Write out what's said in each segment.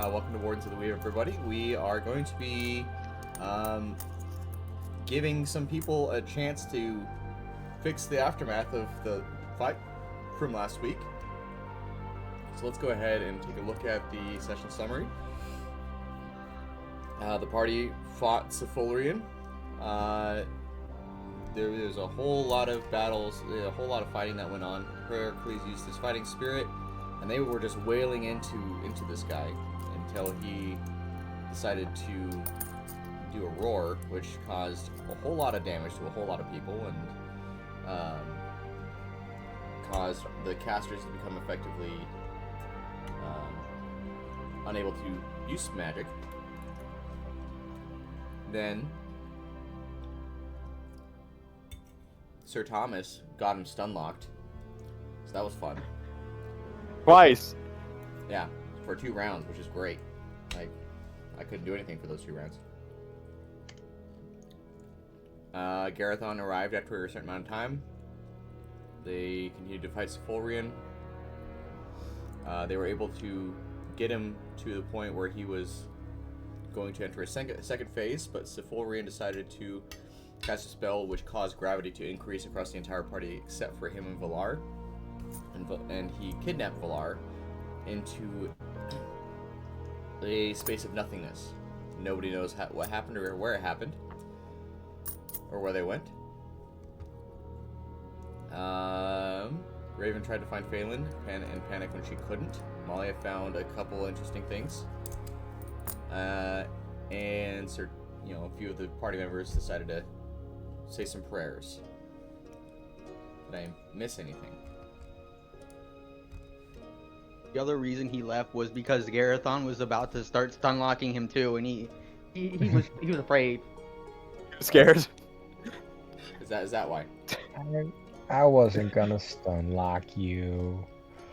Welcome to Wardens of the Weave, everybody. We are going to be giving some people a chance to fix the aftermath of the fight from last week. So let's go ahead and take a look at the session summary. The party fought Sifolarian. There was a whole lot of battles, a whole lot of fighting that went on. Herecules used his fighting spirit, and they were just wailing into this guy until he decided to do a roar, which caused a whole lot of damage to a whole lot of people, and caused the casters to become effectively unable to use magic. Then Sir Thomas got him stun locked, so that was fun. Twice. Yeah, for 2 rounds, which is great. Like, I couldn't do anything for those 2 rounds. Garathon arrived after a certain amount of time. They continued to fight Sifolarian. They were able to get him to the point where he was going to enter a second phase, but Sifolarian decided to cast a spell which caused gravity to increase across the entire party except for him and Valar. And he kidnapped Valar into a space of nothingness. Nobody knows what happened or where it happened, or where they went. Raven tried to find Phelan and panicked when she couldn't. Malia found a couple interesting things. And a few of the party members decided to say some prayers. Did I miss anything? The other reason he left was because Garathon was about to start stun locking him too, and he was afraid. Scared. Is that why? I wasn't gonna stun lock you.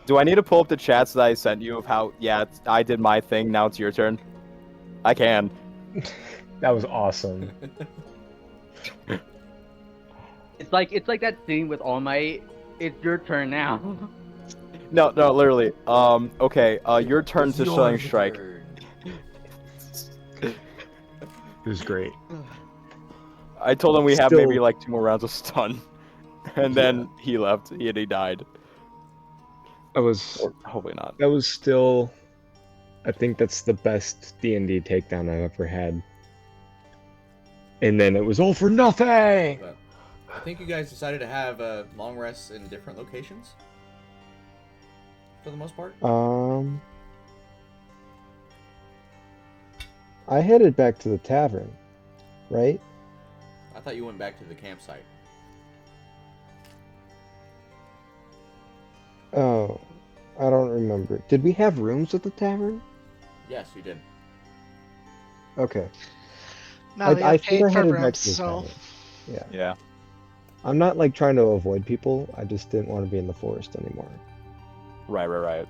Do I need to pull up the chats that I sent you of how, I did my thing, now it's your turn? I can. That was awesome. It's like that scene with All Might. It's your turn now. No, literally. Okay, your turn to Stunning Strike. It was great. I told him we have Still- maybe like 2 more rounds of stun. And then he left, he died. That was Or hopefully not. that was still. I think that's the best D&D takedown I've ever had. And then it was all for nothing. But I think you guys decided to have long rests in different locations, for the most part. I headed back to the tavern, right? I thought you went back to the campsite. Oh, I don't remember. Did we have rooms at the tavern? Yes, you did. Okay. Malia I paid think I for headed back rooms, to the so tavern. Yeah. I'm not like trying to avoid people. I just didn't want to be in the forest anymore. Right. Alright.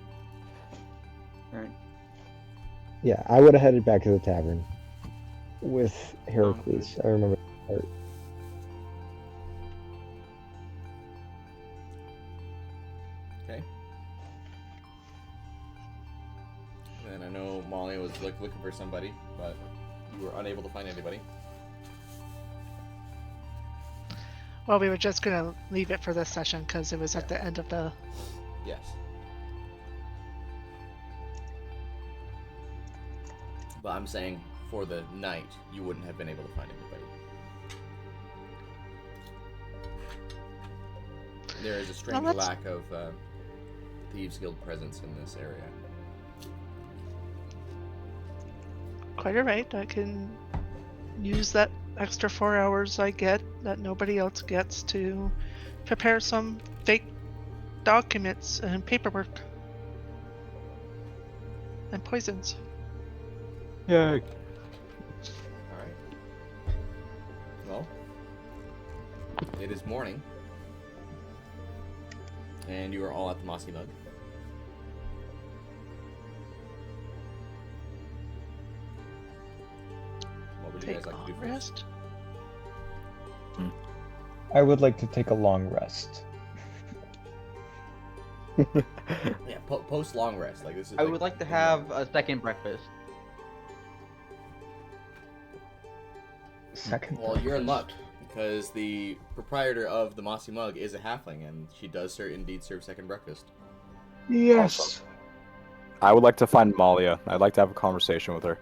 Yeah, I would have headed back to the tavern with Herecules. I remember that part. Okay. And I know Molly was looking for somebody, but you were unable to find anybody. well, we were just gonna leave it for this session because it was at the end of the. Yes. But I'm saying for the night, you wouldn't have been able to find anybody. There is a strange that's- lack of Thieves Guild presence in this area. Quite alright. I can use that extra 4 hours I get that nobody else gets to prepare some fake documents and paperwork and poisons. Yay. Alright. Well, it is morning. And you are all at the Mossy Mug. What would you Take guys like to do a first? rest. I would like to take a long rest. Yeah, post long rest. Like this is. I would like to have a second breakfast. Second. Well, you're in breakfast. luck because the proprietor of the Mossy Mug is a halfling, and she does indeed serve second breakfast. Yes. Awesome. I would like to find Malia. I'd like to have a conversation with her.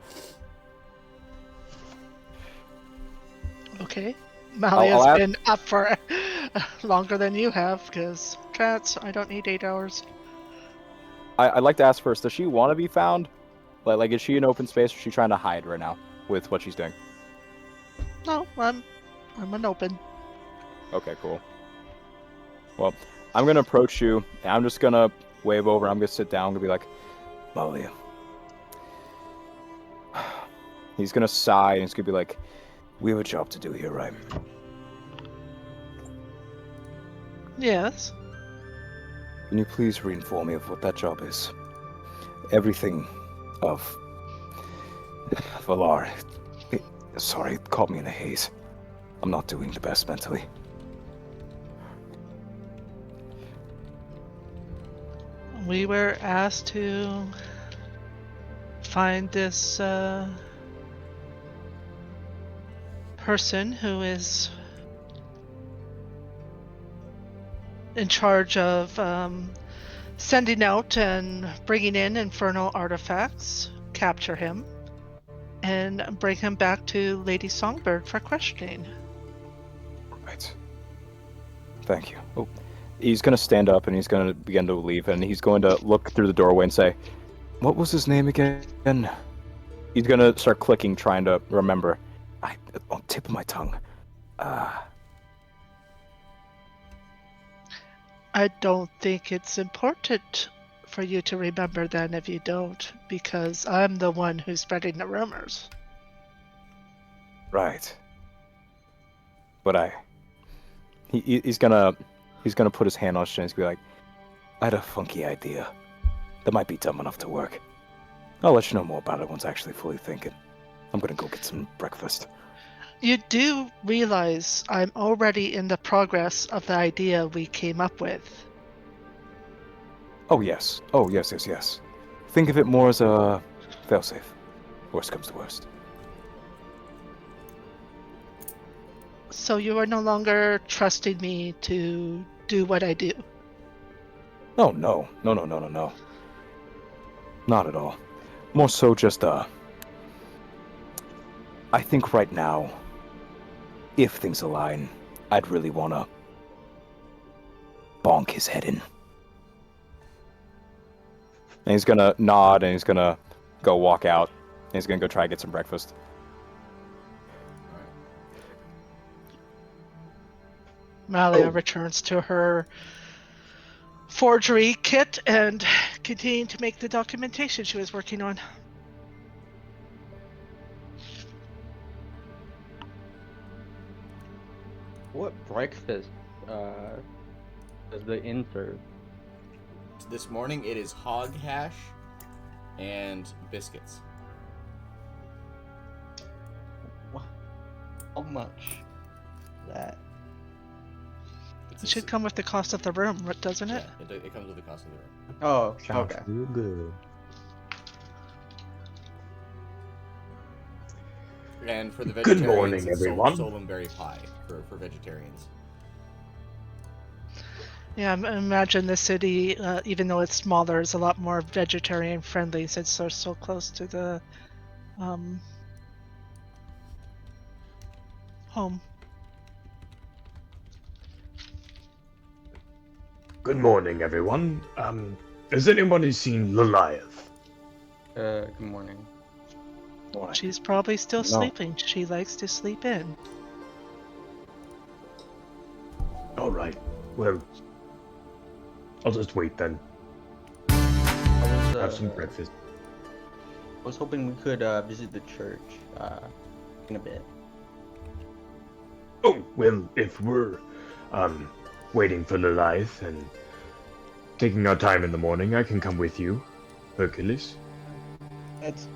Okay. Malia's I'll been up for longer than you have, because cats, I don't need 8 hours. I'd like to ask first, does she want to be found? Like, is she in open space, or is she trying to hide right now with what she's doing? No, I'm an open. Okay, cool. Well, I'm gonna approach you, and I'm just gonna wave over. I'm gonna sit down. I'm gonna be like, Malia. He's gonna sigh, and he's gonna be like, we have a job to do here, right? Yes. Can you please reinform me of what that job is? Everything of Valar. Sorry, it caught me in a haze. I'm not doing the best mentally. We were asked to find this person who is in charge of sending out and bringing in infernal artifacts, capture him, and bring him back to Lady Songbird for questioning. Right. Thank you. Oh, he's gonna stand up and he's gonna begin to leave, and he's going to look through the doorway and say, "What was his name again?" He's gonna start clicking, trying to remember. On tip of my tongue. I don't think it's important for you to remember then if you don't, because I'm the one who's spreading the rumors. Right. But he's gonna put his hand on his chin and be like, I had a funky idea that might be dumb enough to work. I'll let you know more about it once I actually fully thinking. I'm gonna go get some breakfast. You do realize I'm already in the progress of the idea we came up with. Oh yes. Yes. Think of it more as a failsafe. Worst comes to worst. So you are no longer trusting me to do what I do. Oh no. Not at all. More so just I think right now, if things align, I'd really wanna bonk his head in. And he's gonna nod and he's gonna go walk out. And he's gonna go try to get some breakfast. Malia returns to her forgery kit and continuing to make the documentation she was working on. What breakfast does the inn serve? This morning it is hog hash and biscuits. What? How much? That. It should come with the cost of the room, doesn't it? Yeah, it comes with the cost of the room. Oh, Sounds okay. real good. And for the Good vegetarians, morning, it's everyone. Solenberry pie for vegetarians. Yeah, imagine the city, even though it's smaller, is a lot more vegetarian friendly since they're so close to the home. Good morning, everyone. Has anybody seen Liliath? Good morning. She's probably still No. sleeping. She likes to sleep in. All right. Well, I'll just wait then. Have some breakfast. I was hoping we could visit the church in a bit. Oh, well, if we're waiting for Liliath and taking our time in the morning, I can come with you, Hercules. That's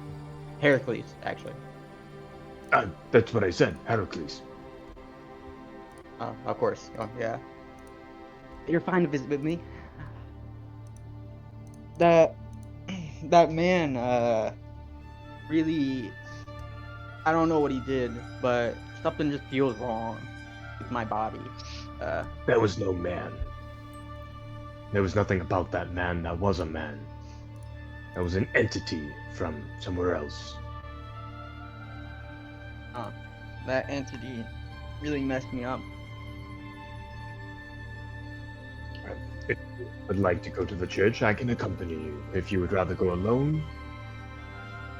Herecules, actually. That's what I said, Herecules. Of course. Oh, yeah. You're fine to visit with me. that that man really, I don't know what he did, but something just feels wrong with my body. There was no man. There was nothing about that man that was a man. That was an entity from somewhere else. That entity really messed me up. If you would like to go to the church, I can accompany you. If you would rather go alone,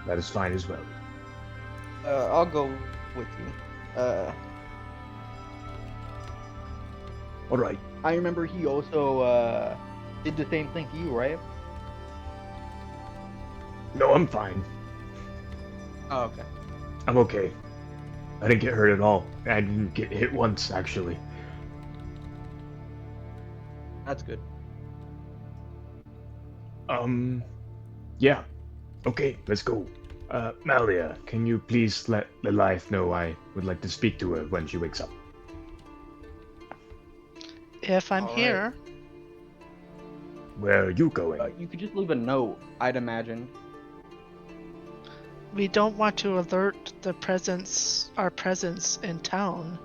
that is fine as well. I'll go with you. All right. I remember he also did the same thing to you, right? No, I'm fine. Oh, okay. I'm okay. I didn't get hurt at all. I didn't get hit once, actually. That's good. Yeah. Okay, let's go. Malia, can you please let Lilith know I would like to speak to her when she wakes up? If I'm All right. here, Where are you going? You could just leave a note, I'd imagine. we don't want to alert our presence in town.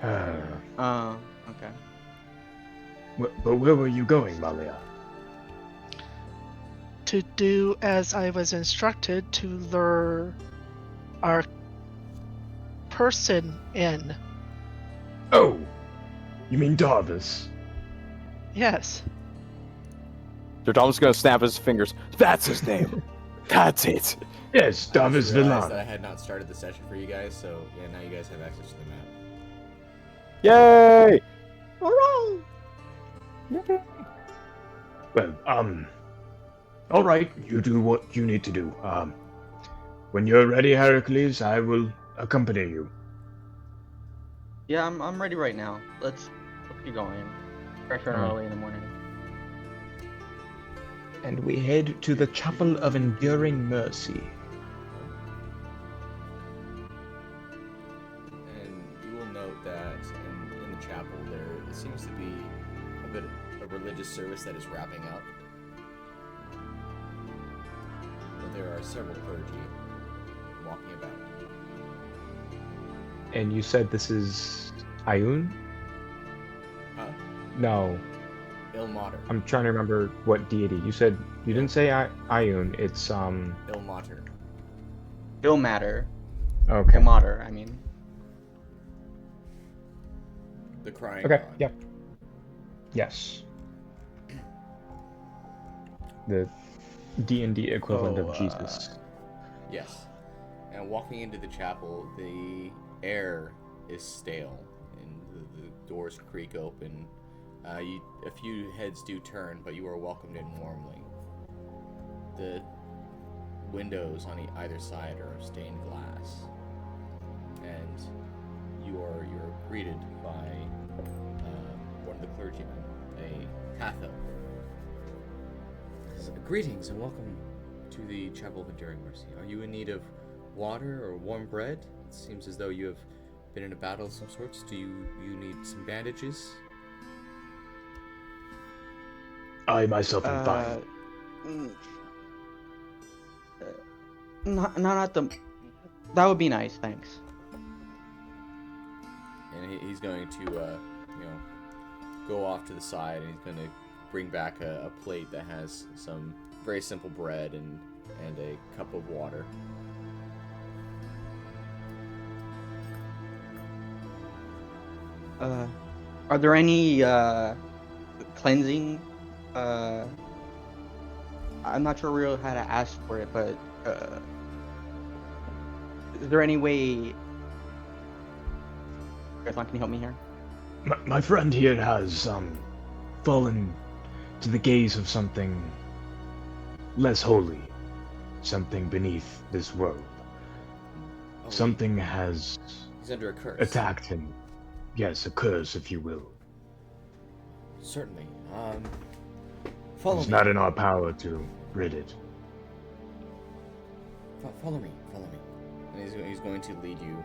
Okay. But where were you going, Malia? To do as I was instructed to lure our person in. Oh! You mean Darvis? Yes. Sir Thomas is gonna snap his fingers. That's his name. That's it. Yes, I Darvis just realized that Villan. I had not started the session for you guys, so yeah, now you guys have access to the map. Yay! Hooray! Well, alright, you do what you need to do. When you're ready, Herecules, I will accompany you. Yeah, I'm ready right now. Let's get going. Fresh and early in the morning. And we head to the Chapel of Enduring Mercy. And you will note that in the chapel there seems to be a bit of a religious service that is wrapping up. But there are several clergy walking about. And you said this is Ayun? Huh? No, Ilmater. I'm trying to remember what deity. You said you didn't say Ayun. It's Ilmater. It'll matter. Okay. It'll matter, I mean. The crying Okay. god. Yep. Yes. The D&D equivalent of Jesus. Yes. And walking into the chapel, the air is stale, and the doors creak open. A few heads do turn, but you are welcomed in warmly. The windows on either side are of stained glass, and you're greeted by one of the clergymen, a half-elf. Greetings and welcome to the Chapel of Enduring Mercy. Are you in need of water or warm bread? It seems as though you have been in a battle of some sorts. Do you need some bandages? I myself am fine. Not the. That would be nice, thanks. And he's going to, go off to the side, and he's going to bring back a plate that has some very simple bread and a cup of water. Are there any cleansing? I'm not sure really how to ask for it, but is there any way? Garathon, can you help me here? My friend here has fallen to the gaze of something less holy, something beneath this world. Oh, Something has He's under a curse. attacked him. Yes, a curse, if you will. Certainly. Follow It's me. not in our power to rid it. Follow me. And he's going to lead you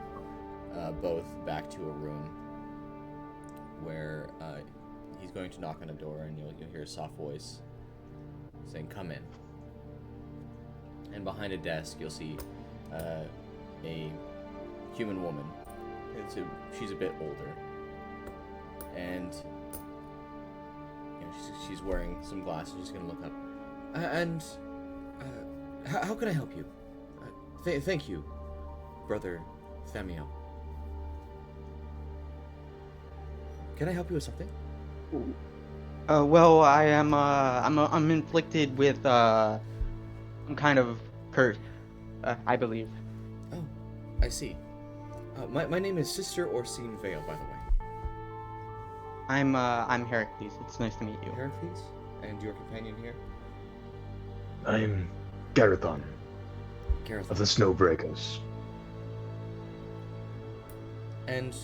both back to a room where he's going to knock on a door, and you'll hear a soft voice saying, "Come in." And behind a desk, you'll see a human woman. She's a bit older, and she's wearing some glasses. She's gonna look up. How can I help you? Thank you, Brother Thamiel. Can I help you with something? Well, I'm inflicted with some kind of curse, I believe. Oh, I see. My name is Sister Orsine Vale, by the way. I'm Herecules. It's nice to meet you. Herecules? And your companion here? I'm Garathon Garathon. of the Snowbreakers. And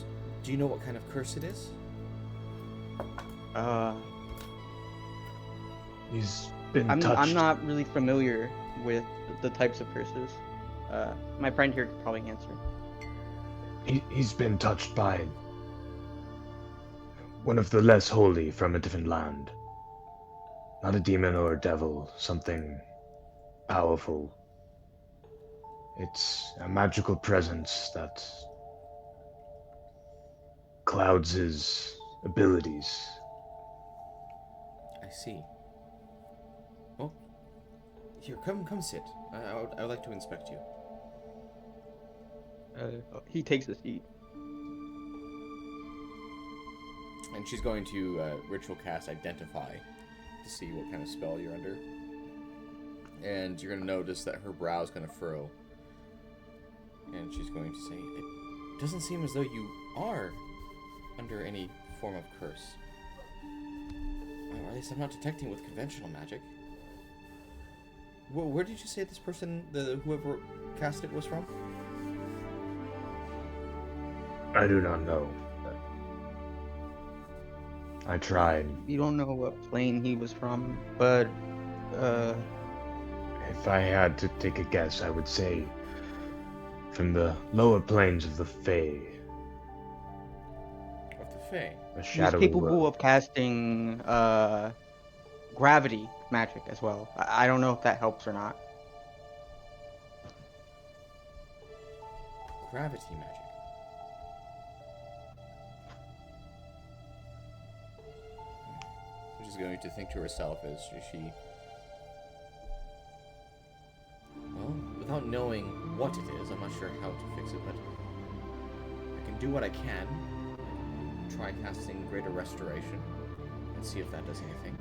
do you know what kind of curse it is? He's been I'm touched. not really familiar with the types of curses. My friend here could probably answer. He's been touched by one of the less holy from a different land. Not a demon or a devil, something powerful. It's a magical presence that clouds his abilities. I see. Well, here, come sit. I would like to inspect you. He takes a seat. And she's going to ritual cast Identify to see what kind of spell you're under. And you're going to notice that her brow is going to furrow. And she's going to say, "It doesn't seem as though you are under any form of curse. Or at least I'm not detecting with conventional magic. Where did you say this person, whoever cast it, was from?" I do not know. I tried. You don't know what plane he was from, but If I had to take a guess, I would say from the lower planes of the Fae. Of the Fae. A he's shadowy capable world. of casting gravity magic as well. I don't know if that helps or not. Gravity magic. She's going to think to herself as she... Well, without knowing what it is, I'm not sure how to fix it, but I can do what I can. Try casting Greater Restoration and see if that does anything.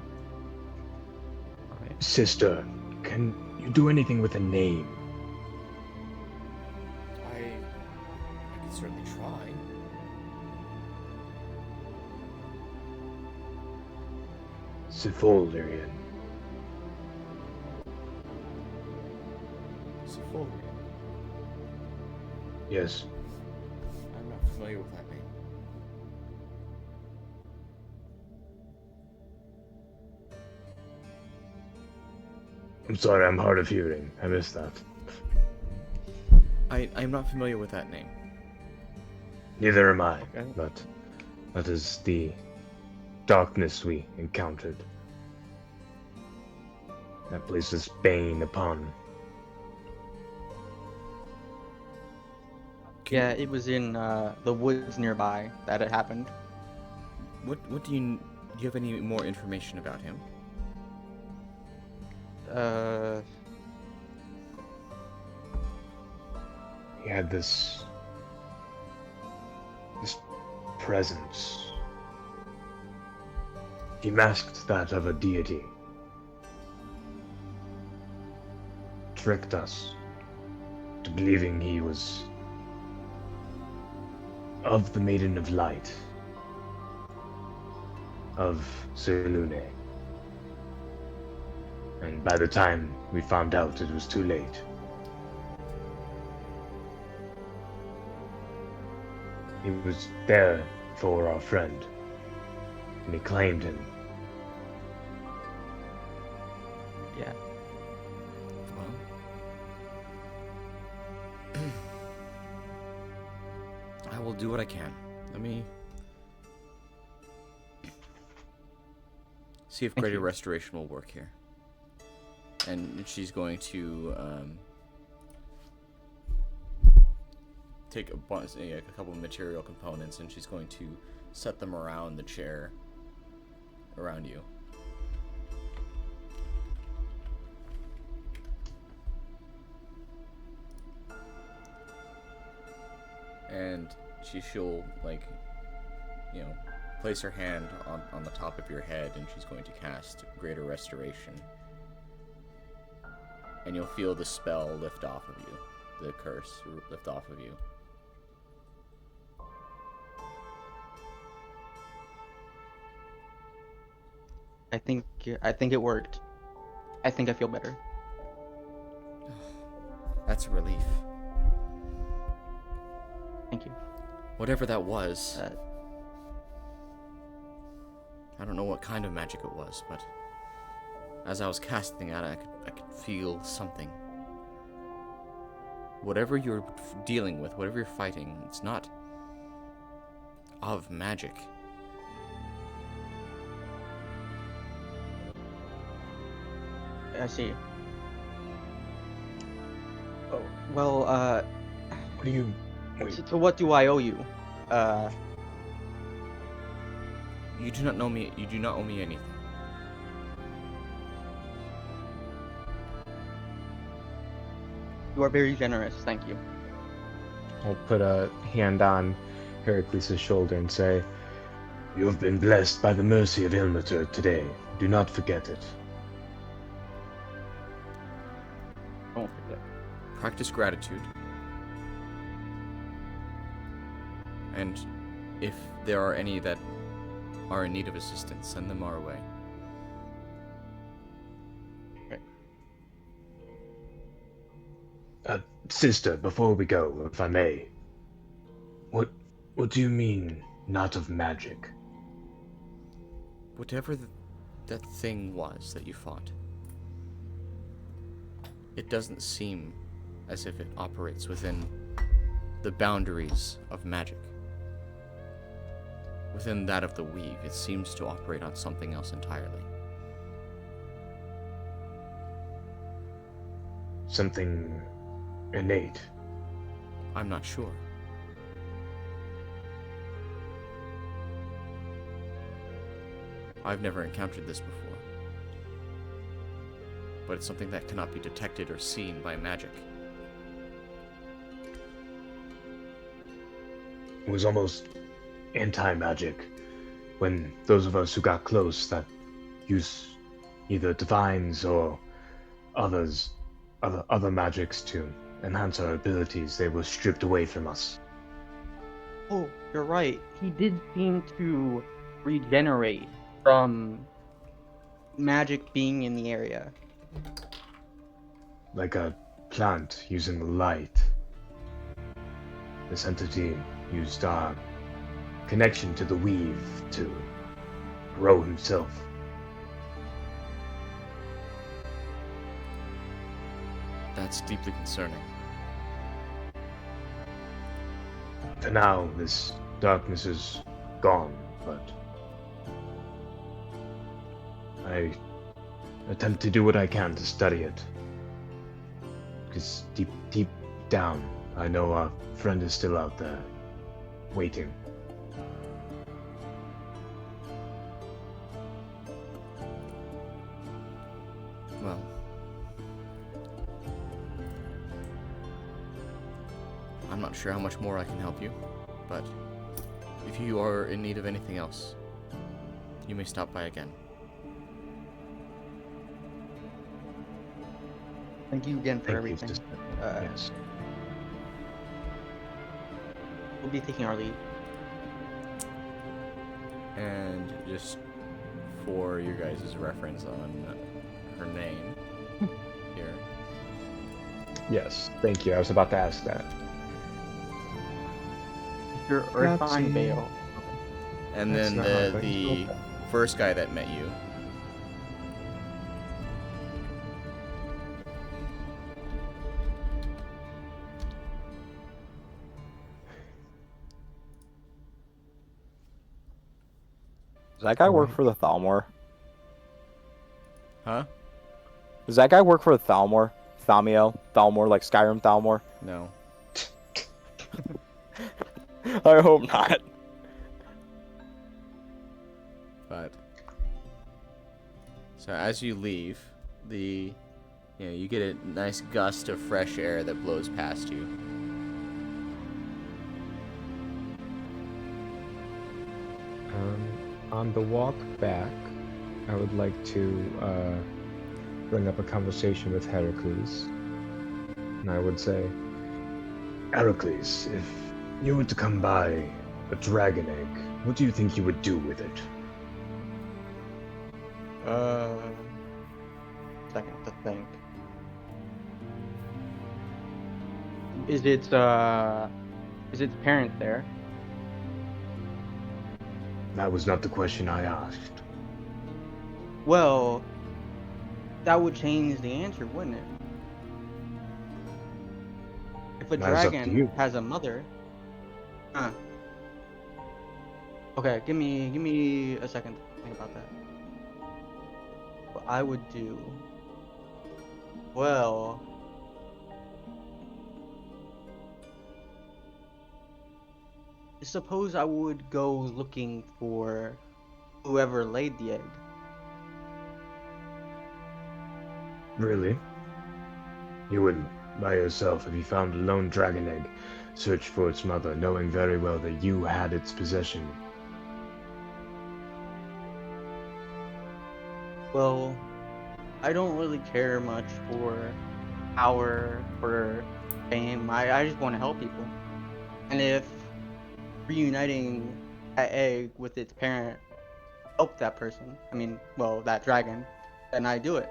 Sister, can you do anything with a name? I can certainly try. Sifolarian. Sifolarian. Yes. I'm not familiar with that name. I'm sorry, I'm hard of hearing. I missed that. I'm not familiar with that name. Neither am I, Okay. but that is the darkness we encountered. That places bane upon. Yeah, it was in the woods nearby that it happened. What do you have any more information about him? He had this presence. He masked that of a deity. Tricked us to believing he was of the Maiden of Light, of Selune. And by the time we found out, it was too late. He was there for our friend, and he claimed him. Yeah. Well, I will do what I can. Let me see if Thank Greater you. Restoration will work here. And she's going to take a couple of material components, and she's going to set them around the chair around you. And she'll place her hand on the top of your head, and she's going to cast Greater Restoration. And you'll feel the spell lift off of you, the curse lift off of you. I think it worked. I think I feel better. That's a relief. Thank you. Whatever that was, I don't know what kind of magic it was, but as I was casting it, I could feel something. Whatever you're dealing with, whatever you're fighting, it's not of magic. I see. Oh, well, What do you... Wait, so what do I owe you? You do not know me. You do not owe me anything. You are very generous, thank you. I'll put a hand on Herecules' shoulder and say, "You have been blessed by the mercy of Ilmater today. Do not forget it." Don't forget. Practice gratitude. And if there are any that are in need of assistance, send them our way. Sister, before we go, if I may, what do you mean, not of magic? Whatever that thing was that you fought, it doesn't seem as if it operates within the boundaries of magic. Within that of the weave, it seems to operate on something else entirely. Something innate. I'm not sure. I've never encountered this before. But it's something that cannot be detected or seen by magic. It was almost anti-magic when those of us who got close that use either divines or other magics to enhance our abilities, they were stripped away from us. Oh, you're right. He did seem to regenerate from magic being in the area. Like a plant using the light. This entity used our connection to the weave to grow himself. That's deeply concerning. For now, this darkness is gone, but I attempt to do what I can to study it. Because deep down, I know our friend is still out there, waiting. Well, I'm not sure how much more I can help you, but if you are in need of anything else, you may stop by again. Thank you again for Thank you, everything. sister. Yes. We'll be taking our leave. And just for your guys' reference on her name here. Yes, thank you. I was about to ask that. Your Orsine Vale. And That's then not how things the go. first guy that met you. Does that guy work for the Thalmor? Huh? Does that guy work for Thalmor? Thalmor, like Skyrim Thalmor? No. I hope not. But so as you leave, you get a nice gust of fresh air that blows past you. On the walk back, I would like to bring up a conversation with Herecules. And I would say, Herecules, if you were to come by a dragon egg, what do you think you would do with it? Second to think. Is its parent there? That was not the question I asked. Well, that would change the answer, wouldn't it? If a That is up to dragon you. has a mother, huh? Okay, give me a second to think about that. What I would do. Well, suppose I would go looking for whoever laid the egg. Really? You wouldn't, by yourself, if you found a lone dragon egg, search for its mother, knowing very well that you had its possession. Well, I don't really care much for power or fame. I just want to help people. And if reuniting that egg with its parent helped that person, that dragon, then I do it.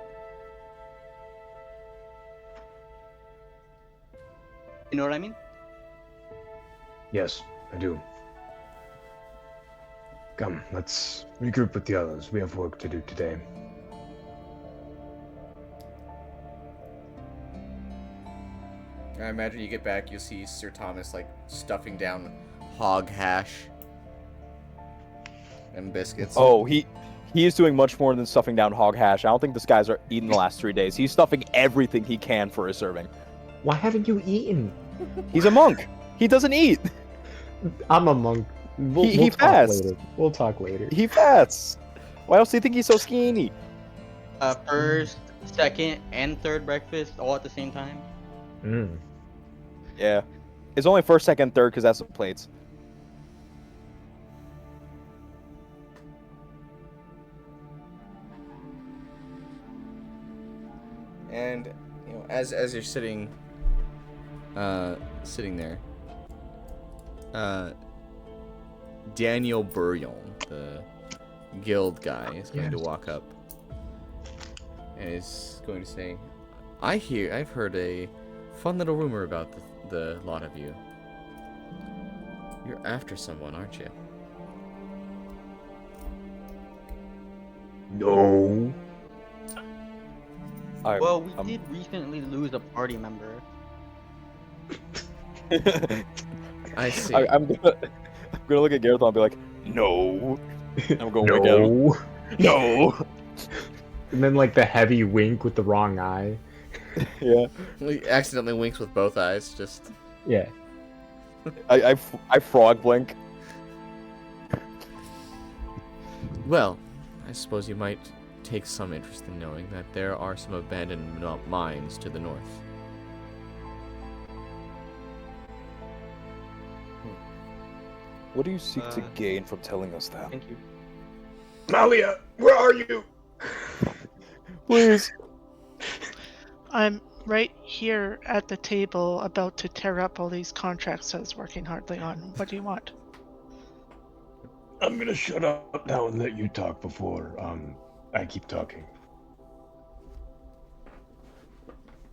You know what I mean? Yes, I do. Come, let's regroup with the others. We have work to do today. I imagine you get back, you'll see Sir Thomas like stuffing down hog hash and biscuits. Oh, he is doing much more than stuffing down hog hash. I don't think this guy's eaten the last 3 days. He's stuffing everything he can for his serving. Why haven't you eaten? He's a monk. He doesn't eat. I'm a monk. He talk fasts. later. We'll talk later. He fasts. Why else do you think he's so skinny? First, second, and third breakfast all at the same time. Mm. Yeah. It's only first, second, third because that's the plates. And as you're sitting there, Daniel Buryon, the guild guy, is going to walk up and is going to say, I've heard a fun little rumor about the lot of you. You're after someone, aren't you? No. Well, we did recently lose a party member. I see. I'm gonna look at Garathon and be like, no. I'm going to No. No. And then like the heavy wink with the wrong eye. Yeah. He accidentally winks with both eyes, just... Yeah. I frog blink. Well, I suppose you might take some interest in knowing that there are some abandoned mines to the north. What do you seek to gain from telling us that? Thank you. Malia, where are you? Please. I'm right here at the table about to tear up all these contracts I was working hardly on. What do you want? I'm gonna shut up now and let you talk before I keep talking.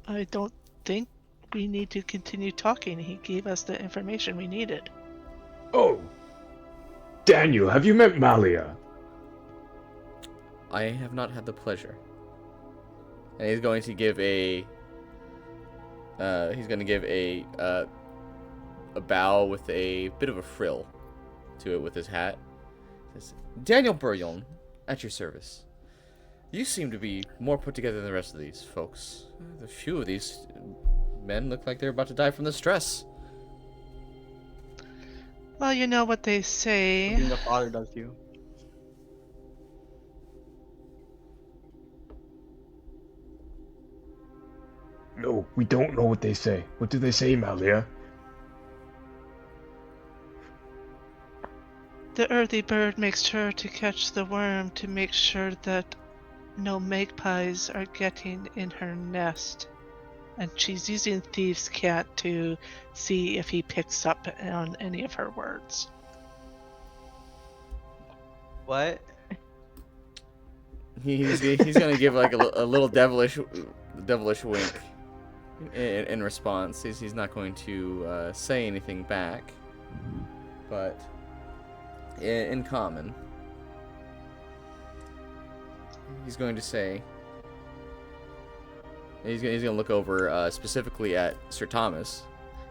I don't think we need to continue talking. He gave us the information we needed. Oh, Daniel, have you met Malia? I have not had the pleasure. And he's going to give a bow with a bit of a frill to it with his hat. He says, Daniel Buryon, at your service. You seem to be more put together than the rest of these folks. A few of these men look like they're about to die from the stress. Well, you know what they say. Something the father does to you. No, we don't know what they say. What do they say, Malia? The earthy bird makes sure to catch the worm to make sure that no magpies are getting in her nest. And she's using Thieves' Cat to see if he picks up on any of her words. What? He's gonna give like a little devilish wink in response. He's not going to say anything back, but in common, he's going to say. He's gonna look over specifically at Sir Thomas.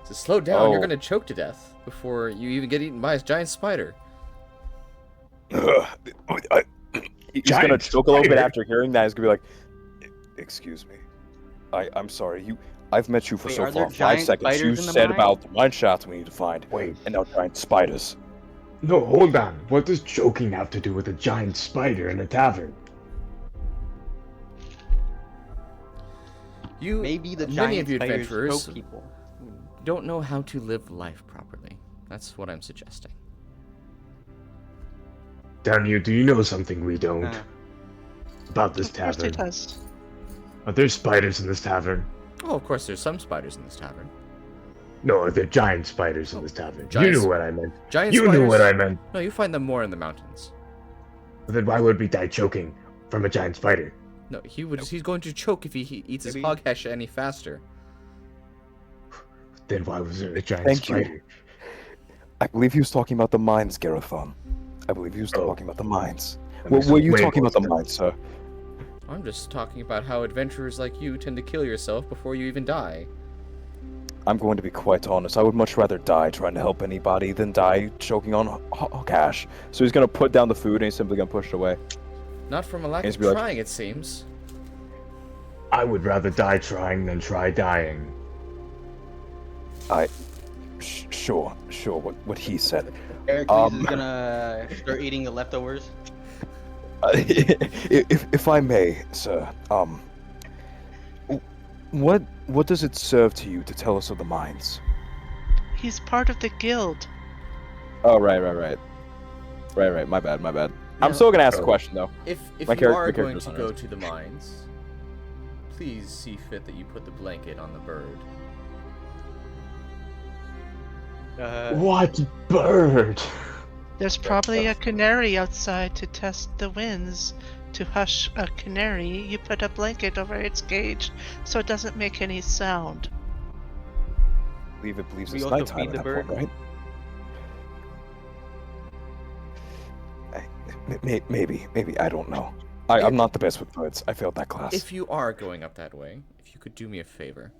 He says, "Slow down! You're gonna choke to death before you even get eaten by a giant spider." He's gonna choke a little bit after hearing that. He's gonna be like, "Excuse me, I'm sorry. I've met you for Wait, so are there far. 5 giant seconds. You spiders in the said mine? about the mine shafts we need to find, Wait. and now giant spiders. No, hold on. What does choking have to do with a giant spider in a tavern? Maybe the many giant of you spiders adventurers choke people. don't know how to live life properly. That's what I'm suggesting. Down here, do you know something we don't about this Of course he tavern? does. Are there spiders in this tavern? Oh, of course, there's some spiders in this tavern. No, are there giant spiders in this tavern? giant You sp- knew what I meant. Giant You spiders. knew what I meant. No, you find them more in the mountains. Then why would we die choking from a giant spider? No, he's going to choke if he eats his Maybe- hog hash any faster. Then why was there a giant Thank you. spider? I believe he was talking about the mines, Garathon. I believe he was Oh. talking about the mines. That Well, makes were you way talking more about the sense. mines, sir? I'm just talking about how adventurers like you tend to kill yourself before you even die. I'm going to be quite honest. I would much rather die trying to help anybody than die choking on cash. So he's gonna put down the food and he's simply gonna push it away. Not from a lack He's of be like- trying, it seems. I would rather die trying than try dying. Sure. What he said. Herecules is gonna start eating the leftovers. If I may, sir, what does it serve to you to tell us of the mines? He's part of the guild. Oh, right. My bad. I'm still gonna ask a question though. If My you char- are my going character's to on go it. to the mines, please see fit that you put the blanket on the bird. What bird? There's probably a canary outside to test the winds. To hush a canary, you put a blanket over its cage so it doesn't make any sound. I believe it believes We it's also nighttime feed at the that bird? point, right? Maybe I don't know. I'm not the best with birds. I failed that class. If you are going up that way, if you could do me a favor.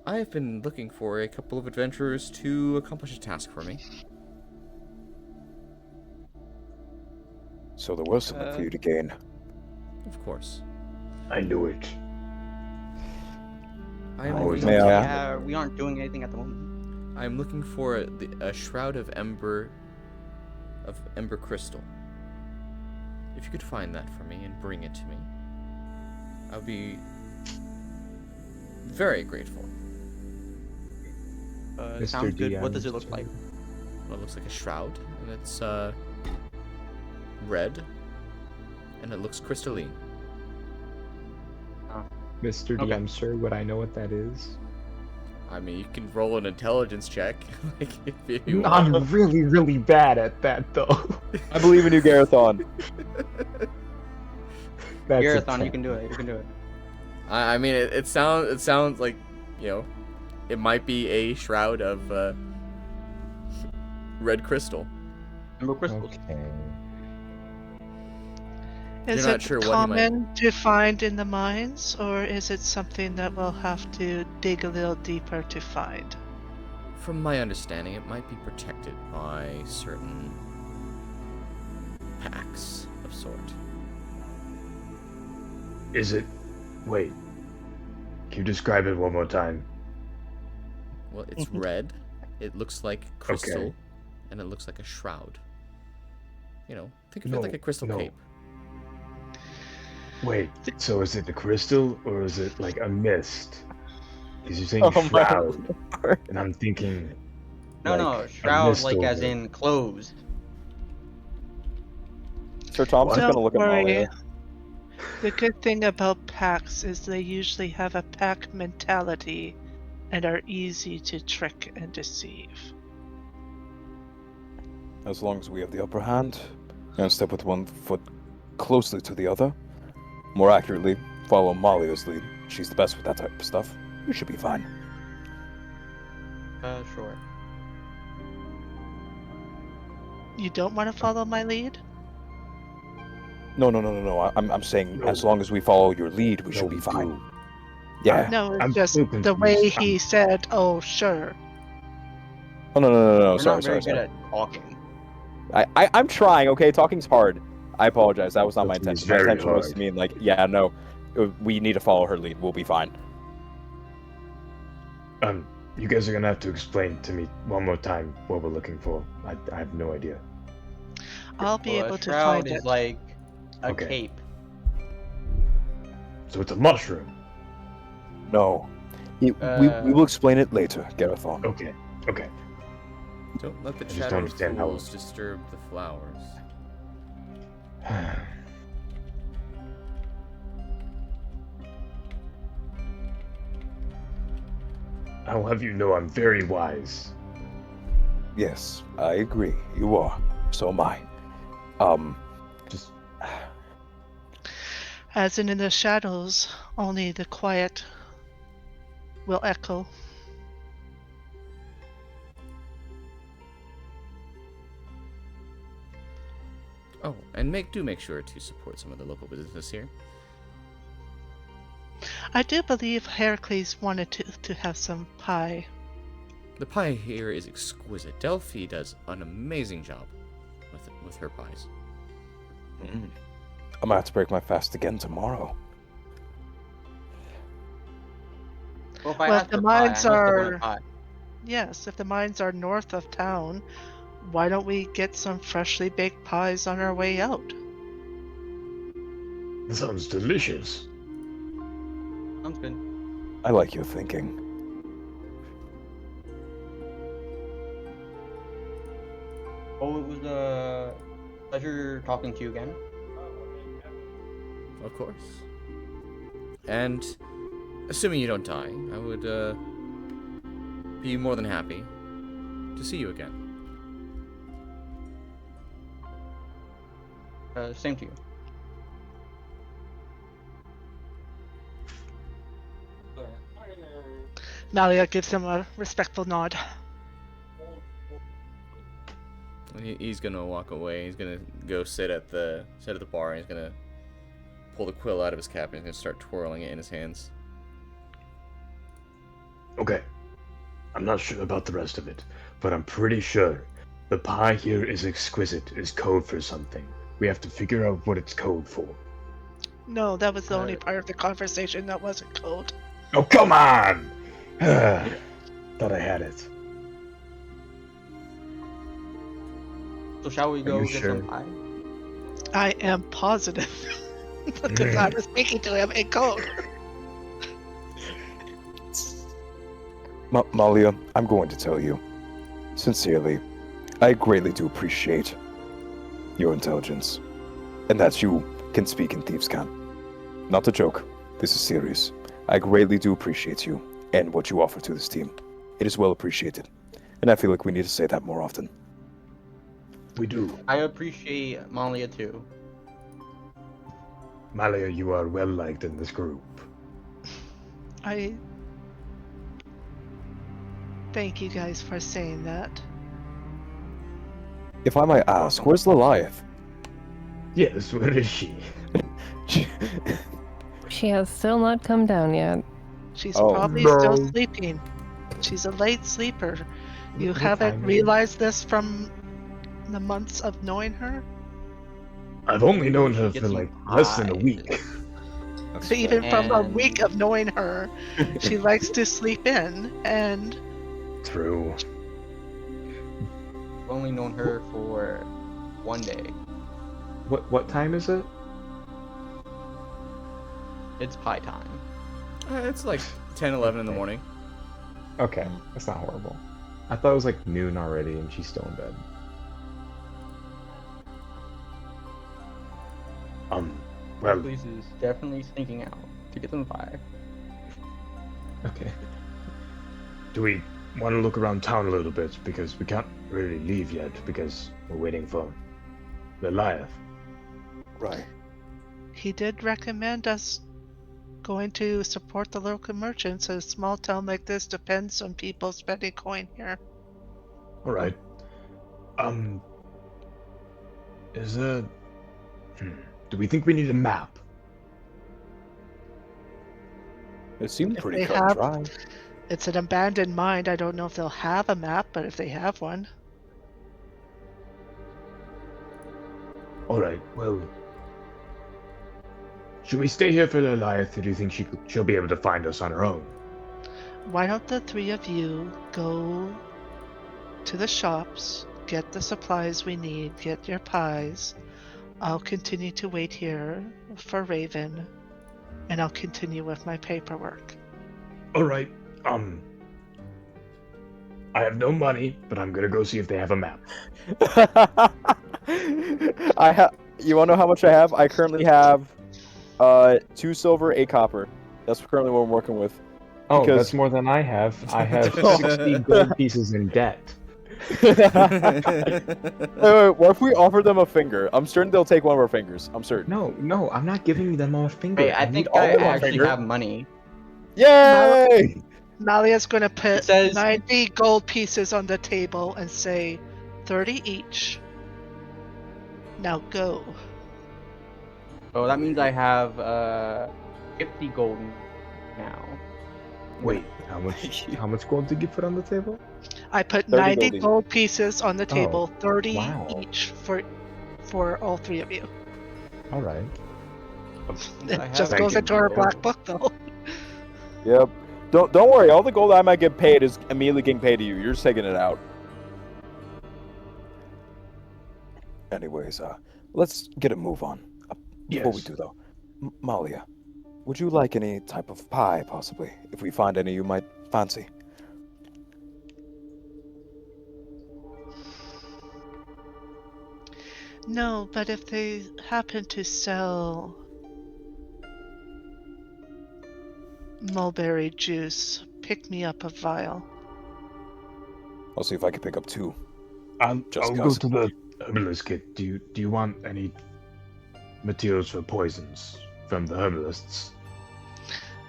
I have been looking for a couple of adventurers to accomplish a task for me. So there was something for you to gain. Of course. I knew it. I am Oh, looking, May I- Yeah, we aren't doing anything at the moment. I am looking for a Shroud of Ember Crystal. If you could find that for me and bring it to me, I would be very grateful. Mr. Sounds good. DM. What does it look like? Well, it looks like a shroud, and it's red, and it looks crystalline. Mr. Okay. DM, sir, would I know what that is? I mean, you can roll an intelligence check, like, if you want. I'm really, really bad at that, though. I believe in you, Garathon. That's a Garathon, you 10. can do it. You can do it. I mean, it sounds like, you know, it might be a shroud of red crystal. Ember crystals. Okay. Is You're not it sure what he might- common to find in the mines, or is it something that we'll have to dig a little deeper to find? From my understanding, it might be protected by certain packs of sort. Is it? Wait. Can you describe it one more time? Well, it's red. It looks like crystal, Okay. and it looks like a shroud. You know, think of it like a crystal no. cape. Wait. So is it the crystal or is it like a mist? Because you're saying Oh my shroud, lord. and I'm thinking. No, like, no, a shroud mist like as over it. in closed. Sir Tom's just Don't gonna look at worry. Malia. The good thing about packs is they usually have a pack mentality and are easy to trick and deceive. As long as we have the upper hand, and step with one foot closely to the other, more accurately, follow Malia's lead. She's the best with that type of stuff. We should be fine. Sure. You don't want to follow my lead? No. I'm saying No. as long as we follow your lead, we should be fine. do. Yeah. No, it's I'm just so the way confused. he said, "Oh, sure." Oh no. We're Sorry. not very good at talking. I'm trying. Okay, talking's hard. I apologize. That was not my Talking is intention. My very intention was to hard. mean like, yeah, no, we need to follow her lead. We'll be fine. You guys are gonna have to explain to me one more time what we're looking for. I have no idea. I'll be Well, able a to shroud find is it. like a Okay. cape. So it's a mushroom. No, we will explain it later, Garathon. Okay. Okay. Don't let the I just chatter don't of understand how- fools disturb the flowers. I'll have you know I'm very wise. Yes, I agree. You are. So am I. Just As in the shadows, only the quiet will echo. Oh, and make sure to support some of the local business here. I do believe Herecules wanted to have some pie. The pie here is exquisite. Delphi does an amazing job with her pies. I'm gonna have to break my fast again tomorrow. Well, if I Well, ask the for pie, I mines must have are- wanted pie. Yes, if the mines are north of town, why don't we get some freshly baked pies on our way out? that sounds delicious. Sounds good. I like your thinking. Oh, it was a pleasure talking to you again. Of course. And assuming you don't die, I would be more than happy to see you again. Same to you. Malia gives him a respectful nod. He's gonna walk away. He's gonna go sit at the bar. And he's gonna pull the quill out of his cap and he's gonna start twirling it in his hands. Okay. I'm not sure about the rest of it, but I'm pretty sure the pie here is exquisite is code for something. We have to figure out what it's code for. No, that was the only part of the conversation that wasn't code. Oh, come on! Thought I had it. So shall we go you get sure? some pie? I am positive. Because I was speaking to him in code. Malia, I'm going to tell you, sincerely, I greatly do appreciate your intelligence, and that you can speak in Thieves can. Not a joke. This is serious. I greatly do appreciate you and what you offer to this team. It is well appreciated, and I feel like we need to say that more often. We do. I appreciate Malia too. Malia, you are well liked in this group. I thank you guys for saying that. If I might ask, where's Lilith? Yes, where is she? She has still not come down yet. She's Oh, probably no. still sleeping. She's a late sleeper. You What haven't time is it? realized this from the months of knowing her? I've only known her Get for some like less than a pies. week. That's So even from a And- week of knowing her, she likes to sleep in, and True. I've only known her for 1 day. What time is it? It's pie time. It's like 10, 11 in the morning. Okay, that's not horrible. I thought it was like noon already and she's still in bed. Well, Herecules is definitely sneaking out to get some pie. okay. Do we want to look around town a little bit? Because we can't really leave yet because we're waiting for Goliath. Right. he did recommend us going to support the local merchants. A small town like this depends on people spending coin here. All right. Is there... Do we think we need a map? It seemed If pretty they cut and have- dry. It's an abandoned mine. I don't know if they'll have a map, but if they have one. All right. Well, should we stay here for Goliath, or do you think she'll be able to find us on her own? Why don't the three of you go to the shops, get the supplies we need, get your pies. I'll continue to wait here for Raven, and I'll continue with my paperwork. All right. I have no money, but I'm gonna go see if they have a map. I have. You want to know how much I have? I currently have 2 silver, 8 copper. That's currently what I'm working with. Oh, Because- that's more than I have. I have 60 gold pieces in debt. Wait, what if we offer them a finger? I'm certain they'll take one of our fingers. I'm certain. No, I'm not giving them all a finger. Wait, I need think all I of my actually finger. have money. Yay! Malia's gonna put It says- 90 gold pieces on the table and say 30 each. Now go. Oh, that means I have 50 gold now. Wait, how much gold did you put on the table? I put 30 90 goldies. gold pieces on the table, 30 wow. each for all three of you. All right. It I just have goes 50 into our gold. black book though. Yep. Don't worry. All the gold I might get paid is immediately getting paid to you. You're just taking it out. Anyways, let's get a move on. Before we Yes. do though, Malia, would you like any type of pie, possibly? If we find any you might fancy. No, but if they happen to sell mulberry juice, pick me up a vial. I'll see if I can pick up 2. I'll Just go 'cause. to the herbalist kit. Do you want any materials for poisons from the herbalists?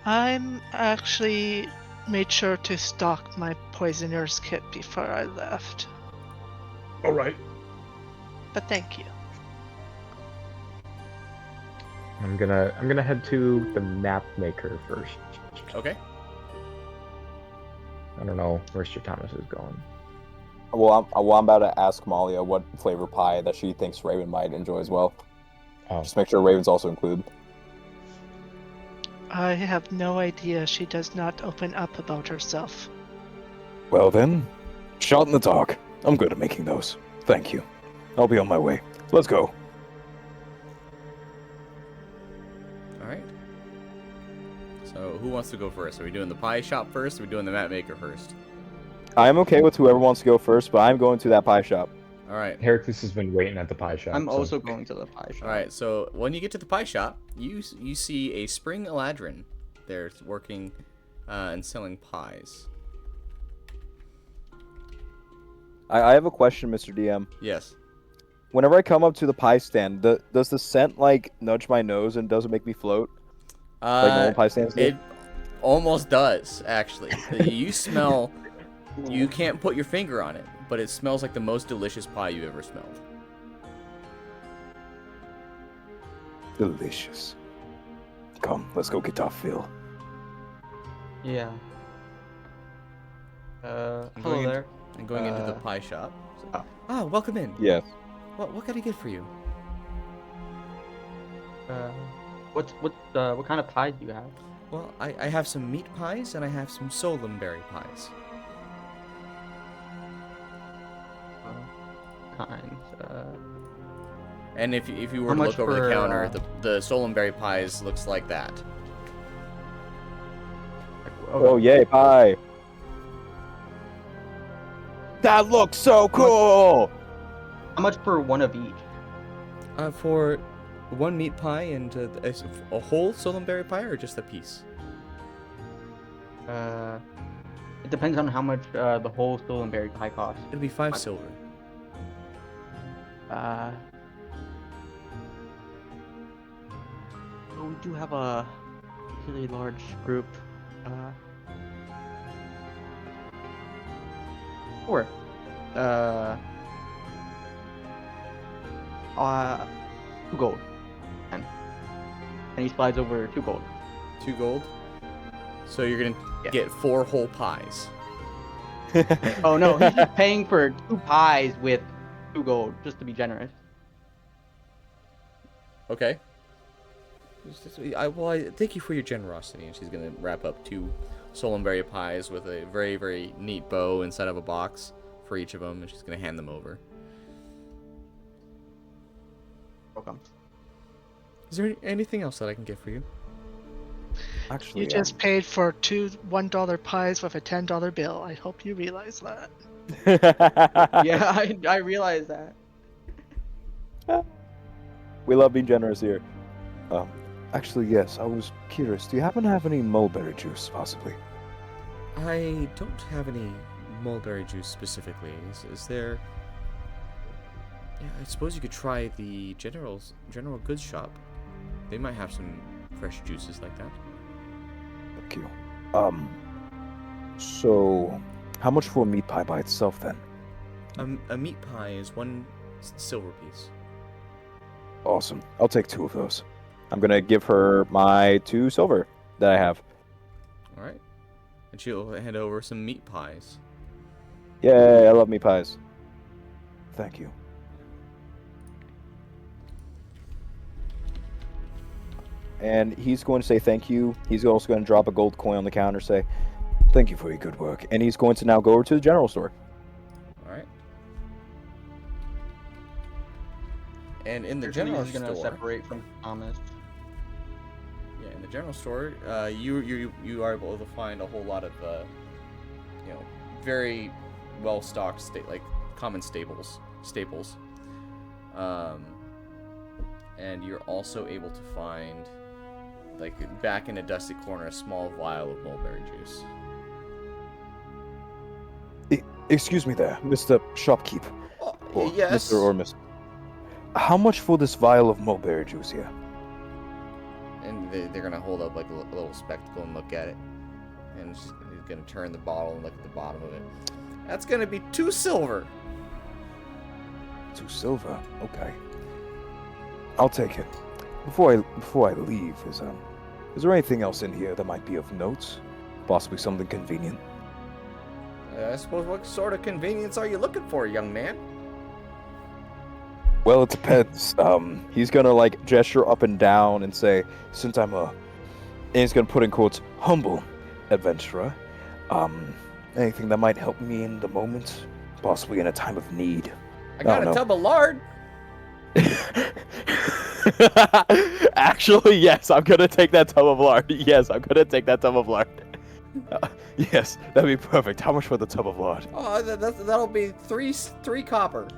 I'm actually made sure to stock my poisoner's kit before I left. All right. But thank you. I'm gonna head to the map maker first. Okay. I don't know where Sir Thomas is going. Well, I'm about to ask Malia what flavor pie that she thinks Raven might enjoy as well. Oh, Just make sure Raven's also included. I have no idea. She does not open up about herself. Well then, shot in the dark. I'm good at making those. Thank you. I'll be on my way. Let's go. All right. So who wants to go first? Are we doing the pie shop first? Or are we doing the map maker first? I'm okay with whoever wants to go first, but I'm going to that pie shop. All right. Herecules has been waiting at the pie shop. I'm so- also going to the pie shop. All right. So when you get to the pie shop, you see a spring Eladrin there working and selling pies. I have a question, Mr. DM. Yes. Whenever I come up to the pie stand, does the scent like nudge my nose and doesn't make me float? Like normal pie stands do? It almost does, actually. You smell. You can't put your finger on it, but it smells like the most delicious pie you've ever smelled. Delicious. Come, let's go get our fill. Yeah. I'm Hello going there. And going into the Uh, pie shop. oh. Ah, welcome in. Yes. What can I get for you? Uh, What kind of pies do you have? Well, I have some meat pies and I have some solemnberry pies. Kinds. And if you were How to much look over the for, counter, the solemnberry pies looks like that. Oh, yay, pie! That looks so cool! How much for one of each? For one meat pie and a whole solemnberry pie, or just a piece? It depends on how much the whole stolen berry pie costs. It'll be 5 silver. We do have a really large group. Sure. 2 gold. And he slides over 2 gold. 2 gold. So you're gonna Yeah. get 4 whole pies. Oh no, he's just paying for 2 pies with 2 gold, just to be generous. Okay. I thank you for your generosity, and she's gonna wrap up 2 solemnberry pies with a very, very neat bow inside of a box for each of them, and she's gonna hand them over. Welcome. Is there anything else that I can get for you? Actually, You just paid for 2 $1 pies with a $10 bill. I hope you realize that. Yeah, I realize that. We love being generous here. Actually, yes, I was curious. Do you happen to have any mulberry juice, possibly? I don't have any mulberry juice specifically. Is there? Yeah, I suppose you could try the general goods shop. They might have some fresh juices like that. Thank you. So, how much for a meat pie by itself, then? A meat pie is 1 silver piece. Awesome. I'll take 2 of those. I'm gonna give her my 2 silver that I have. All right. And she'll hand over some meat pies. Yay, I love meat pies. Thank you. And he's going to say thank you. He's also going to drop a gold coin on the counter, say, thank you for your good work. And he's going to now go over to the general store. All right. And in the Herecules general is gonna store, separate from Thomas. yeah, in the general store, you are able to find a whole lot of, very well stocked common staples. And you're also able to find, back in a dusty corner, a small vial of mulberry juice. Excuse me there, Mr. Shopkeep. Or Yes. Mr. or Miss. How much for this vial of mulberry juice here? And they're gonna hold up a little spectacle and look at it, and he's gonna turn the bottle and look at the bottom of it. That's gonna be 2 silver. 2 silver. Okay. I'll take it. Before I leave, is there anything else in here that might be of note? Possibly something convenient. I suppose, what sort of convenience are you looking for, young man? Well, it depends. He's gonna gesture up and down and say, since I'm and he's gonna put in quotes, humble adventurer. Anything that might help me in the moment, possibly in a time of need. I got a tub of lard. Actually, yes, I'm gonna take that tub of lard. Yes, I'm gonna take that tub of lard. Yes, that'd be perfect. How much for the tub of lard? Oh, that'll be 3 copper.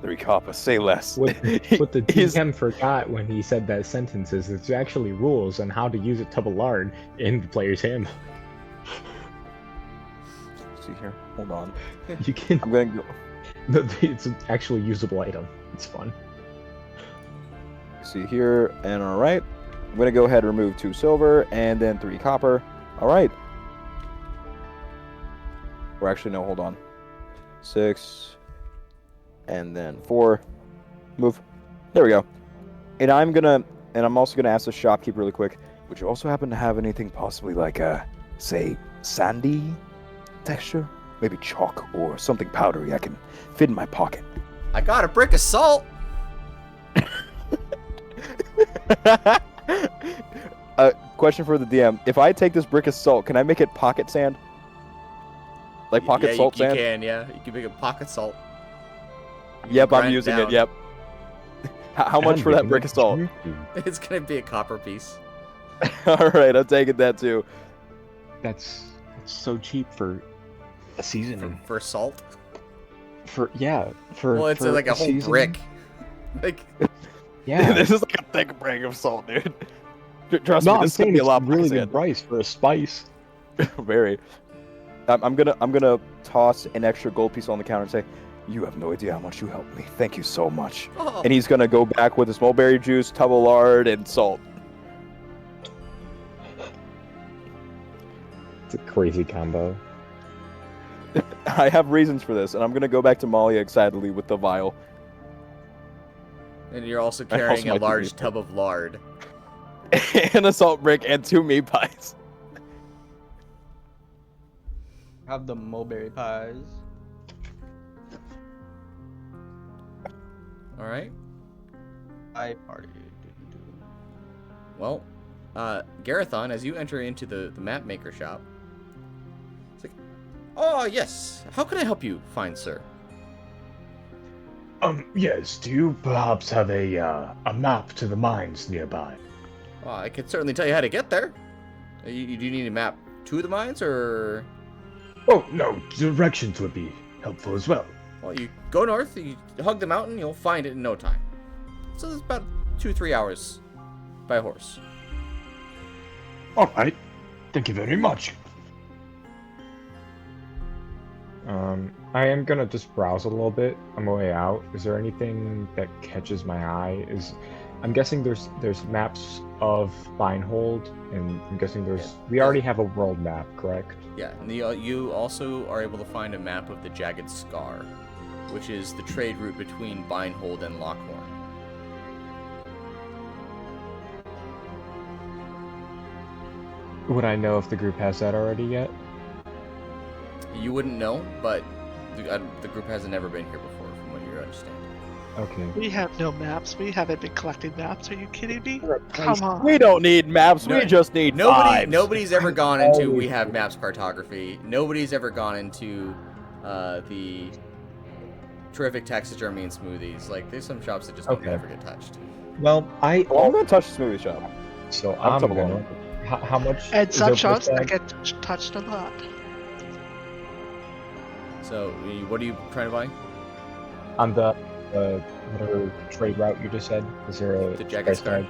3 copper, say less. What the DM forgot when he said that sentence is there's actually rules on how to use a tub of lard in the player's handbook. See here, hold on. You can. I'm gonna go. It's an actually usable item. It's fun. See here, and all right. I'm gonna go ahead and remove 2 silver and then 3 copper. All right. Or actually, no, hold on. 6 and then 4. Move. There we go. And I'm also gonna ask the shopkeeper really quick. Would you also happen to have anything possibly like say, sandy texture? Maybe chalk or something powdery I can fit in my pocket. I got a brick of salt. Question for the DM: if I take this brick of salt, can I make it pocket sand? Like pocket yeah, salt you sand? can, yeah. You can make a pocket salt. You can Yep, I'm grind using down. it. Yep. How much for that brick of salt? It's gonna be a copper piece. All right, I'm taking that too. That's so cheap for a seasoning. For salt. For Well, it's like a whole seasoning. brick. Like, Yeah. This is like a thick brick of salt, dude. Trust No, me, I'm this is gonna saying be a it's lot of really pocket good sand. price for a spice. Very. I'm gonna toss an extra gold piece on the counter and say, "You have no idea how much you helped me. Thank you so much." oh, And he's gonna go back with his mulberry juice, tub of lard, and salt. It's a crazy combo. I have reasons for this, and I'm gonna go back to Malia excitedly with the vial. and you're also I also carrying a might do large these. tub of lard. And a salt brick and 2 meat pies. Have the mulberry pies. All right. I party. Well, Garathon, as you enter into the map maker shop, it's like, oh yes, how can I help you, fine sir? Yes, do you perhaps have a map to the mines nearby? Well, I can certainly tell you how to get there. You do need a map to the mines, or Oh, no, directions would be helpful as well. well, you go north, you hug the mountain, you'll find it in no time. So it's about 2-3 hours by horse. Alright, thank you very much. I am gonna just browse a little bit on my way out. Is there anything that catches my eye? I'm guessing there's maps of Binehold, and I'm guessing we already have a world map, correct? Yeah, and you also are able to find a map of the Jagged Scar, which is the trade route between Binehold and Lockhorn. Would I know if the group has that already yet? You wouldn't know, but the group hasn't ever been here before, from what you understand. Okay. We have no maps. We haven't been collecting maps. Are you kidding me? Come on. We don't need maps. No- we just need vibes. Nobody's ever gone into We Have Maps cartography. Nobody's ever gone into the terrific taxidermy and smoothies. Like, there's some shops that just don't Okay. ever get touched. Well, I'm gonna touch the smoothie shop. So I'm I'm coming gonna. along. How much? And is some their shops price that tag? get touched a lot. So, what are you trying to buy? On the whatever trade route you just said. Is there a The Jagged price Scar?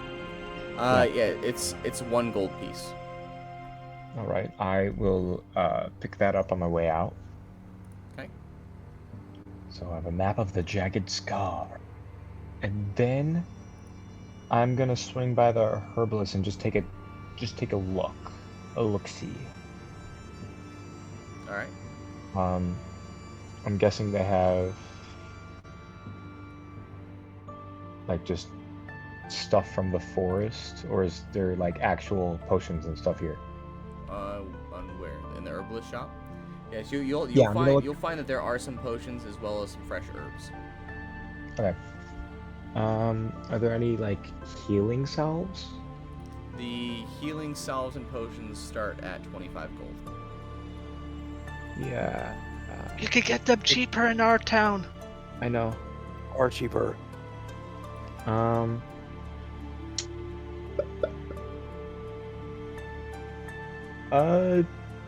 tag? Yeah, it's 1 gold piece. All right, I will pick that up on my way out. Okay. So I have a map of the Jagged Scar, and then I'm gonna swing by the herbalist and just take a look see. All right. I'm guessing they have like just stuff from the forest, or is there like actual potions and stuff here? On where? In the herbalist shop? Yes, you'll Yeah, you know find what? you'll find that there are some potions as well as some fresh herbs. Okay. Are there any like healing salves? The healing salves and potions start at 25 gold. Yeah. You could get them cheaper in our town. I know. Or cheaper.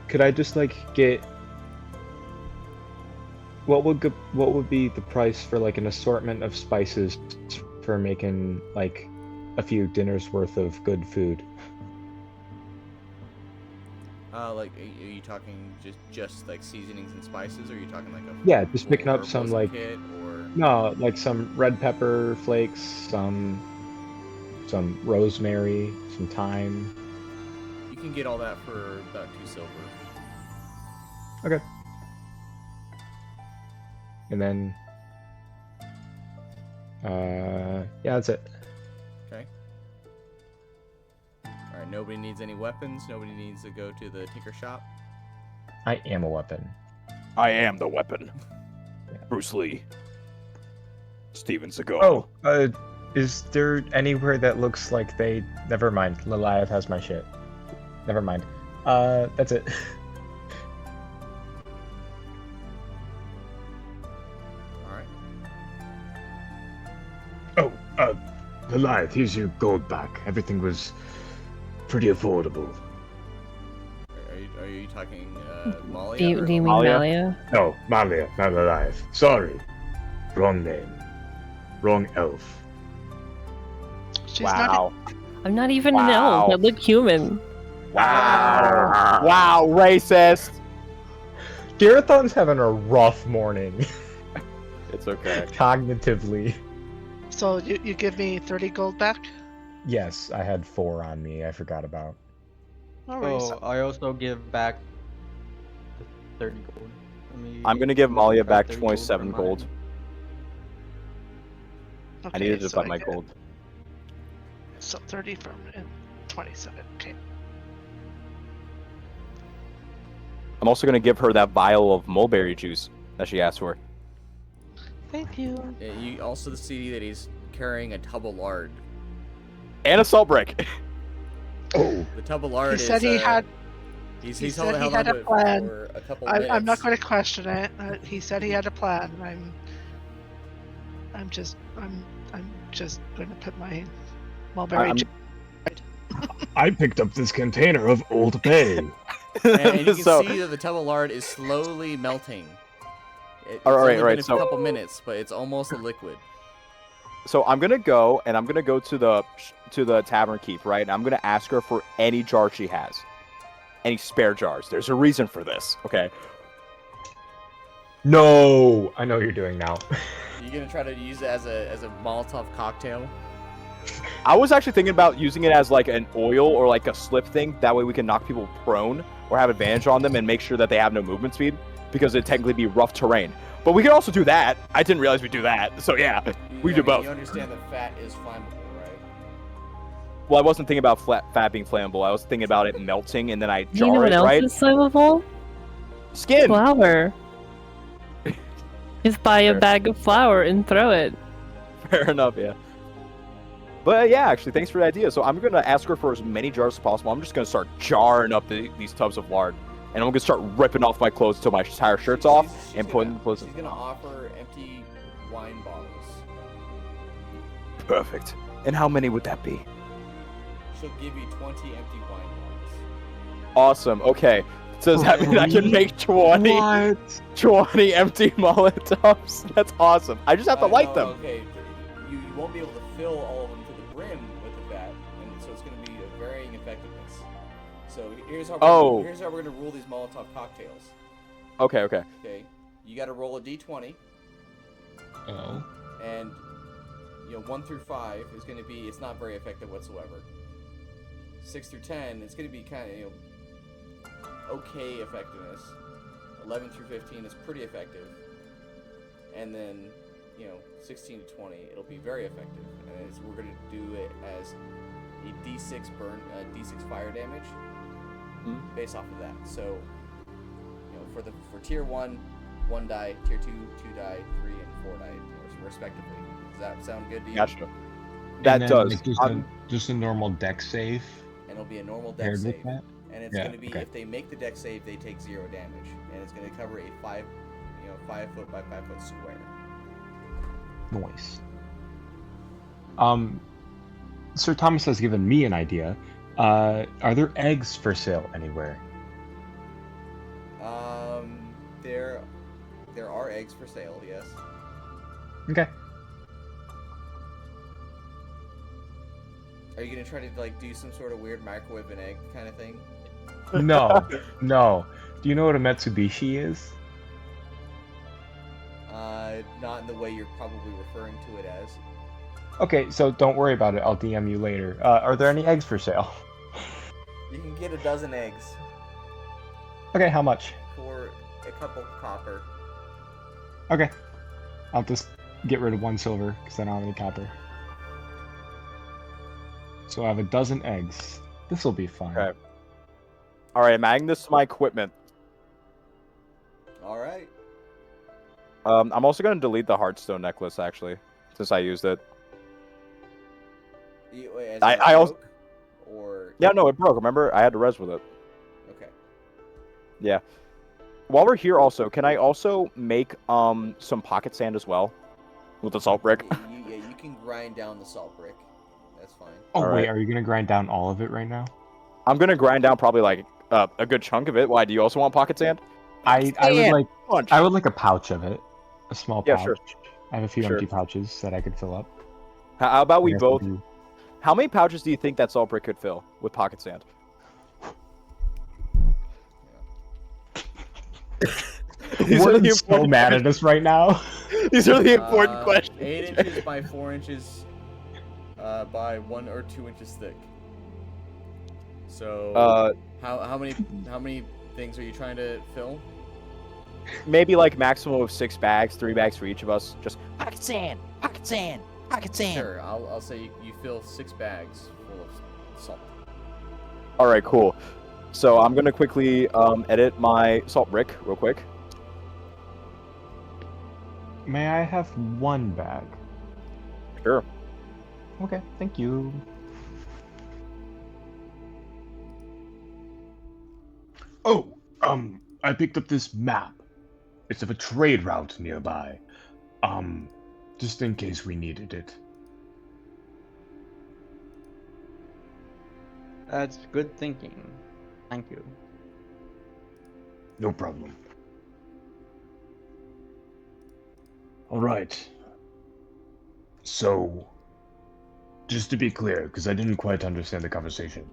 Could I just like get what would be the price for like an assortment of spices for making like a few dinners worth of good food? Like, are you talking just like seasonings and spices, or are you talking like a Yeah, just full picking up some herbalism like kit, or no, like some red pepper flakes, some rosemary, some thyme. you can get all that for about 2 silver. Okay. And then yeah, that's it. Okay. All right. Nobody needs any weapons. Nobody needs to go to the tinker shop. I am a weapon. I am the weapon. Yeah. Bruce Lee. Steven Seagal. Oh, Is there anywhere that looks like they? Never mind. Liliath has my shit. Never mind. That's it. Alright. Oh, Goliath, here's your gold back. Everything was pretty affordable. Are you talking Malia? Do you mean Malia? Malia? No, Malia, not Goliath. Sorry. Wrong name. Wrong elf. She's not. Wow. I'm not even an Wow. elf. I look human. Wow. Wow, racist. Garathon's having a rough morning, It's okay. cognitively. So you give me 30 gold back? Yes, I had 4 on me. I forgot about. No worries. So I also give back the 30 gold. I'm gonna give Malia back 30 27 from gold. mine. I needed to so find I my get- gold. So 30 from and 27. Okay. I'm also gonna give her that vial of mulberry juice that she asked for. Thank you. Yeah, you also see that he's carrying a tub of lard. And a salt brick. Oh, The tub of lard He is. said he had. He's he held, said he held had on to a it plan. for a couple minutes. I'm not going to question it. He said he had a plan. I'm just going to put my mulberry. I'm- I picked up this container of Old Bay. And you can So- see that the tub of lard is slowly melting. It's Alright, only right, been a so- couple minutes, but it's almost a liquid. So I'm gonna go to the tavern keep, right? And I'm gonna ask her for any jar she has, any spare jars. There's a reason for this, okay? No, I know what you're doing now. You gonna try to use it as a Molotov cocktail? I was actually thinking about using it as like an oil or like a slip thing. That way we can knock people prone or have advantage on them and make sure that they have no movement speed because it'd technically be rough terrain. But we can also do that. I didn't realize we do that. So yeah, we do both. You understand that fat is flammable, right? Well, I wasn't thinking about fat being flammable. I was thinking about it melting and then I You know jar what it, else right? is flammable? Skin. Flour. Just buy a Fair. bag of flour and throw it. Fair enough, yeah. But yeah, actually, thanks for the idea. So I'm gonna ask her for as many jars as possible. I'm just gonna start jarring up these tubs of lard, and I'm gonna start ripping off my clothes until my entire shirt's off and putting the clothes. She's gonna offer empty wine bottles. Perfect. And how many would that be? She'll give you 20 empty wine bottles. Awesome. Okay. So does that mean I can make 20 empty Molotovs? That's awesome. I just have to light them. Okay, you won't be able to fill all of them to the brim with the vat, and so it's going to be a varying effectiveness. So here's how we're going to rule these Molotov cocktails. Okay. Okay, you got to roll a d20, Oh. and 1 through 5 is going to be it's not very effective whatsoever. 6 through 10 it's going to be kind of okay effectiveness. 11 through 15 is pretty effective, and then 16 to 20 it'll be very effective. And we're going to do it as a d6 d6 fire damage based off of that. So for tier 1 die, tier 2 die, 3 and 4 die respectively. Does that sound good to you? Gotcha. That And then, does. like, just a normal deck save. And it'll be a normal deck Paired with save. that? And it's Yeah, going to be okay. if they make the deck save, they take 0 damage, and it's going to cover a 5 foot by 5 foot square. Nice. Sir Thomas has given me an idea. Are there eggs for sale anywhere? There are eggs for sale, yes. Okay. Are you going to try to do some sort of weird microwave an egg kind of thing? No, no. Do you know what a Mitsubishi is? Not in the way you're probably referring to it as. Okay, so don't worry about it. I'll DM you later. Are there any eggs for sale? You can get a dozen eggs Okay, how much? for a couple copper. Okay. I'll just get rid of 1 silver because I don't have any copper. So I have a dozen eggs. This will be fun. Okay. All right, I'm adding this to my equipment. All right. I'm also going to delete the Heartstone necklace, actually, since I used it. Wait, as I- in it I also- broke? Or Yeah, no, it broke. Remember, I had to res with it. okay. Yeah. While we're here, also, can I also make some pocket sand as well with the salt brick? You can grind down the salt brick. That's fine. Oh, All wait, right. are you gonna grind down all of it right now? I'm gonna grind down probably like a good chunk of it. Why? Do you also want pocket sand? I would Sand! like Punch. I would like a pouch of it, a small Yeah, pouch. sure. I have a few Sure. empty pouches that I could fill up. How about we I guess we'll both? do- How many pouches do you think that salt brick could fill with pocket sand? These are We're the so important mad at us right now. These are the important questions. 8 inches by 4 inches by 1 or 2 inches thick. So how many things are you trying to fill? Maybe like maximum of 6 bags, 3 bags for each of us. Just Pocket sand! Pocket sand! Pocket sand! Sure, I'll say you fill 6 bags full of salt. all right, cool. So I'm gonna quickly edit my salt brick real quick. May I have one bag? Sure. Okay, thank you. Oh, I picked up this map. It's of a trade route nearby. Just in case we needed it. That's good thinking. Thank you. No problem. All right. So, just to be clear, because I didn't quite understand the conversation,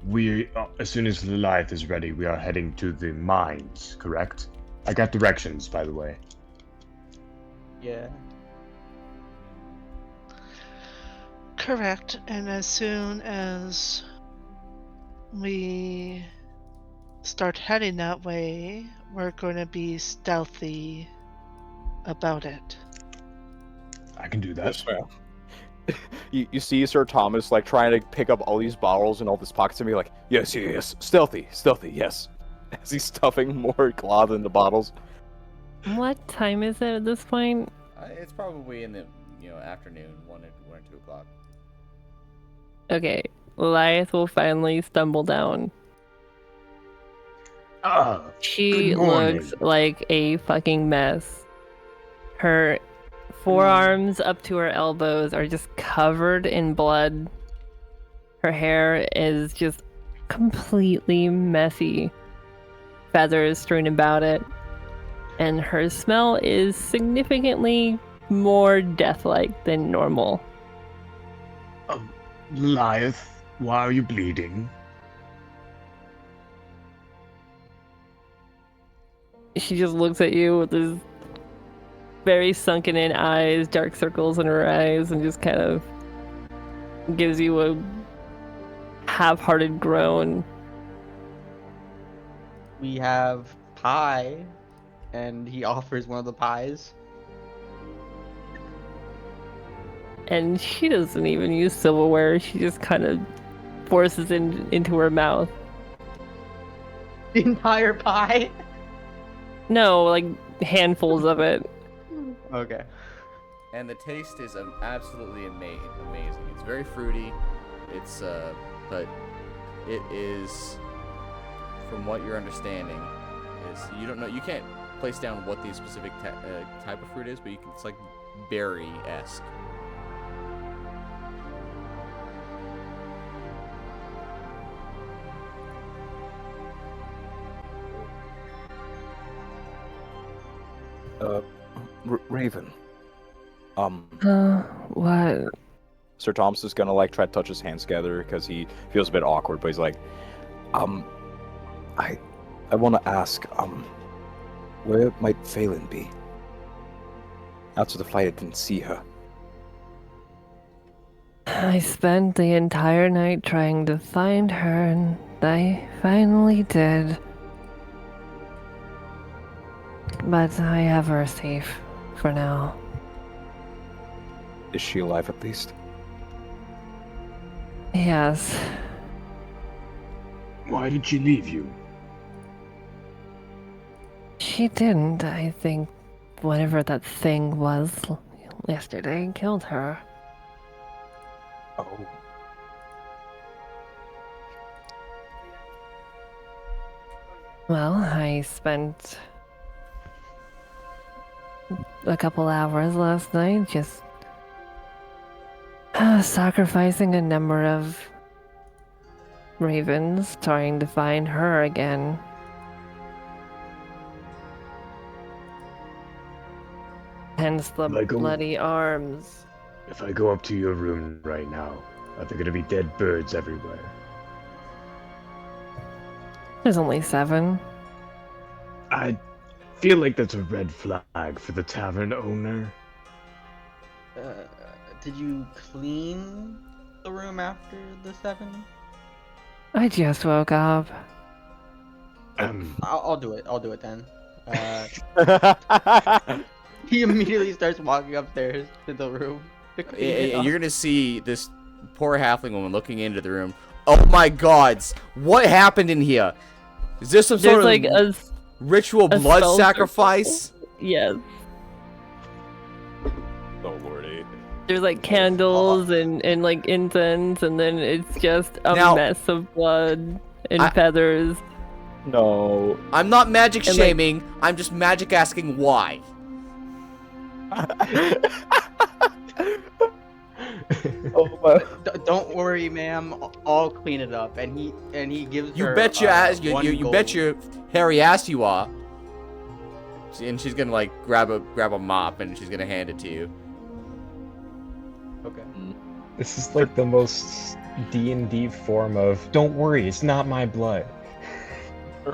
we, as soon as Lilith is ready, we are heading to the mines, correct? I got directions, by the way. Yeah. Correct. And as soon as we start heading that way, we're going to be stealthy about it. I can do that. You see Sir Thomas like trying to pick up all these bottles and all this pockets and be like, yes, stealthy, yes. As he's stuffing more cloth into bottles. What time is it at this point? It's probably in the afternoon, 1 or 2 o'clock. Okay, Lilith will finally stumble down. She Good morning. looks like a fucking mess. Her forearms up to her elbows are just covered in blood. Her hair is just completely messy. Feathers strewn about it. And her smell is significantly more death-like than normal. Lilith, why are you bleeding? She just looks at you with this very sunken in eyes, dark circles in her eyes, and just kind of gives you a half-hearted groan. We have pie, and he offers one of the pies. And she doesn't even use silverware, she just kind of forces it into her mouth. The entire pie? No, like handfuls of it. Okay. And the taste is absolutely amazing. It's very fruity. It's but it is, from what you're understanding, is you can't place down what the specific type of fruit is, but it's like berry-esque. Raven. What? Sir Thomas is gonna like try to touch his hands together because he feels a bit awkward, but he's like, I want to ask, where might Phelan be? After the fight, I didn't see her. I spent the entire night trying to find her, and I finally did. But I have her safe for now. Is she alive at least? Yes. Why did she leave you? She didn't. I think whatever that thing was yesterday killed her. Oh, Well, I spent a couple hours last night just sacrificing a number of ravens trying to find her again. Hence the Like a- bloody arms. If I go up to your room right now, are there gonna be dead birds everywhere? There's only 7. I feel like that's a red flag for the tavern owner. Did you clean the room after the 7? I just woke up. I'll do it. I'll do it then. He immediately starts walking upstairs to the room. to clean it up. You're gonna see this poor halfling woman looking into the room. Oh my gods! What happened in here? Is this some There's sort like of a ritual a blood spell sacrifice? yes. Oh lordy. There's like candles and like incense, and then it's just a Now- mess of blood and I- feathers. No. I'm not magic And, like- shaming. I'm just magic asking why. Oh my. Don't worry, ma'am. I'll clean it up. And he gives You her. bet your ass. one You bet gold. your hairy ass you are. And she's gonna like grab a mop and she's gonna hand it to you. Okay. This is like the most D&D form of, don't worry, it's not my blood.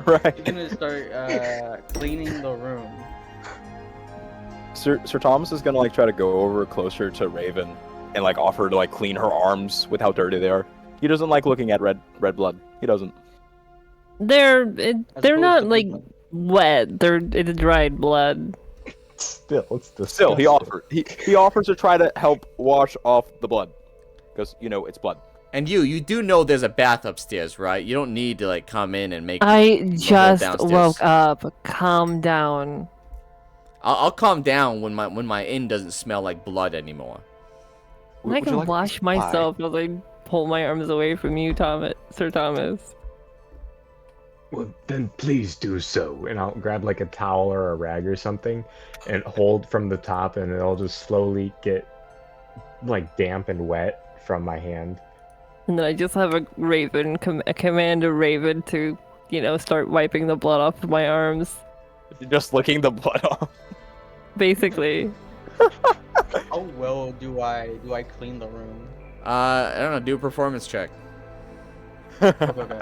Right. He's gonna start cleaning the room. Sir Thomas is gonna like try to go over closer to Raven and like offer her to like clean her arms with how dirty they are. He doesn't like looking at red blood. He doesn't. They're As they're opposed not to like blood. wet. It's dried blood. Still, it's disgusting. Still, he offers to try to help wash off the blood because you know it's blood. And you do know there's a bath upstairs, right? You don't need to like come in and make. I just downstairs. woke up. Calm down. I'll calm down when my inn doesn't smell like blood anymore. And I can wash myself as I pull my arms away from you, Sir Thomas. Well, then please do so. And I'll grab like a towel or a rag or something and hold from the top, and it'll just slowly get like damp and wet from my hand. And then I just have a raven, command a raven to, start wiping the blood off of my arms. Just licking the blood off. Basically. How well do I clean the room? I don't know. Do a performance check. Okay.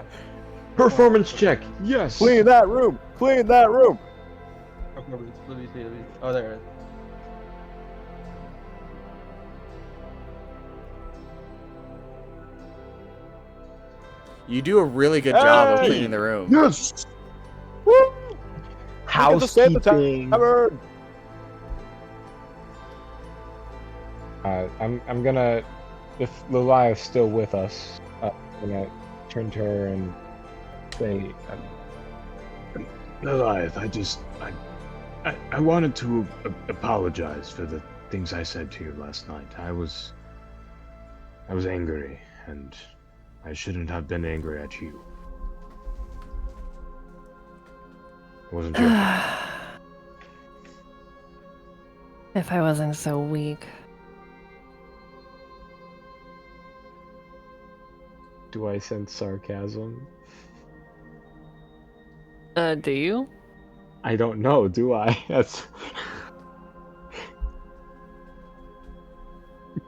Performance check. Yes. Clean that room. Clean that room. Okay, let me see. Oh, there it is. You do a really good job of Hey! cleaning the room. Yes! Woo! Look at the Santa Housekeeping. Tavern. I'm gonna, if Lila is still with us, I'm gonna turn to her and say, Lilith, I wanted to apologize for the things I said to you last night. I was angry, and I shouldn't have been angry at you. I wasn't joking. If I wasn't so weak. do I sense sarcasm? Do you? I don't know, do I? That's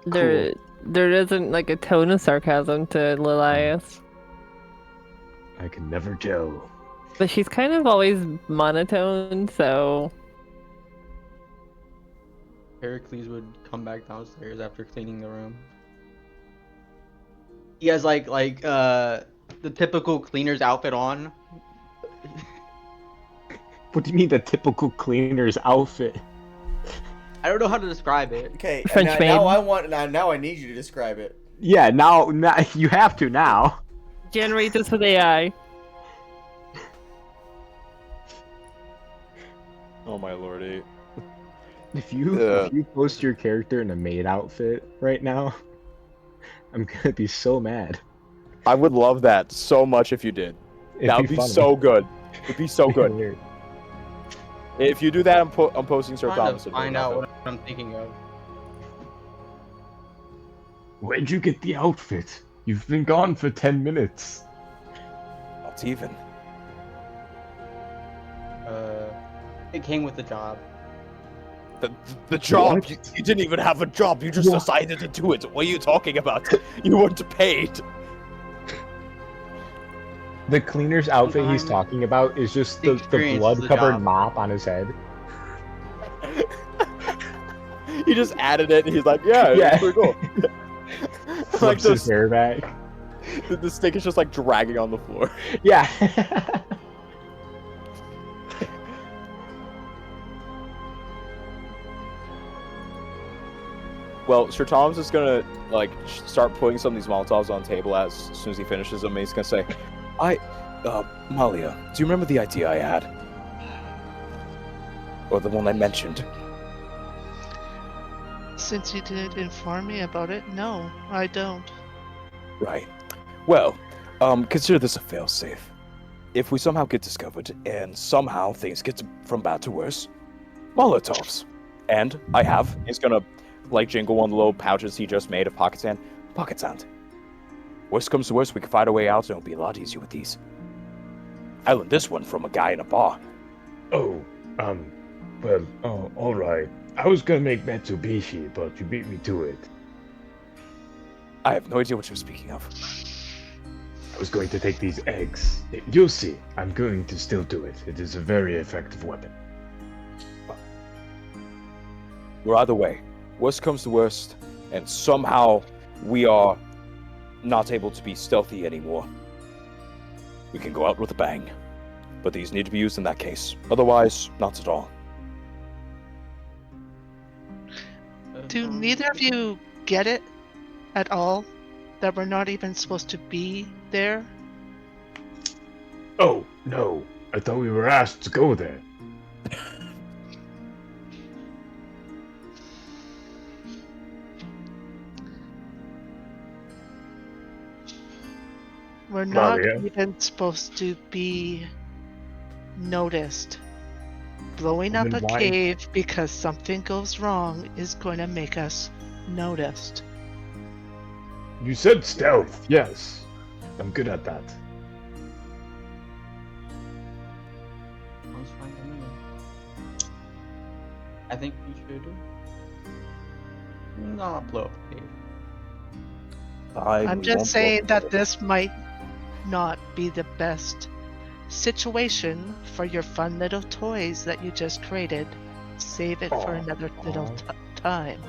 There isn't like a tone of sarcasm to Lilias. I can never tell. But she's kind of always monotone, so Herecules would come back downstairs after cleaning the room. He has like the typical cleaner's outfit on. What do you mean the typical cleaner's outfit? I don't know how to describe it. Okay, French now, maid. now I need you to describe it. Yeah, now you have to now. generate this with AI. Oh my lordy. If you post your character in a maid outfit right now, I'm gonna be so mad. I would love that so much if you did. It'd That would be funny. so good. It'd be so good. If you do that, I'm posting Sir Trying Thomas. to find out what I'm thinking of. Where'd you get the outfit? You've been gone for 10 minutes. Not even. It came with the job. The job? What? You didn't even have a job. You just What? decided to do it. What are you talking about? You weren't paid. The cleaner's outfit he's Sometimes talking about is just the the experience is the blood-covered job. mop on his head. He just added it, and he's like, yeah, Yeah. it's pretty cool. Like Flips his hair back. the stick is just like dragging on the floor. Yeah. Well, Sir Tom's is gonna like start putting some of these Molotovs on the table as soon as he finishes them. And he's gonna say, Malia, do you remember the idea I had? Or the one I mentioned? Since you did inform me about it, no, I don't. Right. Well, consider this a failsafe. If we somehow get discovered, and somehow things get from bad to worse, Molotovs. And he's gonna, like, jingle one of the little pouches he just made of pocket sand. Pocket sand. Worst comes to worst, we can find a way out, and it'll be a lot easier with these. I learned this one from a guy in a bar. Oh, well, alright. I was gonna make Mitsubishi, but you beat me to it. I have no idea what you're speaking of. I was going to take these eggs. You'll see. I'm going to still do it. It is a very effective weapon. Well, either way, worst comes to worst, and somehow we are not able to be stealthy anymore. We can go out with a bang. But these need to be used in that case. Otherwise, not at all. Do neither of you get it at all? That we're not even supposed to be there? Oh, no. I thought we were asked to go there. We're not Malia? even supposed to be noticed. Blowing up Then a why- cave because something goes wrong is going to make us noticed. You said stealth, yes. I'm good at that. Sounds fine to me. I think we should not blow up the cave. I'm just saying that this might not be the best situation for your fun little toys that you just created. Save it for another little time.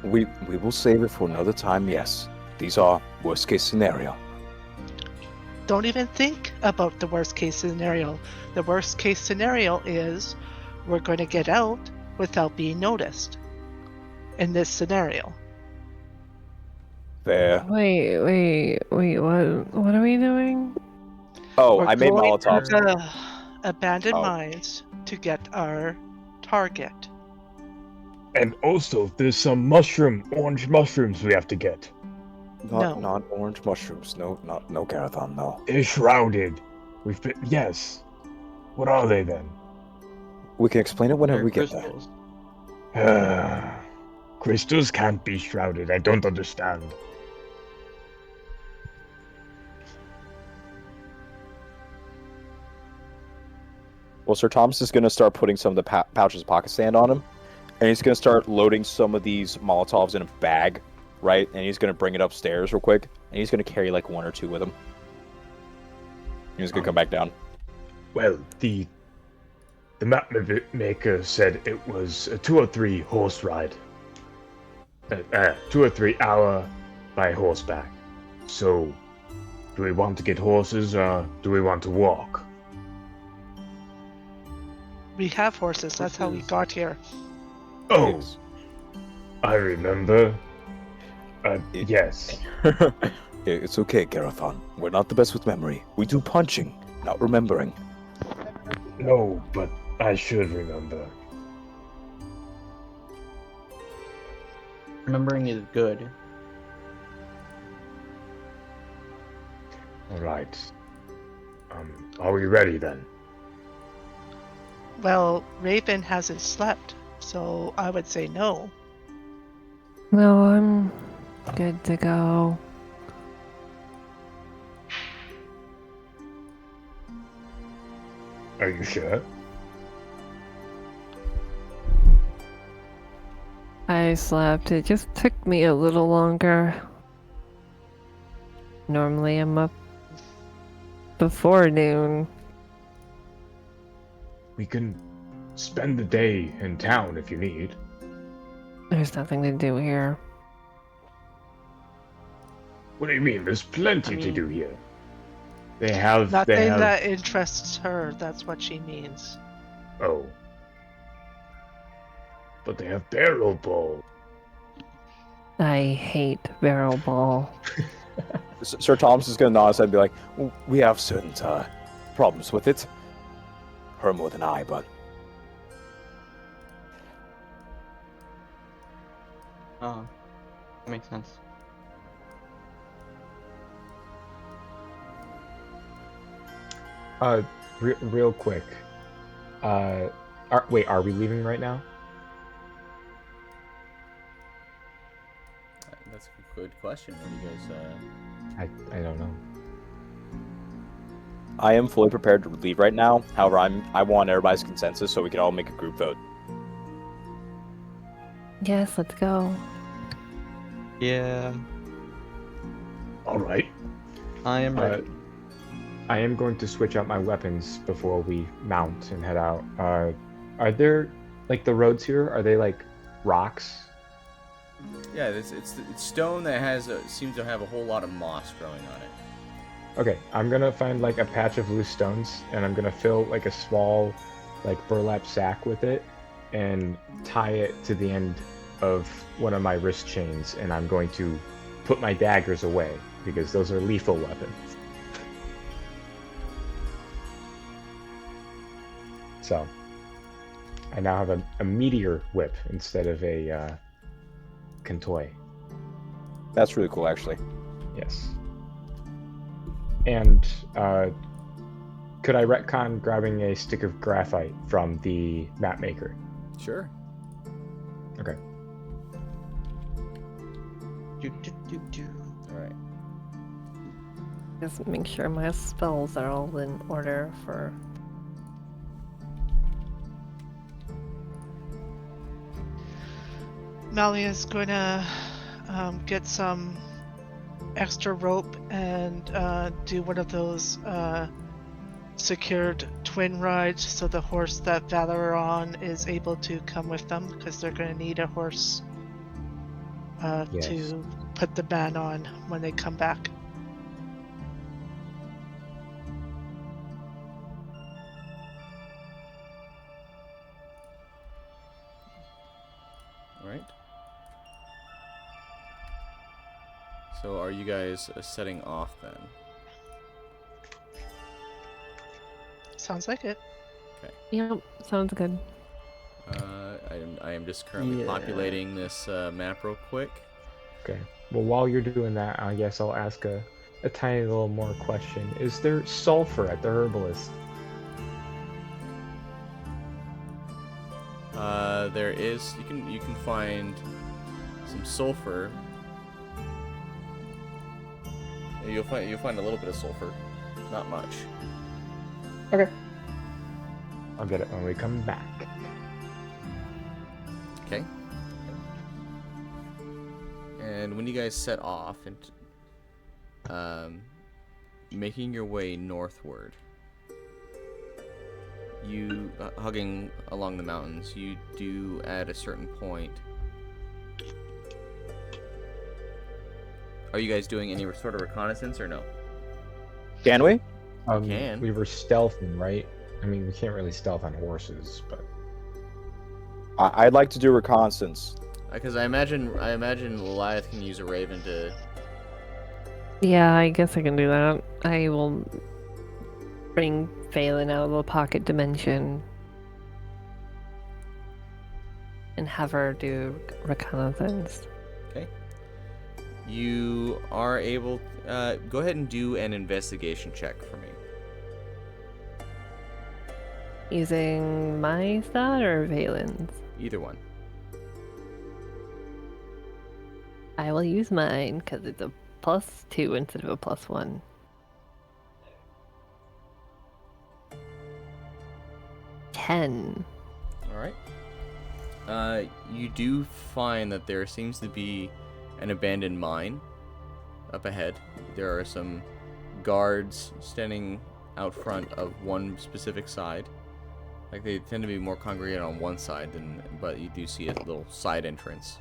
We will save it for another time, yes. These are worst case scenario. Don't even think about the worst case scenario. The worst case scenario is we're going to get out without being noticed in this scenario. There. Wait, what are we doing? Oh, We're I made going to Molotovs. the abandoned Oh. mines to get our target. And also, there's some orange mushrooms we have to get. No. Not orange mushrooms. No Garathon, no. They're shrouded. Yes. What are they then? We can explain it whenever They're we get crystals. Crystals can't be shrouded. I don't understand. Well, Sir Thomas is going to start putting some of the pouches of pocket sand on him, and he's going to start loading some of these Molotovs in a bag, right? And he's going to bring it upstairs real quick, and he's going to carry like one or two with him. He's going to come back down. Well, the map maker said it was a 2 or 3 horse ride. 2 or 3 hour by horseback. So, do we want to get horses or do we want to walk? We have horses. That's how we got here. Oh, Yes. I remember. Yes. It's okay, Garathon. We're not the best with memory. We do punching, not remembering. No, but I should remember. Remembering is good. Alright. Are we ready then? Well, Raven hasn't slept, so I would say no. No, I'm good to go. Are you sure? I slept. It just took me a little longer. Normally I'm up before noon. We can spend the day in town if you need. There's nothing to do here. What do you mean? There's plenty to do here. They have. Nothing that interests her, that's what she means. Oh. But they have barrel ball. I hate barrel ball. Sir Thomas is going to nod his head and be like, we have certain problems with it. Her more than I, but... Oh, that makes sense. Real quick. Are we leaving right now? That's a good question. What do you guys? I don't know. I am fully prepared to leave right now. However, I want everybody's consensus so we can all make a group vote. Yes, let's go. Yeah, All right. I am ready. I am going to switch out my weapons before we mount and head out. Are there, like, the roads here? Are they like rocks? Yeah, it's stone that seems to have a whole lot of moss growing on it. Okay, I'm gonna find like a patch of loose stones, and I'm gonna fill like a small, like burlap sack with it, and tie it to the end of one of my wrist chains, and I'm going to put my daggers away because those are lethal weapons. So, I now have a meteor whip instead of a Kantoi. That's really cool, actually. Yes. And could I retcon grabbing a stick of graphite from the map maker? Sure. Okay. All right. Just make sure my spells are all in order for... Malia's going to get some extra rope and do one of those secured twin rides so the horse that Valor on is able to come with them because they're going to need a horse Yes. to put the ban on when they come back. All right. So are you guys setting off then? Sounds like it. Yep, sounds good. I am just currently populating this map real quick. Okay. Well, while you're doing that, I guess I'll ask a tiny little more question. Is there sulfur at the herbalist? There is. You can find some sulfur. You'll find a little bit of sulfur, not much. Okay. I'll get it when we come back. Okay. And when you guys set off and making your way northward, you hugging along the mountains, you do at a certain point. Are you guys doing any sort of reconnaissance or no? Can we? Can. We were stealthing, right? I mean, we can't really stealth on horses, but I'd like to do reconnaissance. Because I imagine Goliath can use a raven to. Yeah, I guess I can do that. I will bring Phelan out of the pocket dimension and have her do reconnaissance. Okay. You are able. Go ahead and do an investigation check for me. Using my stat or Valen's? Either one. I will use mine because it's a +2 instead of a +1. Ten. All right. You do find that there seems to be an abandoned mine up ahead. There are some guards standing out front of one specific side. Like, they tend to be more congregated on one side, but you do see a little side entrance.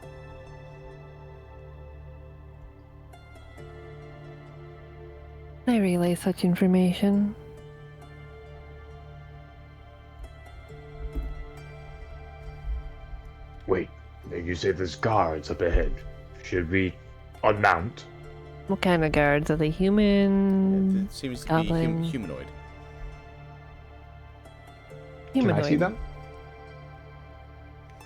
I relay such information. Wait, you say there's guards up ahead. Should we unmount? What kind of guards? Are they human? It seems to goblin. be humanoid. Can I see them?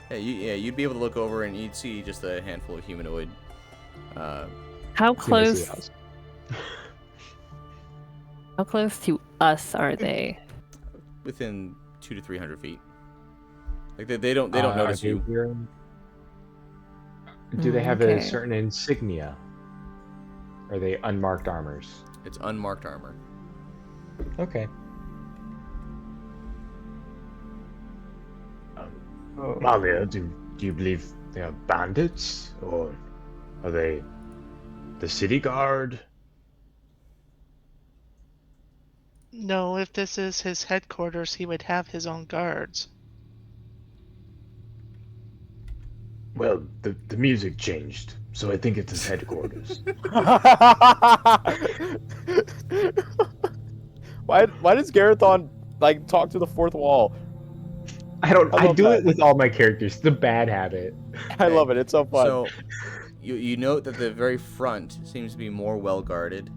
Yeah, you'd be able to look over and you'd see just a handful of humanoid. How Can I see close? us? How close to us are they? Within 200 to 300 feet. Like they don't notice are they you. wearing- Do they have a Okay. certain insignia? Are they unmarked armors? It's unmarked armor. Okay. Malia, do you believe they are bandits? Or are they the city guard? No, if this is his headquarters, he would have his own guards. Well, the music changed, so I think it's his headquarters. Why does Garathon like talk to the fourth wall? I love do that. it with all my characters. It's a bad habit. I love it. It's so fun. So you note that the very front seems to be more well guarded,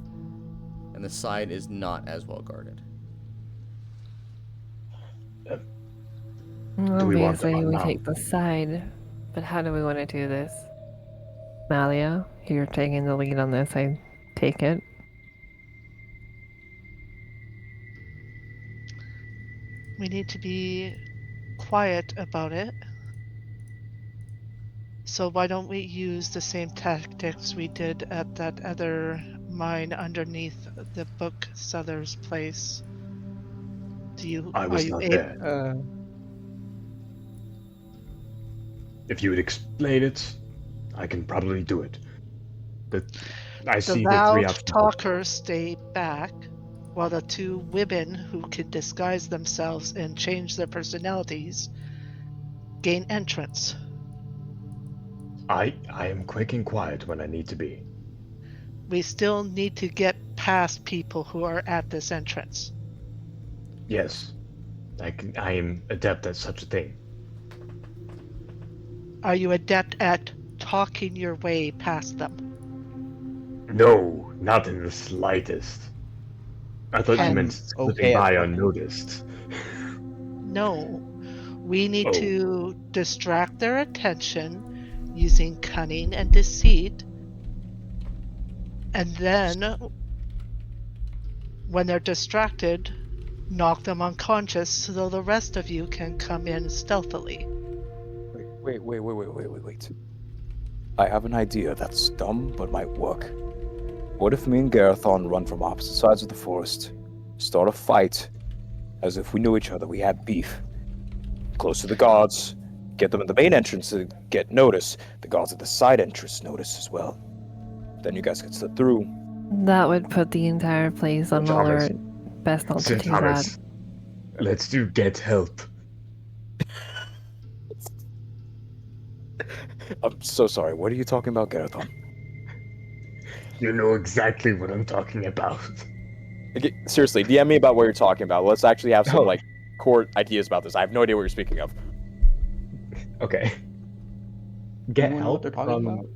and the side is not as well guarded. Do we want to Obviously, we unmount? take the side, but how do we want to do this? Malia, you're taking the lead on this. I take it. We need to be quiet about it. So why don't we use the same tactics we did at that other mine underneath the bookseller's place? I was not there. If you would explain it, I can probably do it. But I The see the three loud options. talkers stay back, while the two women who can disguise themselves and change their personalities gain entrance. I am quick and quiet when I need to be. We still need to get past people who are at this entrance. Yes, I am adept at such a thing. Are you adept at talking your way past them? No, not in the slightest. I thought you And meant slipping okay at by talking. unnoticed. No. We need Oh. to distract their attention using cunning and deceit. And then, when they're distracted, knock them unconscious so the rest of you can come in stealthily. Wait. I have an idea that's dumb but might work. What if me and Garathon run from opposite sides of the forest, start a fight, as if we knew each other, we had beef. Close to the guards, get them at the main entrance to get notice. The guards at the side entrance notice as well. Then you guys can slip through. That would put the entire place on Thomas. alert. Best not to St. do that. Thomas, let's do get help. I'm so sorry. What are you talking about, Garathon? You know exactly what I'm talking about. Okay, seriously, DM me about what you're talking about. Let's actually have some Oh. core ideas about this. I have no idea what you're speaking of. Okay. Get Anyone know what help they're talking from about?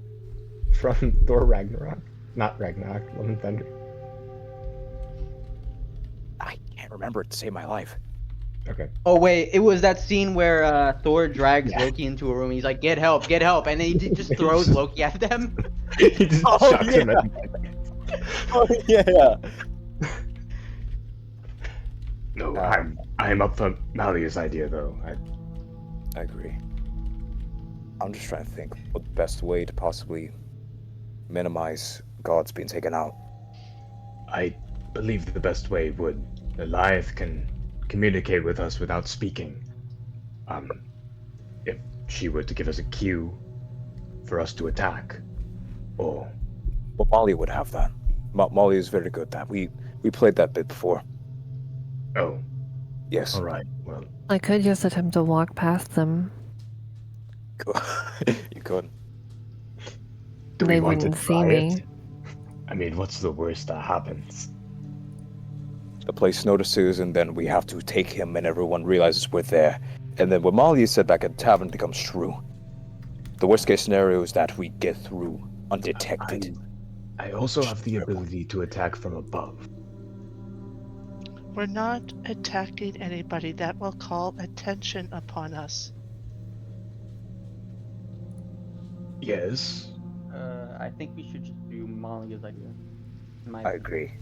from Thor Ragnarok, not Ragnarok, Love and Thunder. I can't remember it to save my life. Okay. Oh wait, it was that scene where Thor drags Yeah. Loki into a room. He's like, "Get help, get help!" And then he just throws Loki at them. He just Oh, chucks him yeah. at the Oh yeah. No, I'm I am up for Malia's idea, though. I agree. I'm just trying to think what the best way to possibly minimize gods being taken out. I believe the best way would Eliath can communicate with us without speaking. If she were to give us a cue for us to attack, or Well, Malia would have that. Malia is very good at that. We played that bit before. oh, Yes. all right. Well, I could just attempt to walk past them. You could. do They we want to wouldn't see try me. it? I mean, what's the worst that happens? The place notices, and then we have to take him, and everyone realizes we're there. And then what Malia said back at the tavern becomes true. The worst case scenario is that we get through undetected. I also have the ability to attack from above. We're not attacking anybody that will call attention upon us. Yes. I think we should just do Malia's idea. I agree.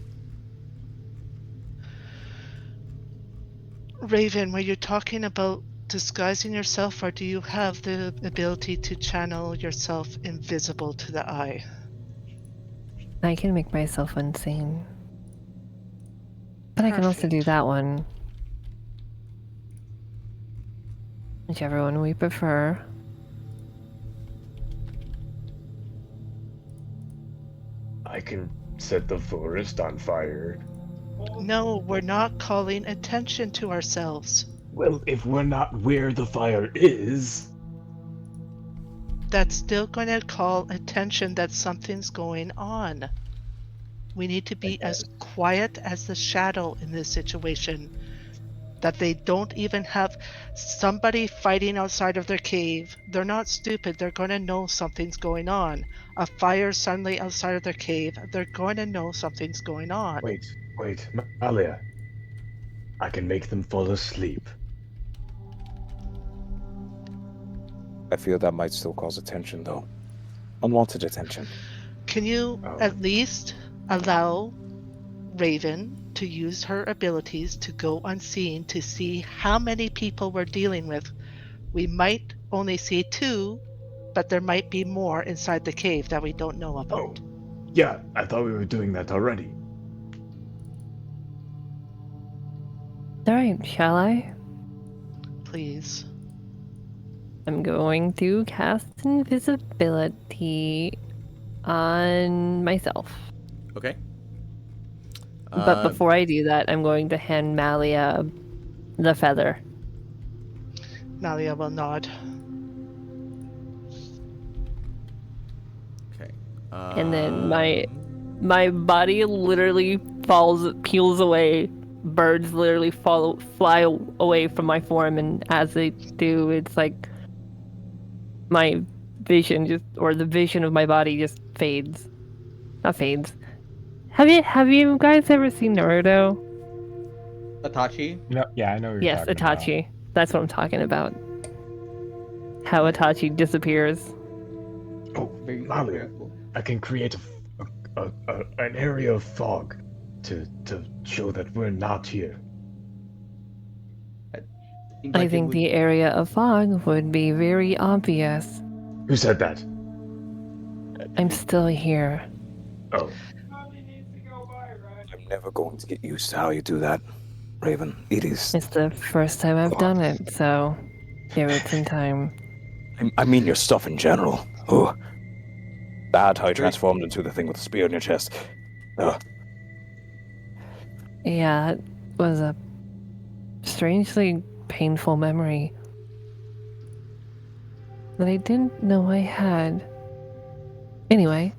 Raven, were you talking about disguising yourself, or do you have the ability to channel yourself invisible to the eye? I can make myself unseen. But I can also do Perfect. that one. Whichever one we prefer. I can set the forest on fire. No, we're not calling attention to ourselves. Well, if we're not where the fire is. That's still going to call attention that something's going on. We need to be as quiet as the shadow in this situation. That they don't even have somebody fighting outside of their cave. They're not stupid. They're going to know something's going on. A fire suddenly outside of their cave. They're going to know something's going on. Wait, Malia. I can make them fall asleep. I feel that might still cause attention, though. Unwanted attention. Can you at least allow Raven to use her abilities to go unseen to see how many people we're dealing with? We might only see 2, but there might be more inside the cave that we don't know about. Yeah, I thought we were doing that already. Alright, shall I? Please. I'm going to cast invisibility on myself. Okay. But before I do that, I'm going to hand Malia the feather. Malia will nod. Okay. And then my body literally peels away. Birds literally fly away from my form, and as they do, it's like my vision or the vision of my body just fades. Not fades. Have you guys ever seen Naruto? Itachi? No, yeah, I know what you're Yes, talking about. Itachi. That's what I'm talking about. How Itachi disappears. Oh, Very Malia, cool. I can create an area of fog to show that we're not here. Seems I like it think would- the area of fog would be very obvious. Who said that? I'm still here. Oh, I'm never going to get used to how you do that, Raven. It is. It's the first time I've done it, so give it some time. I mean your stuff in general. Oh. Bad how you transformed into the thing with the spear in your chest. Ugh. Yeah, it was a strangely painful memory that I didn't know I had. Anyway,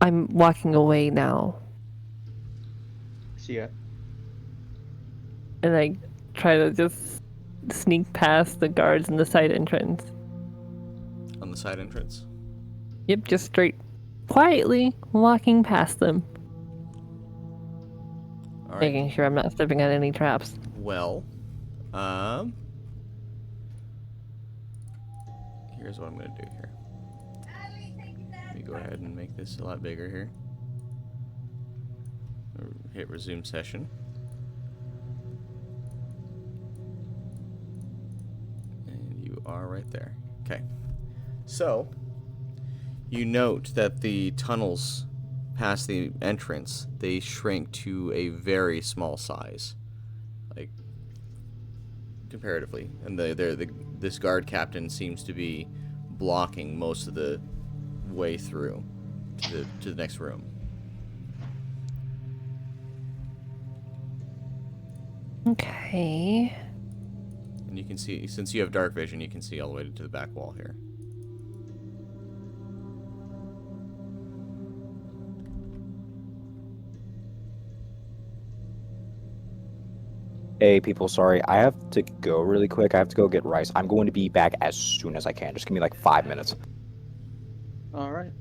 I'm walking away now, See ya. and I try to just sneak past the guards in the side entrance. On the side entrance. Yep, just straight, quietly walking past them, All right. making sure I'm not stepping on any traps. Well, here's what I'm gonna do here. Let me go ahead and make this a lot bigger here. Hit resume session. are right there. Okay. So, you note that the tunnels past the entrance, they shrink to a very small size. Like, comparatively. And this guard captain seems to be blocking most of the way through to the next room. Okay. And you can see, since you have dark vision, you can see all the way to the back wall here. Hey, people, sorry. I have to go really quick. I have to go get rice. I'm going to be back as soon as I can. Just give me like 5 minutes. All right.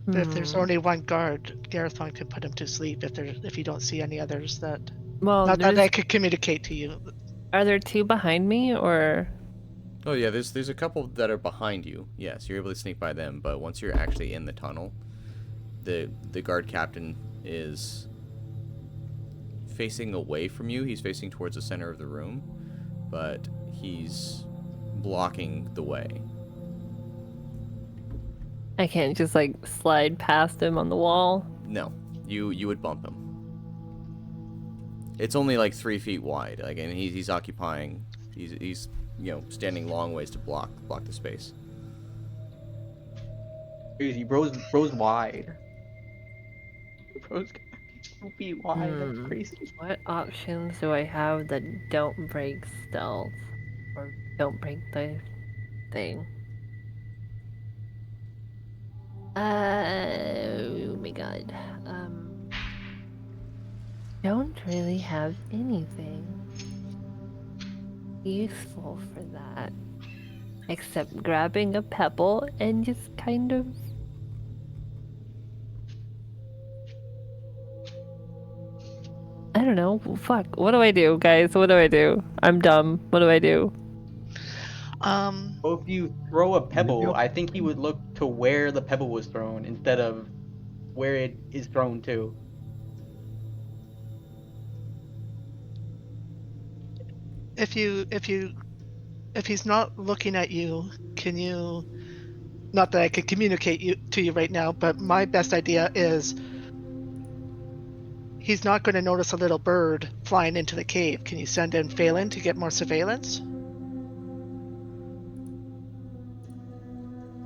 But if there's Hmm. only one guard, Garathon can put him to sleep if you don't see any others that Well, not that I could communicate to you. are there two behind me, or? Oh yeah, there's a couple that are behind you. Yes, you're able to sneak by them, but once you're actually in the tunnel, the guard captain is facing away from you. He's facing towards the center of the room, but he's blocking the way. I can't just like slide past him on the wall. No, you would bump him. It's only like 3 feet wide, like, and he's occupying. He's standing long ways to block the space. Crazy, bro's wide. Bro's 2 feet wide. That's Hmm. crazy. What options do I have that don't break stealth or don't break the thing? Oh my god. Don't really have anything useful for that. Except grabbing a pebble and just kind of... I don't know. Fuck. What do I do, guys? What do I do? I'm dumb. What do I do? Well, if you throw a pebble, I think he would look to where the pebble was thrown instead of where it is thrown to. If he's not looking at you, can you? Not that I could communicate to you right now, but my best idea is he's not going to notice a little bird flying into the cave. Can you send in Phelan to get more surveillance?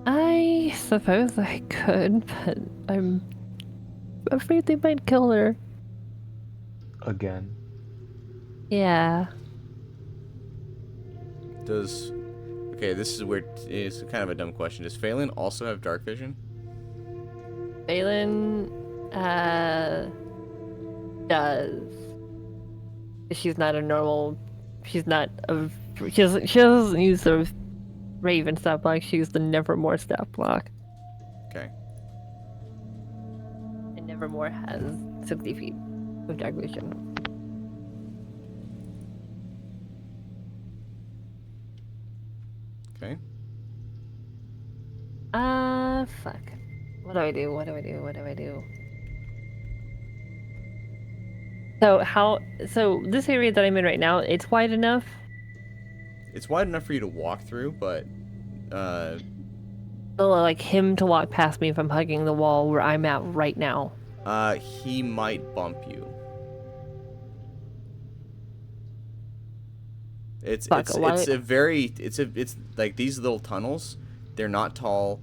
I suppose I could, but I'm afraid they might kill her. Again. Yeah. Okay, this is weird. It's kind of a dumb question. Does Phelan also have dark vision? Phelan, does. She's not a normal. She's not a. She doesn't use the Raven stat block. She used the Nevermore stat block. Okay. And Nevermore has 60 feet of dark vision. Okay. Fuck. What do I do? What do I do? What do I do? So this area that I'm in right now, it's wide enough? It's wide enough for you to walk through, but So, like him to walk past me if I'm hugging the wall where I'm at right now. he might bump you. It's Fuck, it's like these little tunnels. They're not tall.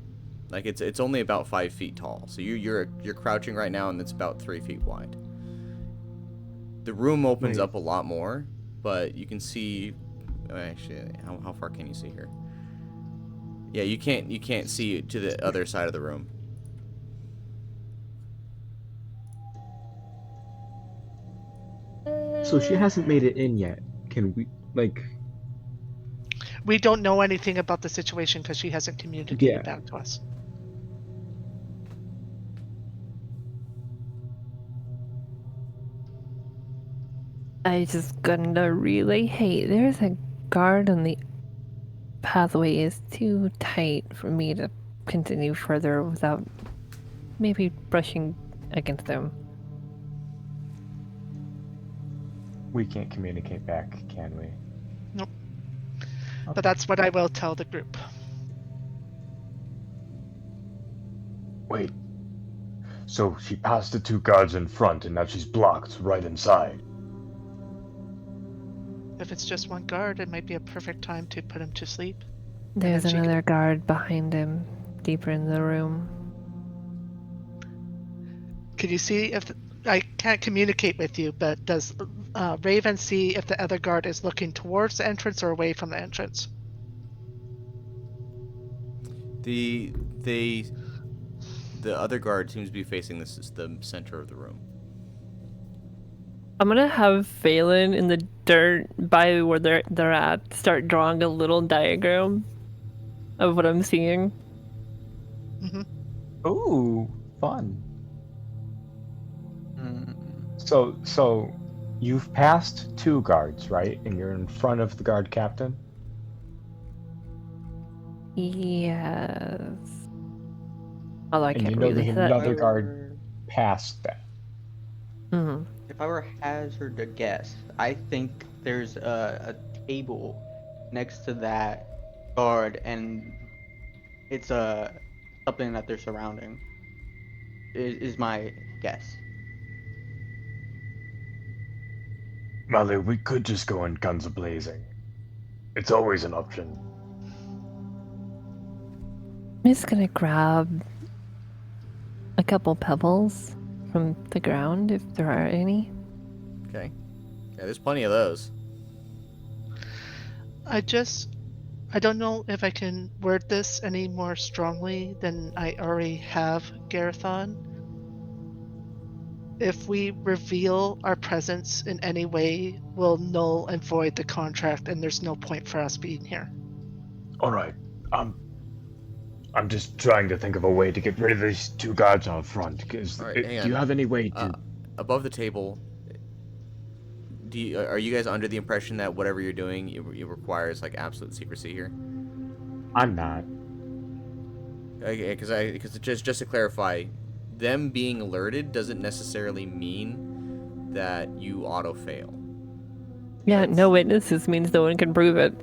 Like it's only about 5 feet tall. So you're crouching right now, and it's about 3 feet wide. The room opens up a lot more, but you can see. Actually, how far can you see here? Yeah, you can't see to the other side of the room. So she hasn't made it in yet. Can we, like... We don't know anything about the situation because she hasn't communicated back to us. I just gonna really hate. There's a guard on the pathway is too tight for me to continue further without maybe brushing against them. We can't communicate back, can we? Nope. Okay. But that's what I will tell the group. Wait. So she passed the 2 guards in front, and now she's blocked right inside. If it's just one guard, it might be a perfect time to put him to sleep. There's then she another guard behind him, deeper in the room. Can you see if I can't communicate with you? But does Raven see if the other guard is looking towards the entrance or away from the entrance? The other guard seems to be facing the center of the room. I'm gonna have Phelan in the dirt by where they're at start drawing a little diagram of what I'm seeing. Ooh, fun. Mm, So you've passed 2 guards, right? And you're in front of the guard captain. Yes. Although I And can't you know really there's see that. another guard past that. Mhm. If I were hazard to guess, I think there's a table next to that guard, and it's something that they're surrounding. Is my guess. Malia, we could just go in guns a-blazing. It's always an option. I'm just gonna grab a couple pebbles from the ground if there are any. Okay. Yeah, there's plenty of those. I don't know if I can word this any more strongly than I already have, Garathon. If we reveal our presence in any way, we'll null and void the contract, and there's no point for us being here. Alright, I'm just trying to think of a way to get rid of these 2 guards out front. Because Alright, hang do you on. have any way to? Above the table, are you guys under the impression that whatever you're doing, it requires like absolute secrecy here? I'm not. Because just to clarify, them being alerted doesn't necessarily mean that you auto fail. Yeah, no witnesses means no one can prove it.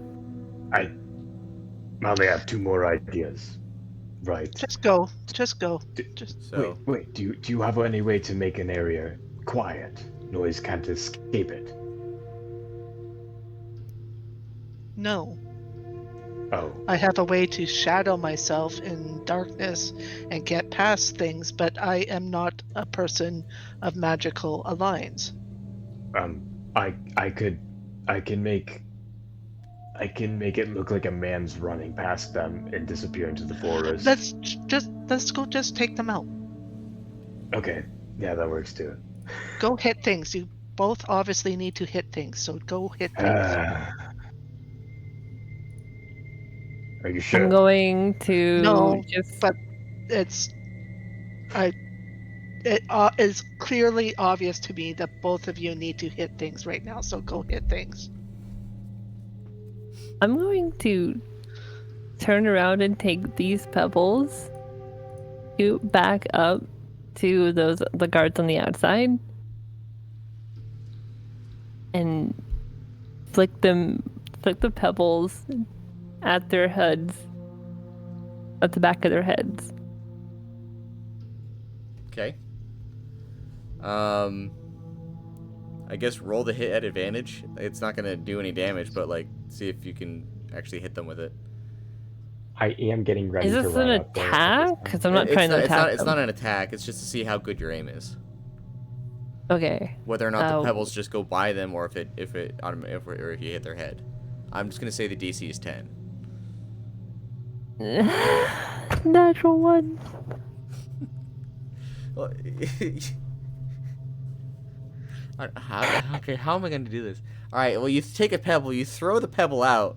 Malia, I have 2 more ideas. Right. Just go. Just go. So Wait. Do you have any way to make an area quiet? Noise can't escape it. No. Oh. I have a way to shadow myself in darkness and get past things, but I am not a person of magical alliance. I can make it look like a man's running past them and disappear into the forest. Let's go just take them out. Okay. Yeah, that works too. Go hit things. You both obviously need to hit things, so go hit things. Are you sure? I'm going to No, just. but it is clearly obvious to me that both of you need to hit things right now, so go hit things. I'm going to turn around and take these pebbles, scoot back up to the guards on the outside, and flick the pebbles at their heads, at the back of their heads. okay. I guess roll the hit at advantage. It's not gonna do any damage, but like see if you can actually hit them with it. I am getting ready Is to this run an up there. attack? Because I'm not trying to attack It's them. not an attack. It's just to see how good your aim is. Okay. Whether or not the Oh. pebbles just go by them, or if you hit their head. I'm just gonna say the DC is 10. Natural one. Well, how am I going to do this? Alright, well, you take a pebble, you throw the pebble out,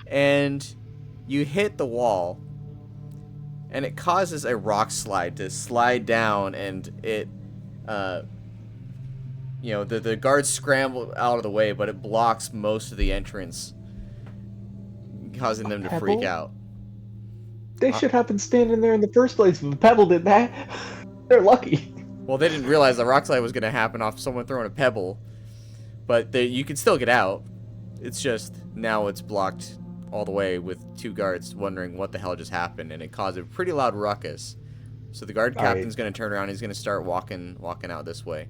and you hit the wall, and it causes a rock slide to slide down, and it, the guards scramble out of the way, but it blocks most of the entrance, causing them to freak Pebble? out. They should have been standing there in the first place if the pebble did that. They're lucky. Well, they didn't realize the rock slide was going to happen off someone throwing a pebble, but you can still get out. It's just now it's blocked all the way with 2 guards wondering what the hell just happened, and it caused a pretty loud ruckus. So the guard captain's gonna turn around. He's gonna start walking out this way.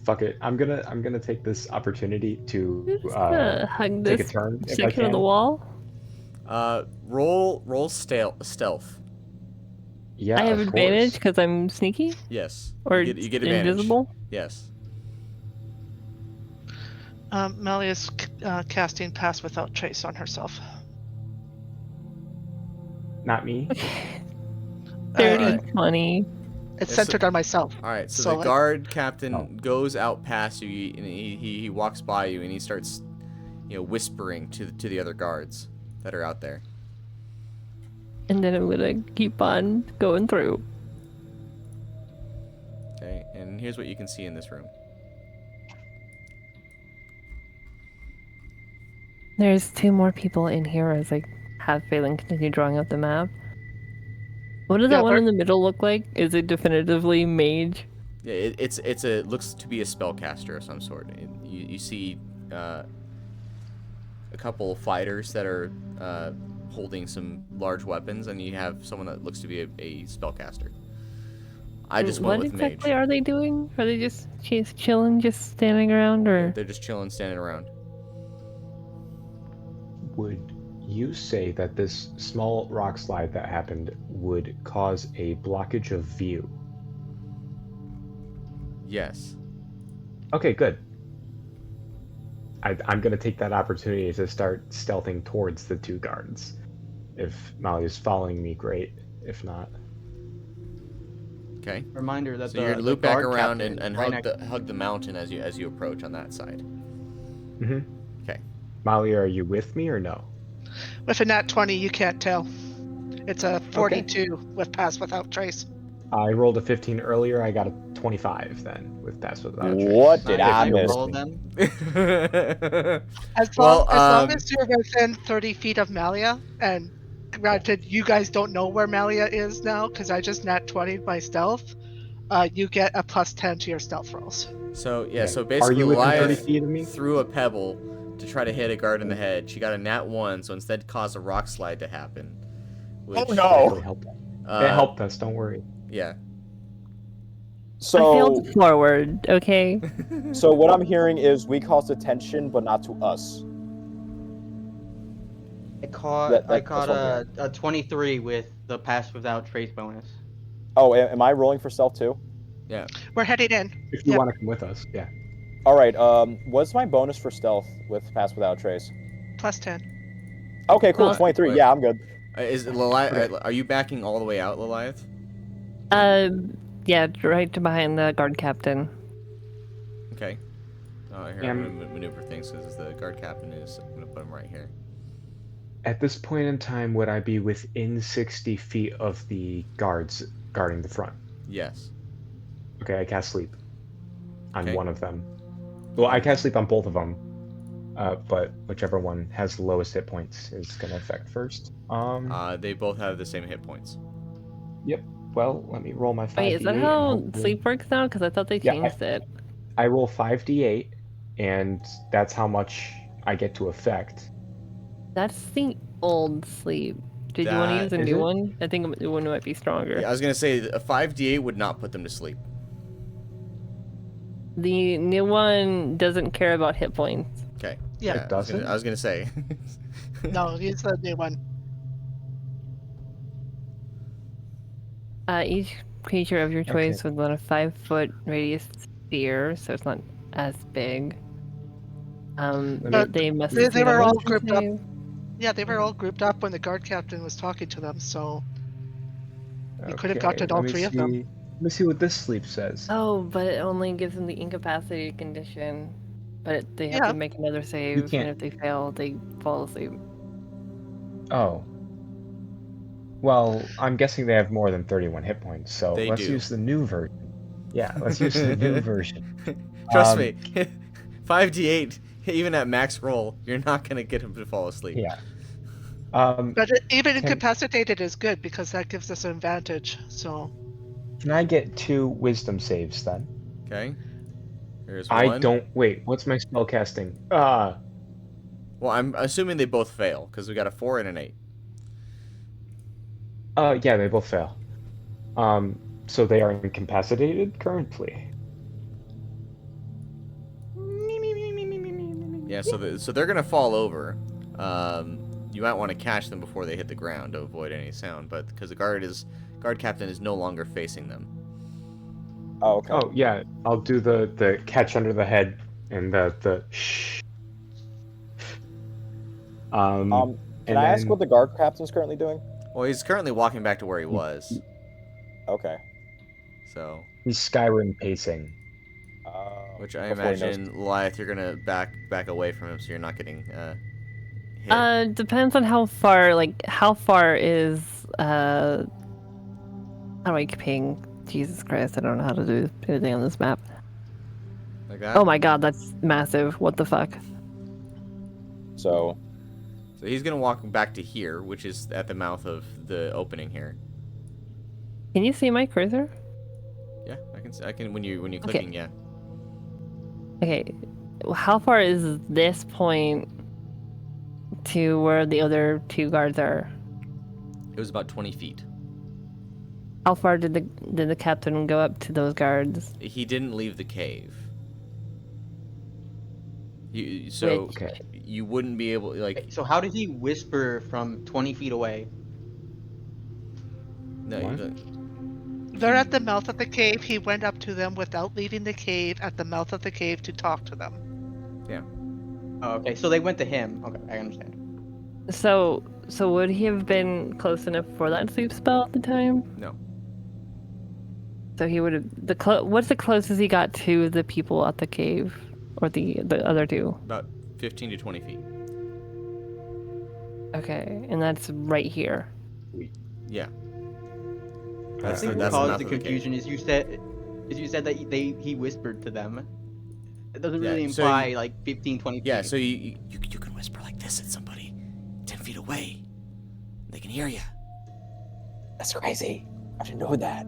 Fuck it. I'm gonna take this opportunity to Just gonna hug take a this turn if I section of the can. wall. Roll stealth. Yeah, I have of advantage course. because I'm sneaky Yes. or you get advantage. invisible. Yes. Malia's casting Pass Without Trace on herself. Not me. 30, Alright. 20. It's Yeah, so- centered on myself. All right. So, So, the like- guard captain Oh. goes out past you, and he walks by you, and he starts, whispering to the other guards that are out there. And then I'm gonna keep on going through. Okay. And here's what you can see in this room. There's 2 more people in here as I have Phelan continue drawing out the map. What does Yeah, that one we're- in the middle look like? Is it definitively mage? Yeah, it looks to be a spellcaster of some sort. You see a couple fighters that are holding some large weapons, and you have someone that looks to be a spellcaster. I just went What with exactly mage. are they doing? Are they just chilling, just standing around, or? They're just chilling, standing around. Would you say that this small rock slide that happened would cause a blockage of view? Yes. Okay, good. I'm going to take that opportunity to start stealthing towards the 2 guards. If Malia's following me, great. If not, Okay. Reminder that So you're gonna the loop back guard around captain and is right hug next- hug the mountain as you approach on that side. mm-hmm. Okay. Malia, are you with me or no? With a nat 20, you can't tell. It's a 42 with Pass Without Trace. I rolled a 15 earlier. I got a 25 then with Pass Without Trace. What did I If you miss? roll All me. them. As Well, long as you're within 30 feet of Malia, and granted, you guys don't know where Malia is now, because I just nat 20'd my stealth, you get a +10 to your stealth rolls. So yeah, Okay. so Are basically you within 30 Goliath feet of me? threw a pebble to try to hit a guard in the head. She got a nat 1, so instead caused a rock slide to happen. Which, Oh, no. Really helped us. It helped us. Don't worry. Yeah. I So, failed forward, okay? so what I'm hearing is we caused attention, but not to us. I caught That- I that's caught what I'm a 23 with the Pass Without Trace bonus. Oh, am I rolling for stealth too? Yeah. We're heading in. If you Yep. want to come with us, yeah. All right. What's my bonus for stealth with Pass Without Trace? +10. Okay, cool. Well, 23. wait. Yeah, I'm good. Is Liliath? Are you backing all the way out, Liliath? Yeah, right behind the guard captain. Okay. Here, Yeah, I'm gonna maneuver things because the guard captain is. I'm gonna put him right here. At this point in time, would I be within 60 feet of the guards guarding the front? Yes. Okay, I cast sleep on Okay. one of them. Well, I cast sleep on both of them, but whichever one has the lowest hit points is going to affect first. They both have the same hit points. Well, let me roll my 5d8. Wait, is that and how hopefully- sleep works now? Because I thought they Yeah, changed it. I roll 5d8, and that's how much I get to affect. That's the old sleep. Did you want to That- use a is new it? one? I think a new one might be stronger. Yeah, I was gonna say a 5d8 would not put them to sleep. The new one doesn't care about hit points. Okay. Yeah. It doesn't? I was gonna say. No, use the new one. Each creature of your choice within a 5-foot radius sphere, so it's not as big. But They must. they succeed were on all wisdom grouped up. save. Yeah, they were all grouped up when the guard captain was talking to them, so you could have Okay, gotten all let me 3 of them. see- Let me see what this sleep says. Oh, but it only gives them the incapacity condition. But they have Yeah. to make another save, and can't- if they fail, they fall asleep. Oh. Well, I'm guessing they have more than 31 hit points, so They let's do. use the new version. Yeah, let's use the new version. Trust Um, me, 5d8, even at max roll, you're not gonna get him to fall asleep. Yeah. But even Can- incapacitated is good because that gives us an advantage. So Can I get 2 wisdom saves then? Okay. There's I one. don't. Wait, what's my spell casting? Well, I'm assuming they both fail because we got a 4 and an 8. Yeah, they both fail. So they are incapacitated currently. Yeah, so they're gonna fall over. You might want to catch them before they hit the ground to avoid any sound, but because the guard captain is no longer facing them. Oh, okay. Oh yeah, I'll do the catch under the head and the shh. Can and I ask then- what the guard captain's currently doing? Well, he's currently walking back to where he was. Okay. So, He's Skyrim pacing. which I Before he knows- imagine, Lyeth, you're gonna back away from him so you're not getting hit. Depends on how far. Like, how far is how do I ping? Jesus Christ, I don't know how to do anything on this map. Like that. Oh my god, that's massive. What the fuck? So, So he's gonna walk back to here, which is at the mouth of the opening here. Can you see my cursor? Yeah, I can when you Okay. clicking, yeah. Okay, how far is this point to where the other two guards are? It was about 20 feet. How far did the captain go up to those guards? He didn't leave the cave. So Okay. you wouldn't be able like So how did he whisper from 20 feet away? no. What? They're at the mouth of the cave. He went up to them without leaving the cave at the mouth of the cave to talk to them. Oh, okay, so they went to him. Okay, I understand. So would he have been close enough for that sleep spell at the time? No. So he would have what's the closest he got to the people at the cave, or the other two? About 15 to 20 feet. Okay, and that's right here. Yeah. I That's think the what mouth caused the of the cave. confusion is you said that he whispered to them. It doesn't Yeah, really so imply you- like 15, 20 feet. Yeah, so you can whisper like this at somebody 10 feet away. They can hear you. that's crazy. I didn't know that.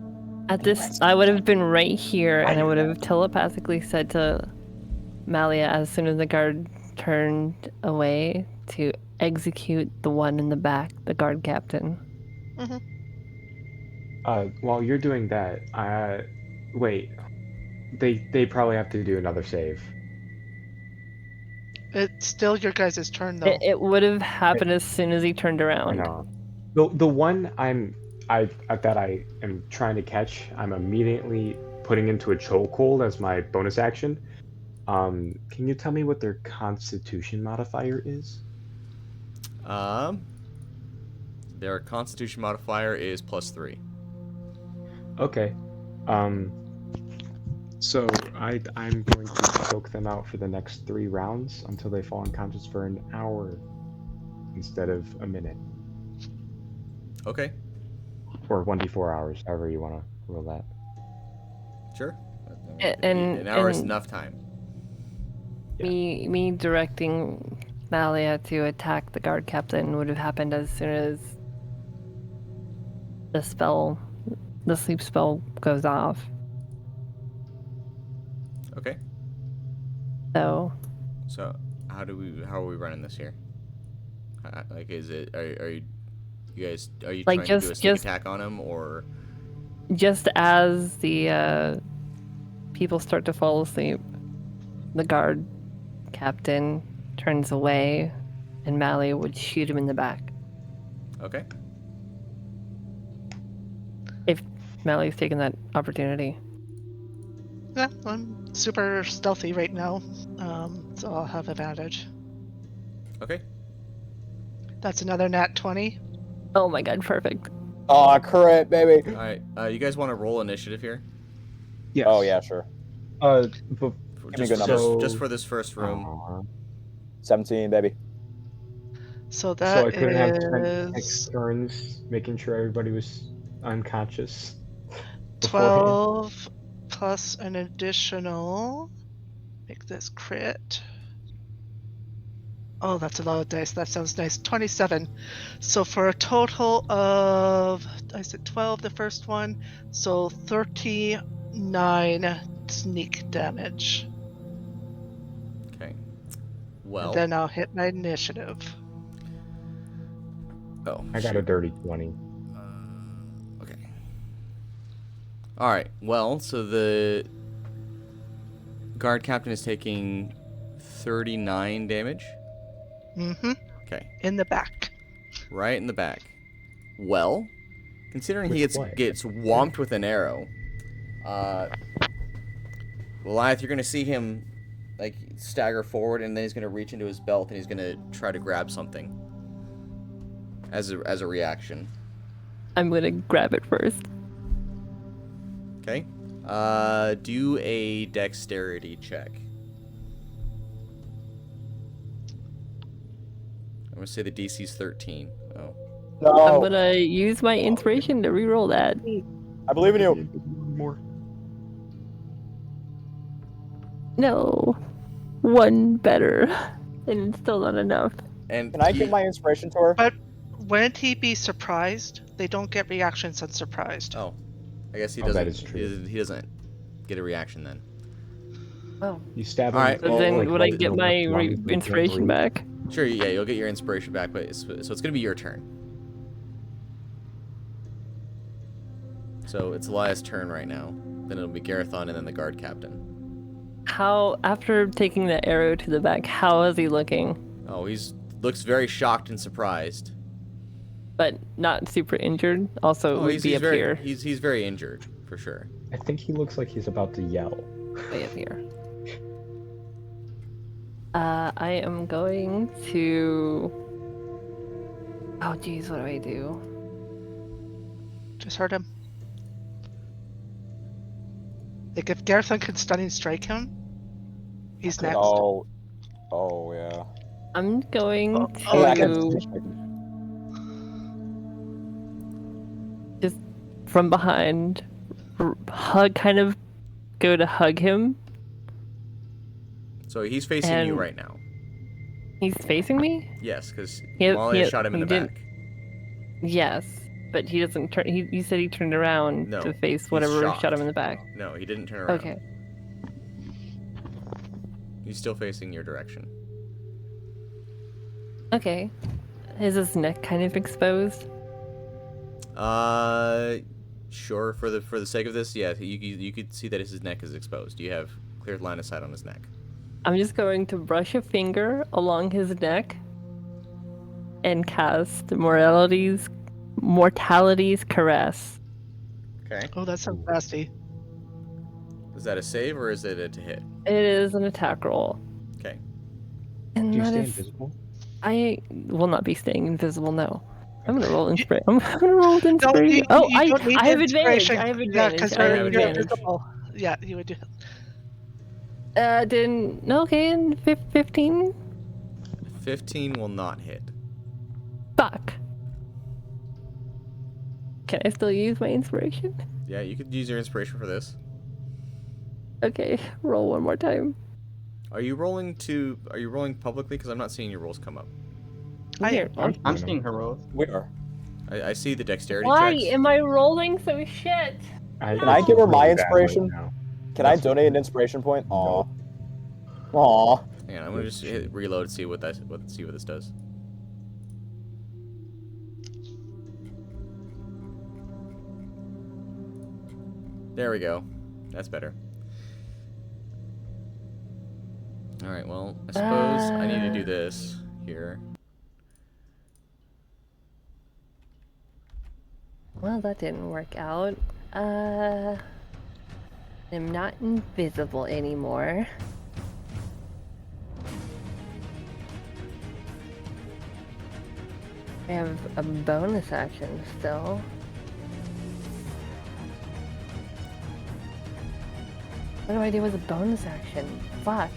At this, I would have been right here, and I would have telepathically said to Malia as soon as the guard turned away to execute the one in the back, the guard captain. While you're doing that, wait. They probably have to do another save. It's still your guys' turn, though. It would have happened as soon as he turned I around. know. The one that I am trying to catch, I'm immediately putting into a chokehold as my bonus action. Can you tell me what their Constitution modifier is? Their Constitution modifier is +3. Okay. So I'm going to choke them out for the next 3 rounds until they fall unconscious for an hour instead of a minute, Okay, or 1d4 hours, however you want to roll that. sure. And- an hour is and- enough time. Me directing Malia to attack the guard captain would have happened as soon as the sleep spell goes off. Okay. So So how are we running this here? Like, is it are you guys Like, trying to do a just- sneak just- attack on him or? just as the people start to fall asleep, the guard captain turns away, and Malia would shoot him in the back. Okay. If Malia's taken that opportunity. Yeah, I'm super stealthy right now, so I'll have advantage. Okay. That's another nat 20. Oh my god, perfect. Oh, correct, baby. All right. You guys want to roll initiative here? Yes. Oh yeah, sure. But me a good number. Just for this first room. 17, baby. So so that I couldn't have spent is 6 turns making sure everybody was unconscious. beforehand. 12 plus an additional. Make this crit. Oh, that's a lot of dice. That sounds nice. 27. So for a total of, I said 12 the first one, so 39 sneak damage. Well. And then I'll hit my initiative. Oh. I got a dirty 20. Okay. All right. Well, so the guard captain is taking 39 damage. Mm-hmm. Okay. In the back. Right in the back. Well, considering he Which way? gets whomped with an arrow, Goliath, you're gonna see him like stagger forward, and then he's gonna reach into his belt and he's gonna try to grab something as a reaction. I'm gonna grab it first. Okay. Do a dexterity check. I'm gonna say the DC's 13. Oh. No, I'm gonna use my inspiration to reroll that. I believe in you. More. No. One better. And it's still not enough. And Can I give my inspiration to her? But wouldn't he be surprised? They don't get reactions on surprised. Oh, I guess he Oh, doesn't. that is true. He doesn't get a reaction then. Oh. You stab him. Alright, So well, then like, would I right get in the my lung, you can't inspiration breathe. back? Sure, yeah, you'll get your inspiration back, but so it's gonna be your turn. So it's Elias' turn right now. Then it'll be Garathon and then the guard captain. How, after taking the arrow to the back, how is he looking? Oh, looks very shocked and surprised. But not super injured? Also, it would be up very, here. He's very injured for sure. I think he looks like he's about to yell. Way up here. I am going to... Oh, geez, what do I do? Just hurt him. Like, if Garathon could stunning strike him, he's next. Oh, yeah. I'm going Oh, I to... just from behind, kind of go to hug him. So he's facing you And- right now. He's facing me? Yes, because He- Malia he- shot him in he the didn't- back. Yes, but he doesn't turn. You said he turned around No, to face he's whatever shocked. shot him in the back. No, he didn't turn around. Okay. He's still facing your direction. Okay. Is his neck kind of exposed? Sure. For the sake of this, yeah, you could see that his neck is exposed. You have cleared line of sight on his neck. I'm just going to brush a finger along his neck and cast Mortality's Caress. Okay. Oh, that sounds nasty. Is that a save or is it a to hit? It is an attack roll. Okay. And Do you that stay is- invisible? I will not be staying invisible, no. I'm gonna roll inspiration. I'm gonna roll with No, inspiration. you Oh, don't need I have advantage. inspiration. I have Yeah, advantage. because I have you're advantage. invisible. Yeah, you would do. Didn't. No, okay, and 15? 15 will not hit. Fuck. Can I still use my inspiration? Yeah, you could use your inspiration for this. Okay, roll one more time. Are you rolling publicly? Because I'm not seeing your rolls come up. Here. I'm seeing her rolls. We are. I see the dexterity Why checks. am I rolling so shit? Can I give her my really bad right inspiration? now. Can I donate an inspiration point? Aw. Aw. Hang on, I'm gonna just hit reload and see what this does. There we go. That's better. All right. Well, I suppose I need to do this here. Well, that didn't work out. I'm not invisible anymore. I have a bonus action still. What do I do with a bonus action? Fuck.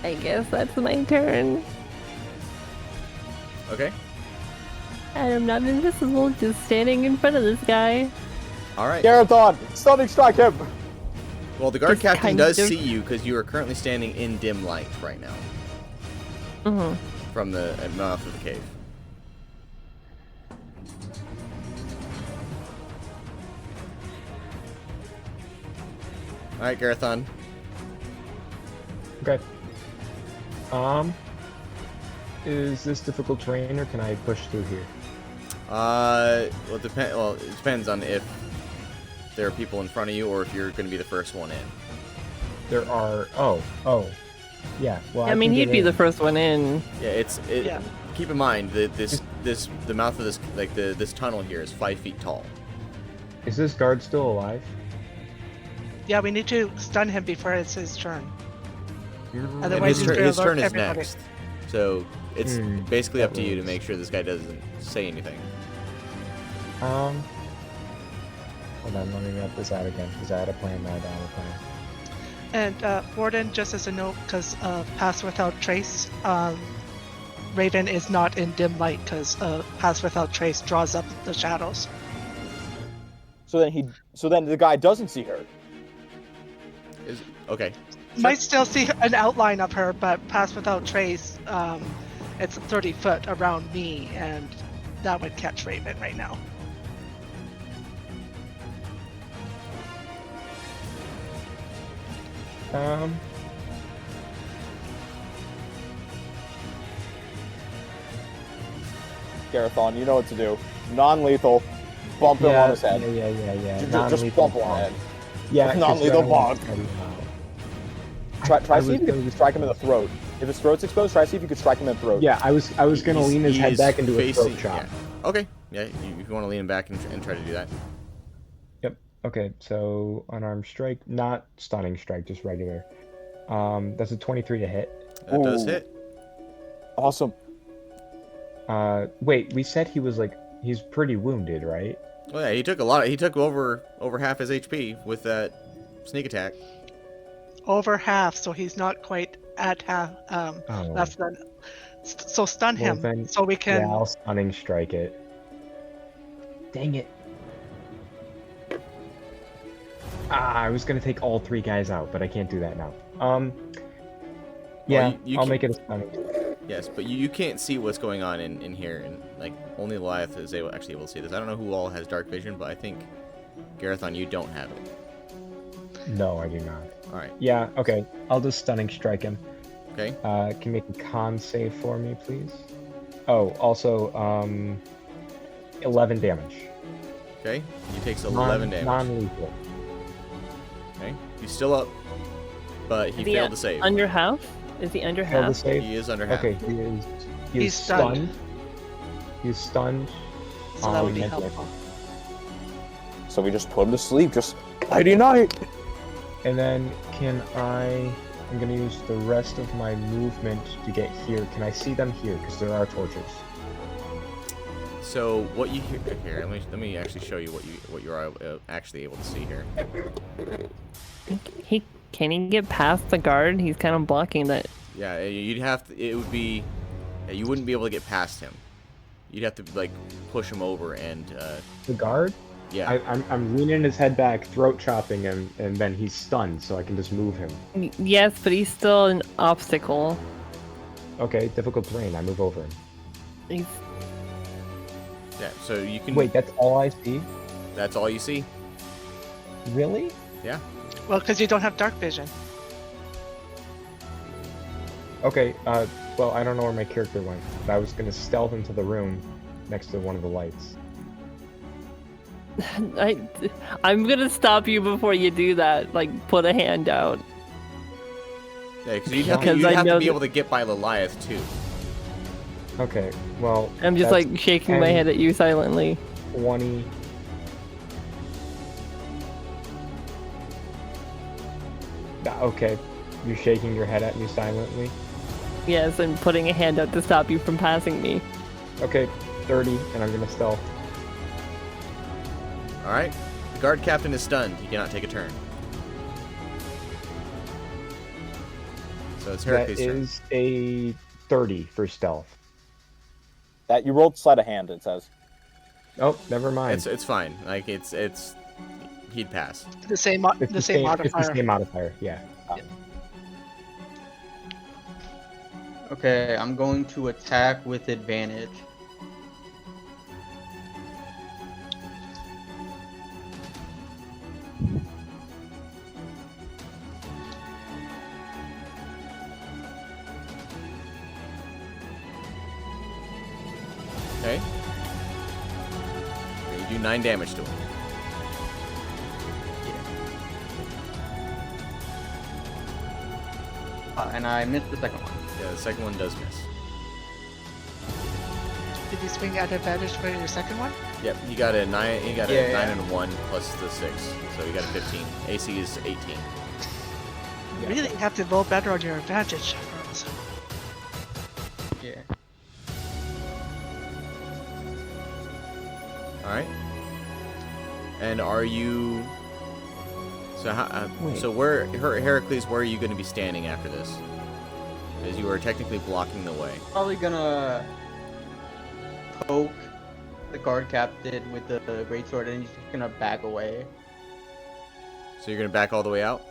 I guess that's my turn. Okay. I'm not invisible, just standing in front of this guy. All right. Garathon, stunning strike him. Well, the guard Just captain kind does of- see you because you are currently standing in dim light right now from the mouth of the cave. Alright, Garathon. Okay. Is this difficult terrain, or can I push through here? Well, it depends on if there are people in front of you or if you're going to be the first one in. There are. Oh. Yeah. Well, I mean, can he'd get be the in. first one in. Yeah, Yeah. Keep in mind that the mouth of this this tunnel here is 5 feet tall. Is this guard still alive? Yeah, we need to stun him before it's his turn. And Otherwise, his turn is everybody. next. So it's basically up that to you to was- make sure this guy doesn't say anything. Hold on, let me map this out again, because I had a plan, now I don't have a plan. And Warden, just as a note, because Pass Without Trace, Raven is not in dim light because Pass Without Trace draws up the shadows. So then the guy doesn't see her. Okay. Might still see an outline of her, but Pass Without Trace, it's 30 foot around me, and that would catch Raven right now. Garathon, you know what to do. Non-lethal. Bump him on his head. Yeah. Just bump him on the head. Yeah, Non-lethal bonk. Try I see if you was can gonna- strike him in the throat. If his throat's exposed, try see if you could strike him in the throat. Yeah, I was gonna lean his He head is back and do a throat facing- chop. yeah. Okay. Yeah, if you want to lean him back and try to do that. Yep. Okay, so unarmed strike, not stunning strike, just regular. That's a 23 to hit. That does Ooh. hit. Awesome. Wait, we said he's pretty wounded, right? Well, yeah, he took a lot. He took over half his HP with that sneak attack. Over half, so he's not quite at half. Less than. So stun Well, him, then- so we can. Yeah, I'll stunning strike it. Dang it. I was gonna take all 3 guys out, but I can't do that now. Yeah, you I'll can- make it a stunning. Yes, but you can't see what's going on in here, and like only Goliath is actually able to see this. I don't know who all has dark vision, but I think Garathon, you don't have it. No, I do not. All right. Yeah, okay. I'll just stunning strike him. Okay. Can you make a con save for me, please? Oh, also, 11 damage. Okay. He takes 11 damage. Non-lethal. Okay. He's still up, but he Is he failed to save. Under half? Is he under Failed to half? save? He is under half. Okay, he is He's stunned. He's stunned. So that would be mentally. helpful. So we just put him to sleep. Just nighty night. And then I'm gonna use the rest of my movement to get here. Can I see them here? Because there are torches. So what you hear here? Let me actually show you what you're actually able to see here. Can he get past the guard? He's kind of blocking that. Yeah, you'd have to. It would be. Yeah, you wouldn't be able to get past him. You'd have to like push him over and. The guard? Yeah. I'm leaning his head back, throat chopping him, and then he's stunned, so I can just move him. Yes, but he's still an obstacle. Okay, difficult terrain. I move over him. He's Yeah. So you can. Wait, that's all I see? That's all you see. Really? Yeah. Well, because you don't have dark vision. Okay, well, I don't know where my character went, but I was gonna stealth into the room next to one of the lights. I'm gonna stop you before you do that. Like, put a hand out. Yeah, because you'd have, Because you'd I have know to be that- able to get by Goliath too. Okay, well... I'm just that's like shaking my 10, head at you silently. 20... Okay, you're shaking your head at me silently. Yes, I'm putting a hand out to stop you from passing me. Okay, 30, and I'm gonna stealth. All right. The guard captain is stunned. He cannot take a turn. So it's That Herecules' turn. is a 30 for stealth. That you rolled sleight of hand. It says. Oh, never mind. It's fine. Like it's he'd pass. The same It's the same modifier. It's the same modifier, yeah. Okay, I'm going to attack with advantage. do 9 damage to him. And I missed the second one. Yeah, the second one does miss. Did you swing at advantage for your second one? Yep, you got a 9. You got a Yeah, 9 and a 1 plus the 6, so you got a 15. AC is 18. You really have to roll better on your advantage rolls. Yeah. All right. And are you? So how? So where, Herecules? Where are you going to be standing after this? Because you are technically blocking the way. Probably gonna poke the guard captain with the greatsword, and he's just gonna back away. So you're going to back all the way out.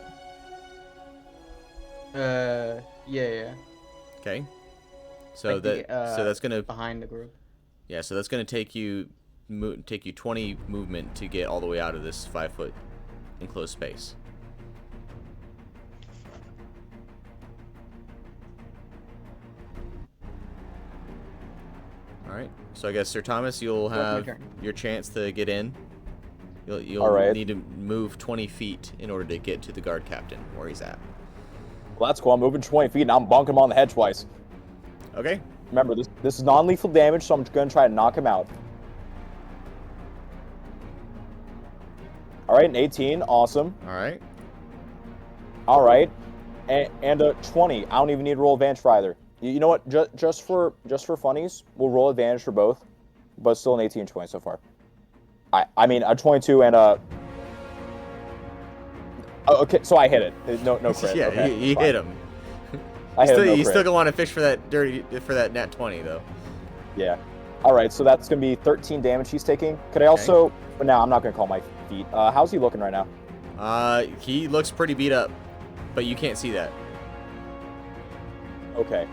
Yeah. Okay. So Like that so that's gonna behind the group. yeah. So that's gonna take you 20 movement to get all the way out of this 5-foot enclosed space. All right. So I guess Sir Thomas, you'll my have turn. your chance to get in. You'll All right. need to move 20 feet in order to get to the guard captain where he's at. Well, that's cool. I'm moving 20 feet and I'm bonking him on the head twice. Okay. Remember, this is non-lethal damage, so I'm going to try to knock him out. All right, an 18. Awesome. All right. All right. And a 20. I don't even need to roll advantage for either. You know what? Just for funnies, we'll roll advantage for both, but still an 18 and 20 so far. I mean, a 22 and a... Oh, okay, so I hit it. No crit. Yeah, okay, you hit him. I hit him, no You crit. still gonna want to fish for that nat 20 though. Yeah. All right, so that's going to be 13 damage he's taking. Could I also... But now I'm not going to call my feet. How's he looking right now? He looks pretty beat up, but you can't see that. Okay.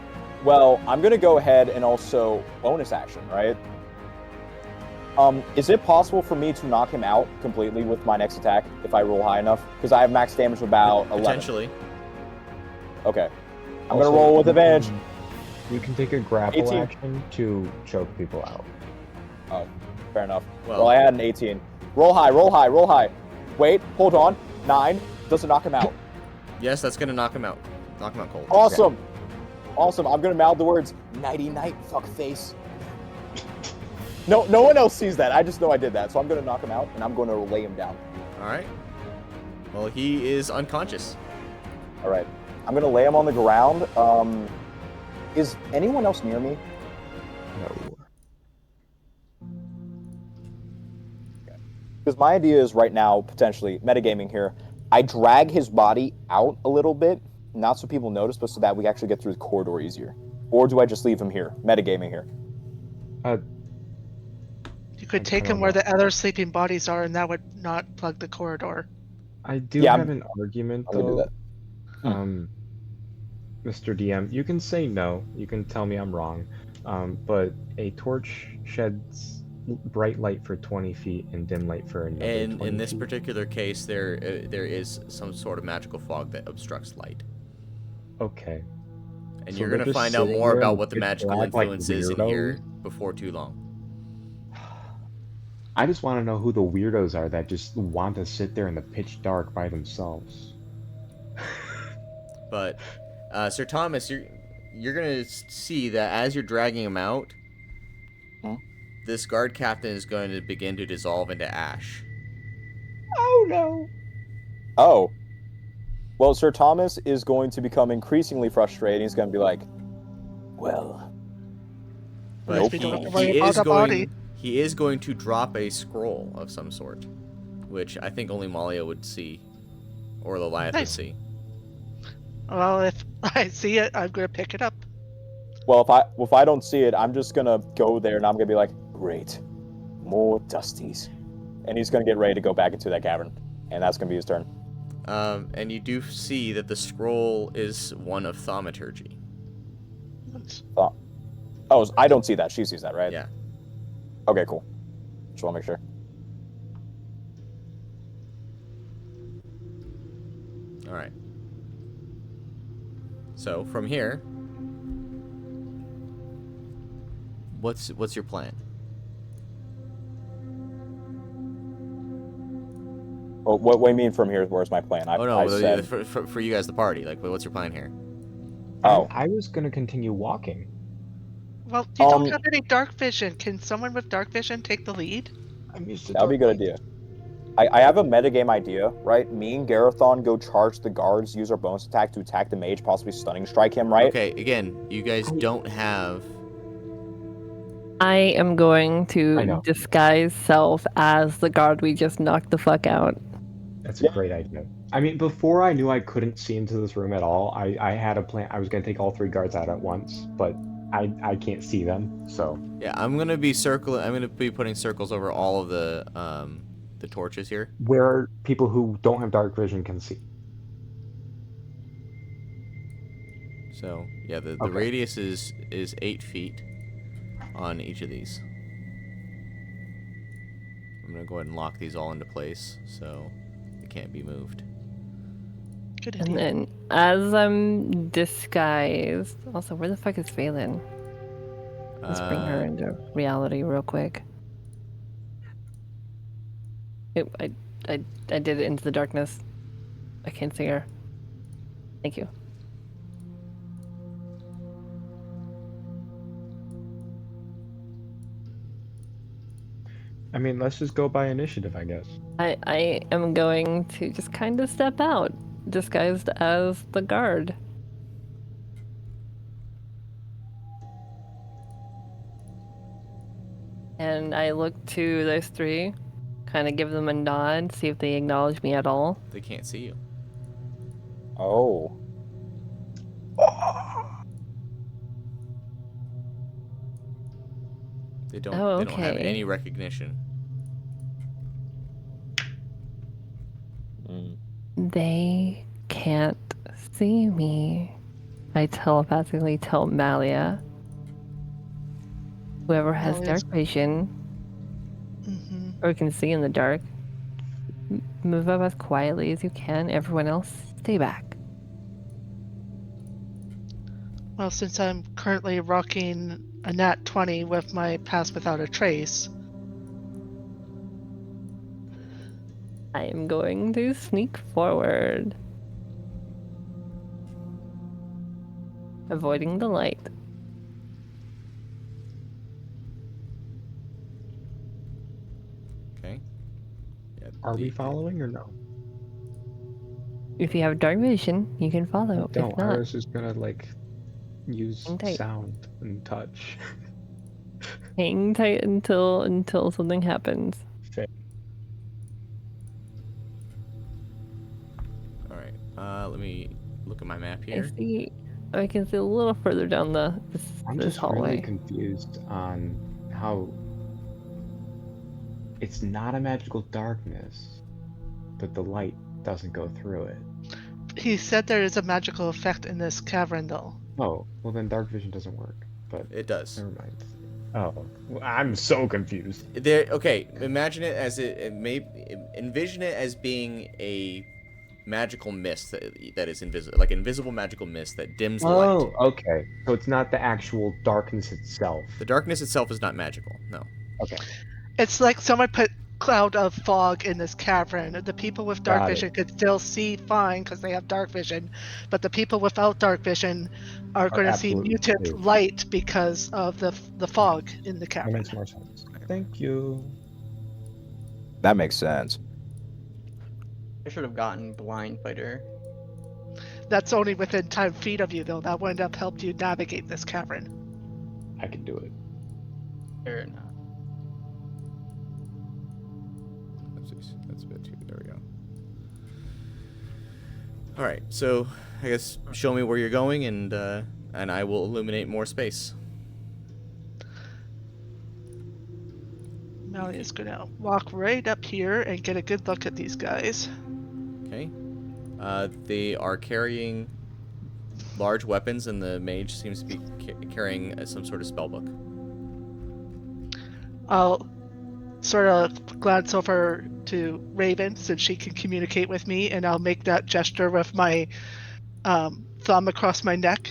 Well, I'm going to go ahead and also bonus action, right? Is it possible for me to knock him out completely with my next attack if I roll high enough? Because I have max damage of about 11. Potentially. Okay. I'm Also, going to roll with advantage. You can take a grapple 18. action to choke people out. Oh, fair enough. Well- Well, I had an 18. Roll high, roll high, roll high. Wait, hold on. 9. Doesn't knock him out. Yes, that's gonna knock him out. Knock him out cold. Awesome. Awesome. I'm going to mouth the words, nighty-night, fuckface. No one else sees that. I just know I did that. So I'm going to knock him out, and I'm going to lay him down. All right. Well, he is unconscious. All right. I'm going to lay him on the ground. Is anyone else near me? No. Because my idea is right now, potentially, metagaming here, I drag his body out a little bit, not so people notice, but so that we actually get through the corridor easier. Or do I just leave him here, metagaming here? You could I take don't him where know. the other sleeping bodies are, and that would not plug the corridor. I do Yeah, have an argument, I'm going to do though. that. Mr. DM, you can say no. You can tell me I'm wrong. But a torch sheds bright light for 20 feet and dim light for another And 20 in this feet. particular case, there is some sort of magical fog that obstructs light. Okay. And So you're they're gonna just find out sitting more there in about the what the pitch magical black like influence is in here weirdos? before too long. I just want to know who the weirdos are that just want to sit there in the pitch dark by themselves. But Sir Thomas, you're gonna see that as you're dragging him out, this guard captain is going to begin to dissolve into ash. Oh no! Oh. Well, Sir Thomas is going to become increasingly frustrated. He's going to be like, well... But Nope. We don't have to worry about is the body. he is going to drop a scroll of some sort, which I think only Malia would see, or Liliath would Nice. see. Well, if I see it, I'm gonna pick it up. Well, if I don't see it, I'm just going to go there and I'm going to be like, great. More dusties. And he's going to get ready to go back into that cavern. And that's going to be his turn. And you do see that the scroll is one of thaumaturgy. Oh, I don't see that. She sees that, right? Yeah. Okay, cool. Just want to make sure. All right. So from here, what's your plan? Well, what do you mean from here? Where's my plan? Oh no, I said. for you guys, the party. Like, what's your plan here? Oh. I was gonna continue walking. Well, you don't Um, have any dark vision. Can someone with dark vision take the lead? I'm used to That would be a dark good light. idea. I have a metagame idea, right? Me and Garathon go charge the guards, use our bonus attack to attack the mage, possibly stunning strike him, right? Okay, again, you guys don't have. I am going I to know. disguise self as the guard we just knocked the fuck out. That's a great idea. I mean, before I knew I couldn't see into this room at all, I had a plan. I was gonna take all 3 guards out at once, but I can't see them, so. Yeah, I'm gonna be putting circles over all of the torches here. Where people who don't have dark vision can see. So yeah, the Okay. radius is 8 feet on each of these. I'm gonna go ahead and lock these all into place so they can't be moved. Good And idea. then, as I'm disguised, also, where the fuck is Phelan? Let's bring her into reality real quick. I did it into the darkness. I can't see her. Thank you. I mean, let's just go by initiative, I guess. I am going to just kind of step out, disguised as the guard. And I look to those 3, kind of give them a nod, see if they acknowledge me at all. They can't see you. Oh. They don't. Oh, They don't have okay. any recognition. They can't see me. I telepathically tell Malia. Whoever has Malia's- dark vision Mm-hmm. or can see in the dark, move up as quietly as you can. Everyone else, stay back. Well, since I'm currently rocking a nat 20 with my pass without a trace, I am going to sneak forward, avoiding the light. Okay. Yeah, Are we following or no? If you have dark vision, you can follow. Don't. If I not, was just gonna like use hang tight. sound and touch. Hang tight until something happens. Fair. All right. Let me look at my map I here. see. I can see a little further down this I'm this just really hallway. confused on how it's not a magical darkness, but the light doesn't go through it. he said there is a magical effect in this cavern, though. Oh, well then dark vision doesn't work. But It does. never mind. Oh, well, I'm so confused. There. Okay. Imagine it as envision it as being a magical mist that is invisible, like invisible magical mist that dims the light. Oh, okay. So it's not the actual darkness itself. The darkness itself is not magical. No. Okay. It's like someone put cloud of fog in this cavern. The people with dark Got it. vision could still see fine because they have dark vision, but the people without dark vision are going to see absolutely muted blue. light because of the fog in the That cavern. makes more sense. Thank you. That makes sense. I should have gotten blind fighter. That's only within 10 feet of you, though. That wouldn't have helped you navigate this cavern. I can do it. Fair enough. That's a bit too. There we go. All right. So I guess show me where you're going, and I will illuminate more space. Malia is going to walk right up here and get a good look at these guys. Okay. They are carrying large weapons, and the mage seems to be carrying some sort of spellbook. I'll sort of glance over to Raven since she can communicate with me, and I'll make that gesture with my thumb across my neck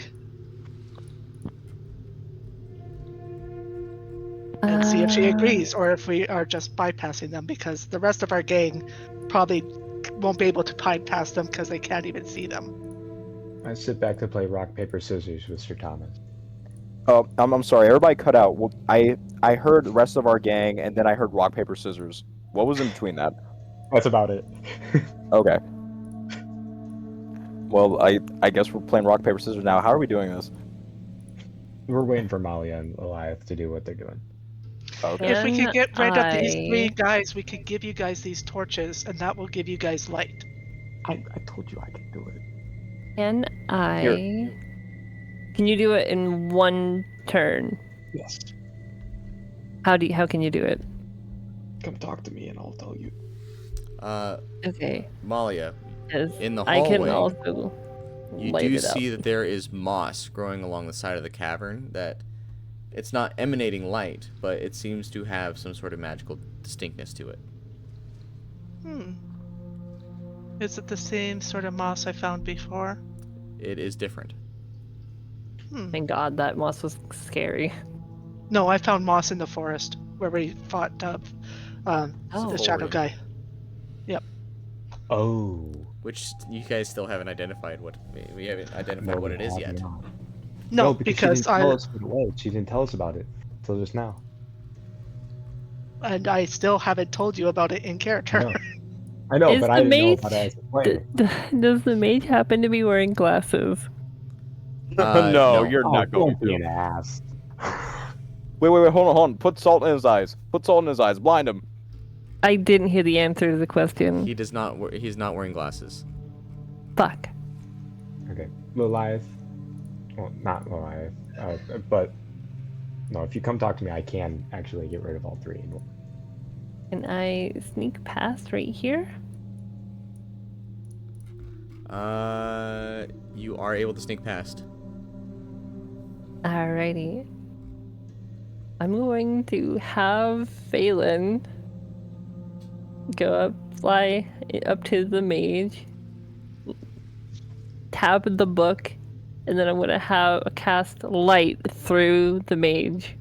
and see if she agrees or if we are just bypassing them, because the rest of our gang probably won't be able to pipe past them because they can't even see them. I sit back to play rock, paper, scissors with Sir Thomas. Oh, I'm sorry. Everybody cut out. I heard the rest of our gang, and then I heard rock, paper, scissors. What was in between that? That's about it. Okay. Well, I guess we're playing rock, paper, scissors now. How are we doing this? We're waiting for Malia and Eliath to do what they're doing. Okay. If we could get rid of these I- 3 guys, we could give you guys these torches, and that will give you guys light. I told you I could do it. Can I? Can you do it in one turn? Yes. How can you do it? Come talk to me and I'll tell you. Okay. Malia, 'Cause in the I can hallway, also you light do it up. see that there is moss growing along the side of the cavern that it's not emanating light, but it seems to have some sort of magical distinctness to it. Is it the same sort of moss I found before? It is different. Thank God that moss was scary. No, I found moss in the forest where we fought the shadow Sifolarian. guy. Oh. Which you guys still haven't identified what we haven't identified what it is yet. No, because because she didn't tell us what it was. She didn't tell us about it until just now. and I still haven't told you about it in character. I know, Is but the I didn't know mage- about it as a player. Does the mage happen to be wearing glasses? No, No. you're not going Don't be to. an ass. Wait, hold on. Put salt in his eyes. Blind him. I didn't hear the answer to the question. He does not. He's not wearing glasses. Fuck. Okay. Lilith. Well, not Lilith. But no, if you come talk to me, I can actually get rid of all 3. Can I sneak past right here? You are able to sneak past. Alrighty. I'm going to have Phelan fly up to the mage, tap the book, and then I'm gonna cast light through the mage,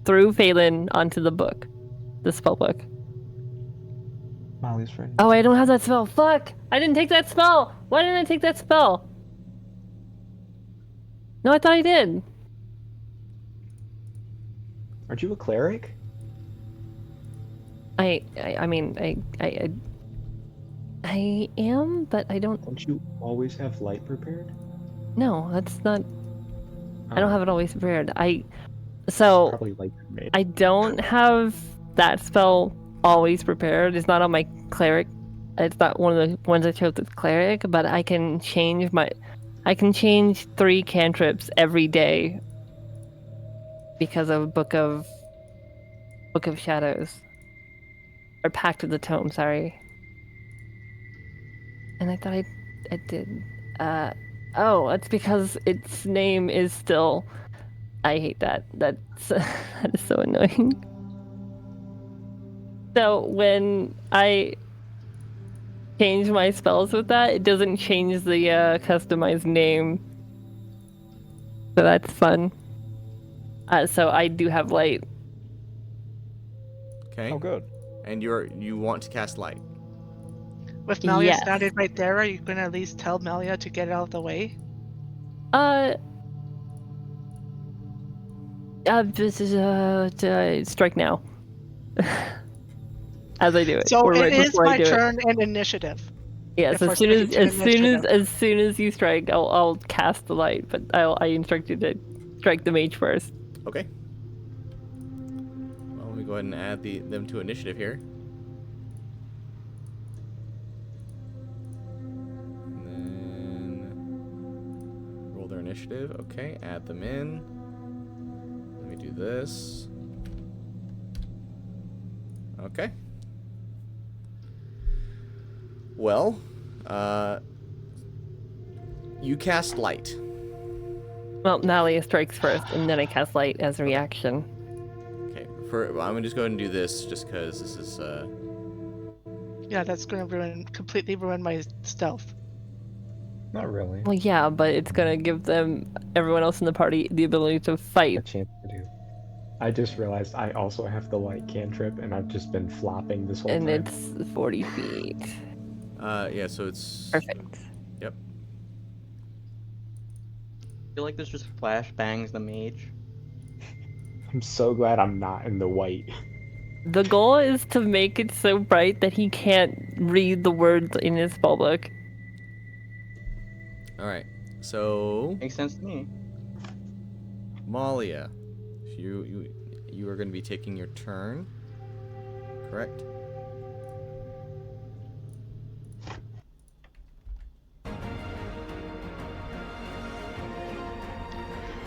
through Phelan onto the book, the spell book. Molly's friend. Oh, I don't have that spell. Fuck! I didn't take that spell. Why didn't I take that spell? No, I thought I did. Aren't you a cleric? I am, but I don't. Don't you always have light prepared? No, that's not. I Oh, don't have it always prepared. So Probably light made. I don't have that spell always prepared. It's not on my cleric. It's not one of the ones I chose as cleric, but I can change 3 cantrips every day because of Book of Shadows. Or Pact of the Tome, sorry. And I thought I did. Oh, that's because its name is still. I hate that. That is so annoying. So when I change my spells with that, it doesn't change the customized name. So that's fun. So I do have light. Okay. Oh, good. And you want to cast light. With Malia Yes. standing right there, are you gonna at least tell Malia to get out of the way? Strike now. As I do it. So or right it is before I my do it. turn and initiative. Yes, if as we're soon as sticking to initiative. as soon as you strike, I'll cast the light, but I instruct you to strike the mage first. Okay. Well, let me go ahead and add them to initiative here. And then roll their initiative. Okay, add them in. Let me do this. Okay. Well, you cast light. Well, Malia strikes first, and then I cast light as a reaction. Okay, I'm gonna just go ahead and do this, just because this is Yeah, that's gonna completely ruin my stealth. Not really. Well, yeah, but it's gonna give everyone else in the party, the ability to A fight. chance to do. I just realized I also have the light cantrip, and I've just been flopping this whole And time. it's 40 feet. Yeah, so it's... Perfect. Yep. I feel like this just flashbangs the mage. I'm so glad I'm not in the white. The goal is to make it so bright that he can't read the words in his spellbook. Alright, so... Makes sense to me. Malia, you are going to be taking your turn, correct?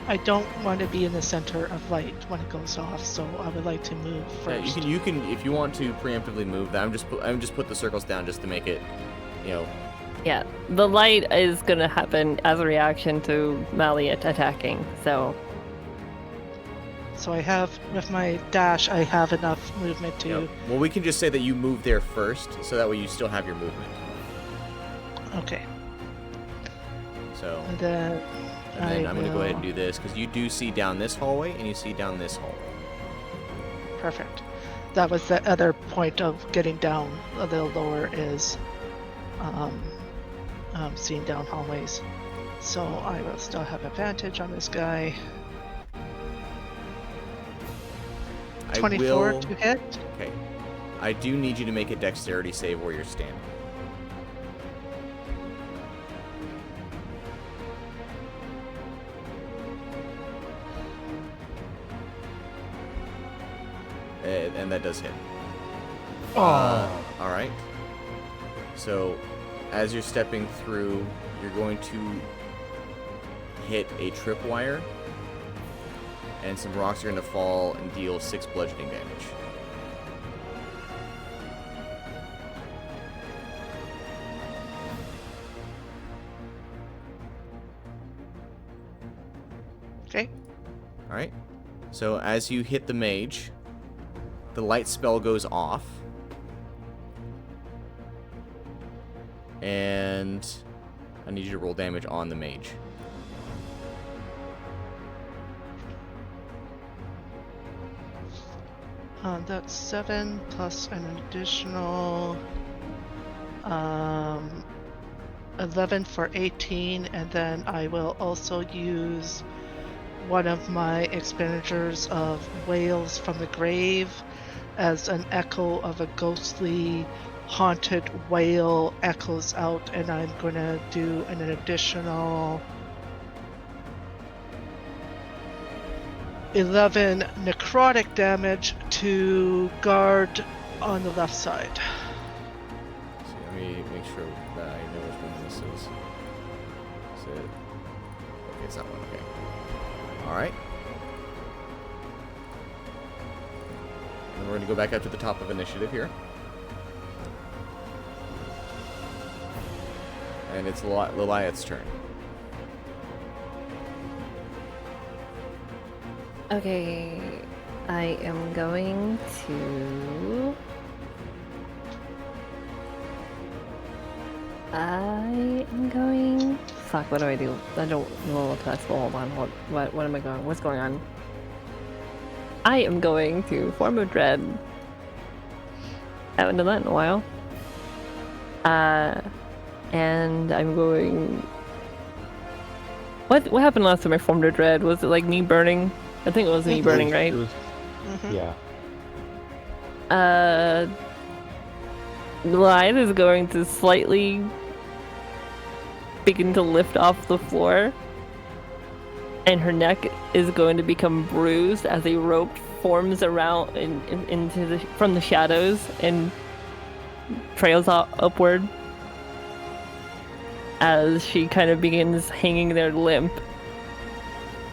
I don't want to be in the center of light when it goes off, so I would like to move Yeah, first. you can if you want to preemptively move that. I'm just put the circles down just to make it, you know. Yeah, the light is gonna happen as a reaction to Malia attacking, so... So I have, with my dash, I have enough movement to... Yep. Well, we can just say that you move there first, so that way you still have your movement. Okay. So, And then I'm going to go ahead and do this, because you do see down this hallway, and you see down this hallway. Perfect. That was the other point of getting down a little lower is seeing down hallways. So I will still have advantage on this guy. 24 to hit. Okay. I do need you to make a dexterity save where you're standing. And that does hit. Alright. So, as you're stepping through, you're going to hit a tripwire, and some rocks are going to fall and deal 6 bludgeoning damage. Okay. Alright. So, as you hit the mage, the light spell goes off. And I need you to roll damage on the mage. That's 7 plus an additional 11 for 18, and then I will also use one of my expenditures of Wails from the Grave as an echo of a ghostly haunted wail echoes out, and I'm gonna do an additional 11 necrotic damage to guard on the left side. So let me make sure that I know which one this is. Is it? Okay, it's that one. Okay. Alright. And we're going to go back up to the top of initiative here. And it's Liliath's turn. Okay, I am going to... Fuck, what do I do? I don't know what's possible. Hold on, what am I going? What's going on? I am going to Form of Dread. Haven't done that in a while. And I'm going... What happened last time I formed a dread? Was it like me burning? I think it was me burning, right? Yeah. Light is going to slightly begin to lift off the floor, and her neck is going to become bruised as a rope forms around into from the shadows and trails upward as she kind of begins hanging there limp,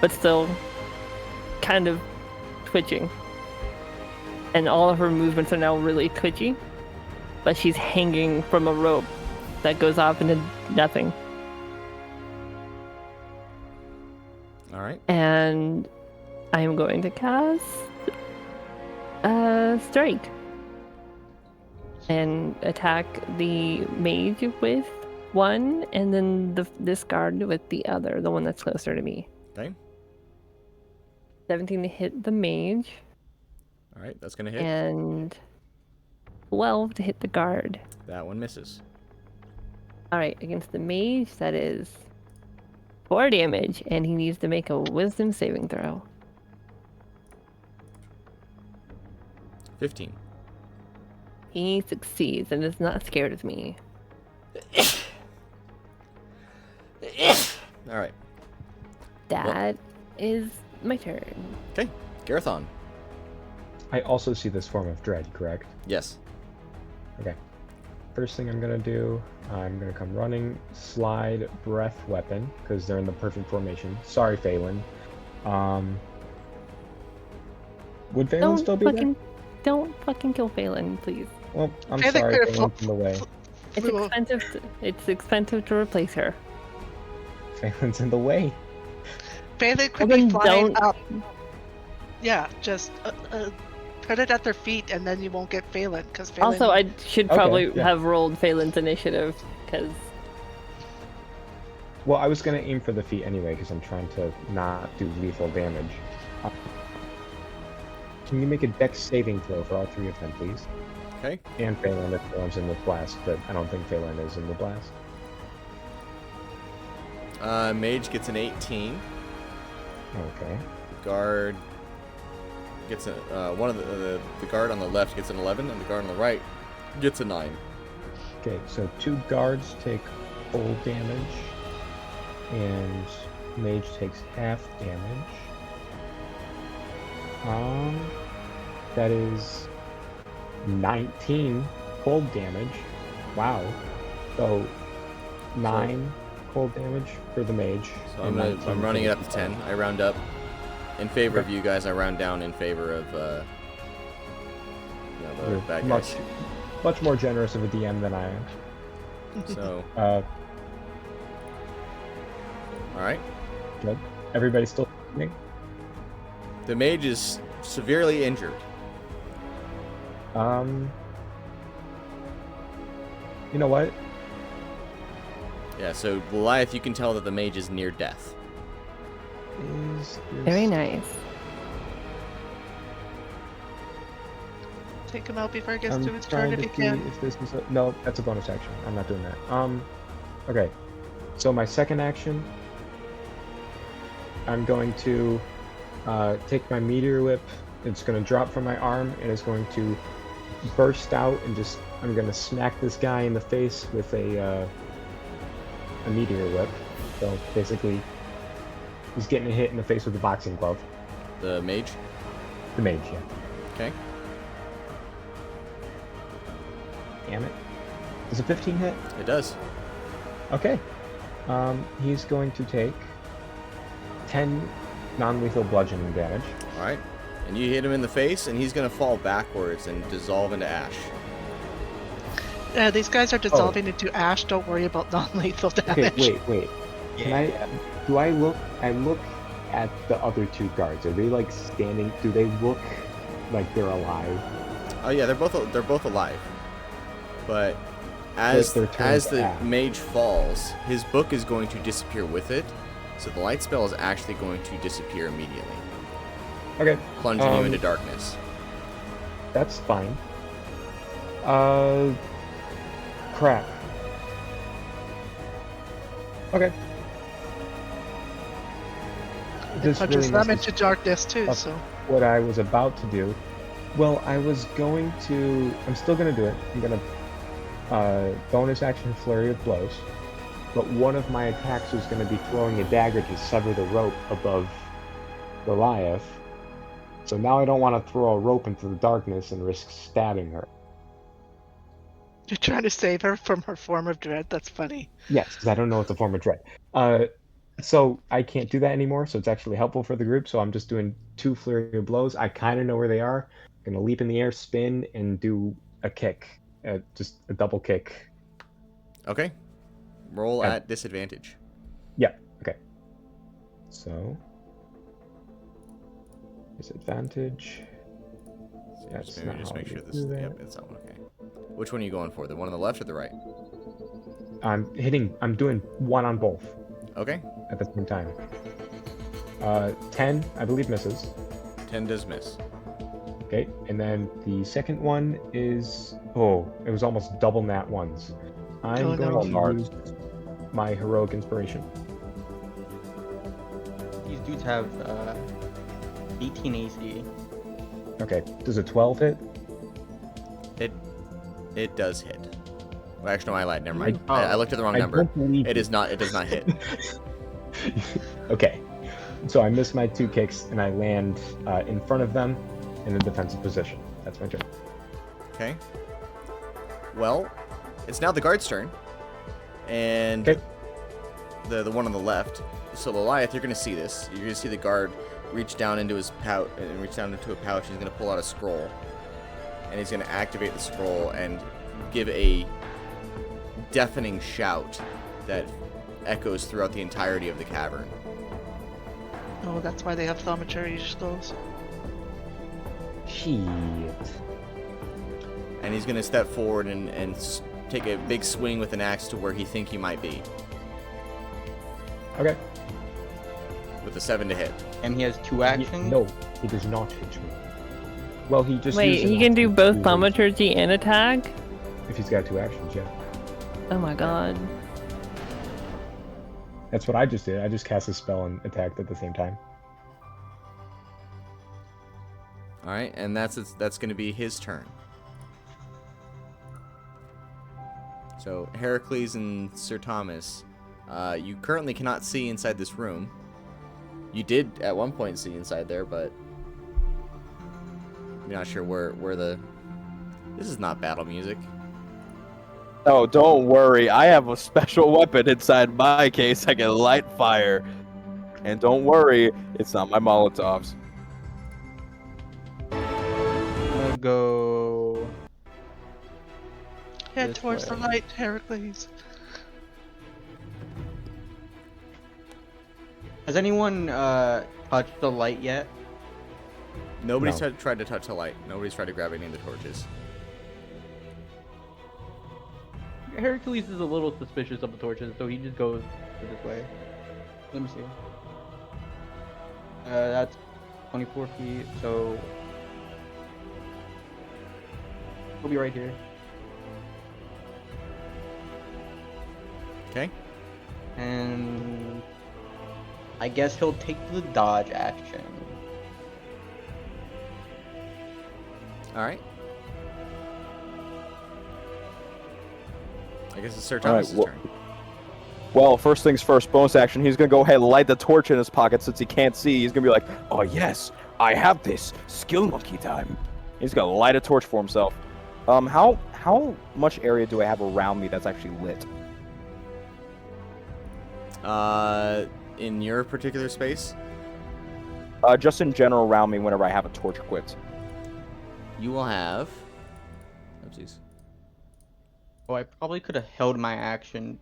but still kind of twitching. And all of her movements are now really twitchy, but she's hanging from a rope that goes off into nothing. Alright. And I am going to cast Strike and attack the mage with one, and then this guard with the other, the one that's closer to me. Okay. 17 to hit the mage. Alright, that's going to hit. And 12 to hit the guard. That one misses. Alright, against the mage, that is 4 damage, and he needs to make a wisdom saving throw. 15. He succeeds and is not scared of me. Alright. That is my turn. Okay. Garathon. I also see this form of dread, correct? Yes. Okay. First thing I'm gonna do, I'm gonna come running, slide, breath weapon, because they're in the perfect formation. Sorry, Phelan. Would Phelan still be there? Don't fucking kill Phelan, please. Well, I'm Phelan sorry, could've Phelan's in the way. It's expensive to replace her. Phelan's in the way. Phelan could Well, be then flying don't- up. Yeah, just put it at their feet, and then you won't get Phelan, because Phelan... Also, I should Okay, probably yeah. have rolled Phelan's initiative, because... Well, I was gonna aim for the feet anyway, because I'm trying to not do lethal damage. Can you make a dex saving throw for all 3 of them, please? Okay. And Phelan if Phelan's in the blast, but I don't think Phelan is in the blast. Mage gets an 18. Okay. Guard gets a one of the guard on the left gets an 11, and the guard on the right gets a 9. Okay, so 2 guards take full damage, and mage takes half damage. That is 19 cold damage. Wow. So 9 cold damage for the mage. So and 19 I'm running it up to for 10. I round up in favor of you guys. I round down in favor of the You're bad guys. much more generous of a DM than I am. So Uh, all right. good. Everybody's still listening? The mage is severely injured. You know what? Yeah. So Goliath, you can tell that the mage is near death. Is Very this... nice. Take him out before it gets I'm to his turn trying if to you see can. if this is a... No, that's a bonus action. I'm not doing that. Okay. So my second action, I'm going to take my meteor whip. It's going to drop from my arm, and it's going to burst out, and just I'm going to smack this guy in the face with a meteor whip. So basically, he's getting a hit in the face with a boxing glove. The mage. The mage, yeah. Okay. Damn it. Does a 15 hit? It does. Okay. He's going to take 10 non-lethal bludgeoning damage. All right. And you hit him in the face, and he's gonna fall backwards and dissolve into ash. These guys are dissolving into ash. Don't worry about non-lethal damage. Okay, wait. I look at the other 2 guards. Are they like standing? Do they look like they're alive? Oh yeah, they're both alive. But as They're turned as to the ash. mage falls, his book is going to disappear with it. So the light spell is actually going to disappear immediately, Okay. plunging you into darkness. That's fine. Crap. Okay. This Punches really them messes into darkness too, up so... what I was about to do. Well, I'm still gonna do it. I'm gonna bonus action flurry of blows. But one of my attacks was gonna be throwing a dagger to sever the rope above Goliath. So now I don't want to throw a rope into the darkness and risk stabbing her. You're trying to save her from her form of dread? That's funny. Yes, because I don't know what the form of dread. So I can't do that anymore, so it's actually helpful for the group, so I'm just doing 2 flurry of blows. I kind of know where they are. I'm going to leap in the air, spin, and do a kick. Just a double kick. Okay. Roll Yeah. at disadvantage. Yeah, okay. So... disadvantage. That's Just maybe not just how make I sure do this is that. yep, it's that one. Okay. Which one are you going for? The one on the left or the right? I'm doing one on both Okay. at the same time. 10, I believe, misses. 10 does miss. Okay, and then the second one is... Oh, it was almost double nat ones. I'm Oh, going no. to Hard. use my heroic inspiration. These dudes have 18 AC. Okay, does a 12 hit? It does hit. Well, actually, no, I lied. Never mind. Oh. I looked at the wrong I number. don't believe It you. is not. It does not hit. Okay, so I miss my 2 kicks and I land in front of them in a defensive position. That's my turn. Okay. Well, it's now the guard's turn, and Okay. the one on the left. So Liliath, you're gonna see this. You're gonna see the guard reach down into his pouch and reach down into a pouch. He's gonna pull out a scroll, and he's gonna activate the scroll and give a deafening shout that echoes throughout the entirety of the cavern. Oh, that's why they have thaumaturgy skulls. Shit. And he's gonna step forward and take a big swing with an axe to where he think he might be, Okay. with a 7 to hit. And he has 2 actions? No, he does not hit me. Well, he just Wait, used an he can do action both to- thaumaturgy and attack? If he's got 2 actions, yeah. Oh my god. That's what I just did. I just cast a spell and attacked at the same time. All right, and that's gonna be his turn. So Herecules and Sir Thomas, you currently cannot see inside this room. You did at one point see inside there, but you're not sure where the. This is not battle music. Oh, don't worry. I have a special weapon inside my case. I can light fire. And don't worry, it's not my Molotovs. I'm gonna go. Head This towards the way. light, Heracles. Has anyone touched the light yet? Nobody's No. tried to touch the light. Nobody's tried to grab any of the torches. Hercules is a little suspicious of the torches, so he just goes this way. Let me see. That's 24 feet, so we'll be right here. Okay. And I guess he'll take the dodge action. All right. I guess it's Sir All right, Thomas's well- turn. Well, first things first, bonus action. He's going to go ahead and light the torch in his pocket since he can't see. He's going to be like, oh, yes, I have this. Skill monkey time. He's going to light a torch for himself. How much area do I have around me that's actually lit? In your particular space, Just in general around me whenever I have a torch equipped. you will have. Oopsies. Oh, I probably could have held my action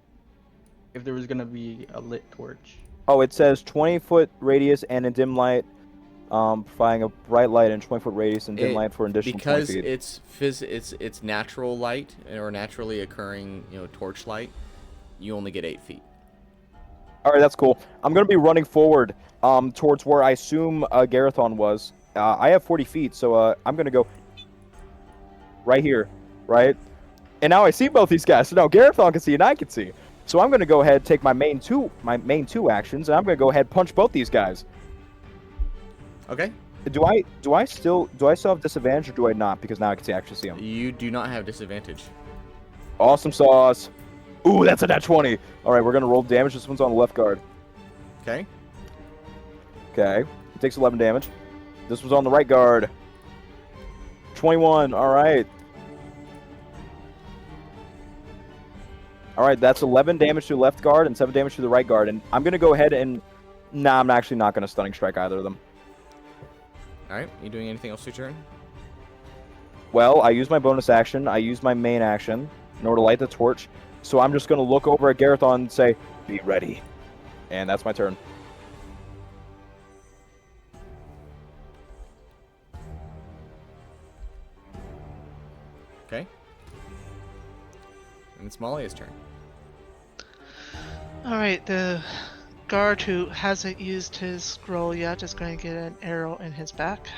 if there was gonna be a lit torch. Oh, it says 20-foot radius and a dim light, providing a bright light and 20-foot radius and dim light for an additional 20 Because feet. it's natural light or naturally occurring, torch light. You only get 8 feet. All right, that's cool. I'm going to be running forward towards where I assume Garathon was. I have 40 feet, so I'm going to go right here, right? And now I see both these guys. So now Garathon can see and I can see. So I'm going to go ahead and take my main two actions, and I'm going to go ahead and punch both these guys. Okay. Do I still have disadvantage or do I not? Because now I can actually see them. You do not have disadvantage. Awesome sauce. Ooh, that's a nat 20. All right, we're going to roll damage. This one's on the left guard. Okay. Okay. He takes 11 damage. This was on the right guard. 21. All right. All right, that's 11 damage to the left guard and 7 damage to the right guard. And I'm going to go ahead and... Nah, I'm actually not going to stunning strike either of them. All right. You doing anything else for your turn? Well, I used my bonus action. I used my main action in order to light the torch. So I'm just going to look over at Garathon and say, be ready. And that's my turn. Okay. And it's Malia's turn. Alright, the guard who hasn't used his scroll yet is going to get an arrow in his back.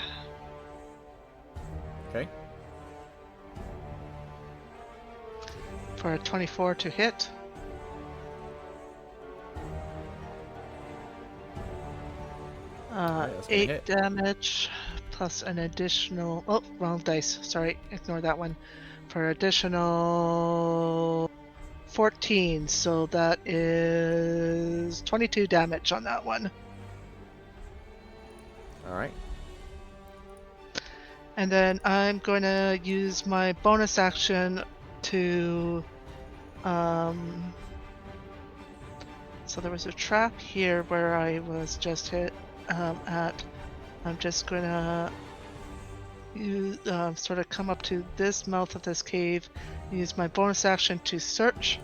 Okay. for a 24 to hit. Alright, that's gonna 8 hit. damage plus an additional. Oh, wrong dice. Sorry, ignore that one. For additional 14, so that is 22 damage on that one. Alright. And then I'm going to use my bonus action to. So there was a trap here where I was just hit at. I'm just going to sort of come up to this mouth of this cave, use my bonus action to search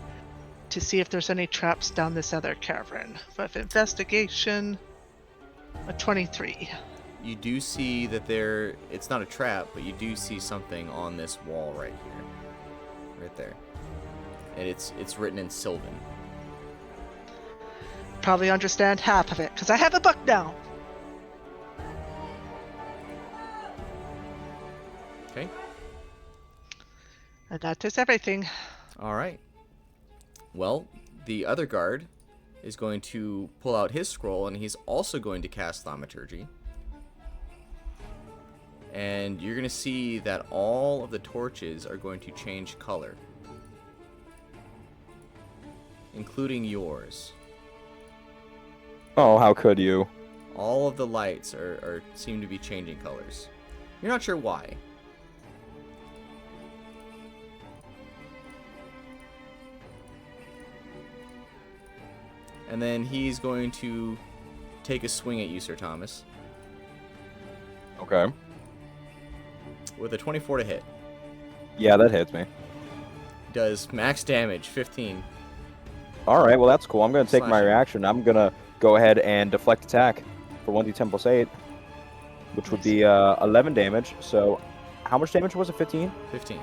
to see if there's any traps down this other cavern. With investigation, a 23. You do see that it's not a trap, but you do see something on this wall right here. Right there. And it's written in Sylvan. Probably understand half of it, because I have a book now. Okay. And that is everything. Alright. Well, the other guard is going to pull out his scroll, and he's also going to cast Thaumaturgy. And you're going to see that all of the torches are going to change color. Including yours. Oh, how could you? All of the lights seem to be changing colors. You're not sure why. And then he's going to take a swing at you, Sir Thomas. Okay. With a 24 to hit. Yeah, that hits me. Does max damage, 15. Alright, well that's cool. I'm going to take my Slashing. reaction. I'm going to go ahead and deflect attack for 1d10 plus 8. Which would be 11 damage. So, how much damage was it? 15? 15.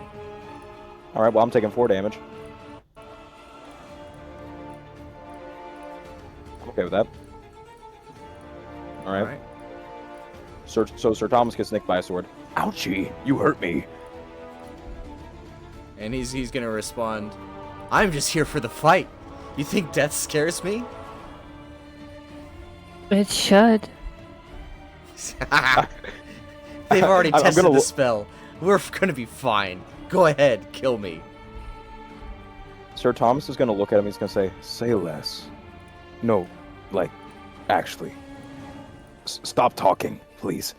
Alright, well I'm taking 4 damage. I'm okay with that. Alright. Alright. So Sir Thomas gets nicked by a sword. Ouchie, you hurt me. And he's going to respond, I'm just here for the fight. You think death scares me? It should. They've already I'm tested gonna the spell. We're going to be fine. Go ahead, kill me. Sir Thomas is going to look at him. He's going to say less. No, like, actually. Stop talking, please.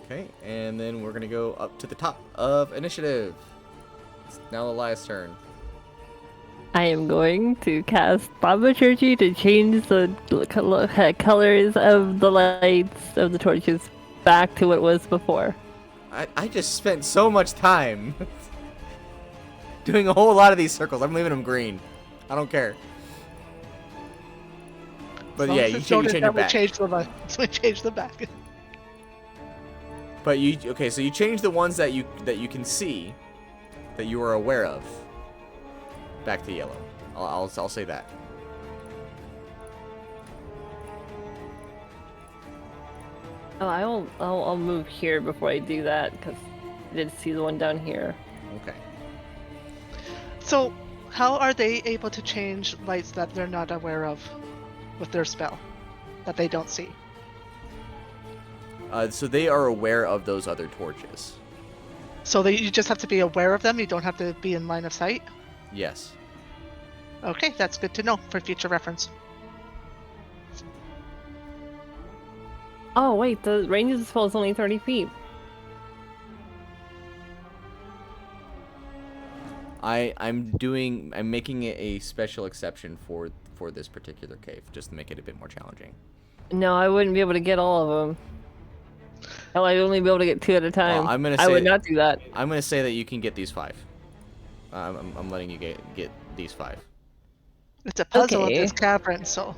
Okay, and then we're going to go up to the top of initiative. It's now Elias' turn. I am going to cast Thaumaturgy to change the colors of the lights of the torches back to what it was before. I just spent so much time doing a whole lot of these circles. I'm leaving them green. I don't care. But yeah, you change it back. We change the back. But so you change the ones that you can see, that you are aware of, back to yellow. I'll say that. Oh, I'll move here before I do that because I did see the one down here. Okay. So, how are they able to change lights that they're not aware of with their spell that they don't see? So they are aware of those other torches. So you just have to be aware of them. You don't have to be in line of sight. Yes. Okay, that's good to know for future reference. Oh wait, the range of the spell is only 30 feet. I'm making it a special exception for this particular cave, just to make it a bit more challenging. No, I wouldn't be able to get all of them. Hell, I'd only be able to get 2 at a time. I would not do that. I'm gonna say that you can get these 5. I'm letting you get these 5. It's a puzzle Okay. of this cavern, so.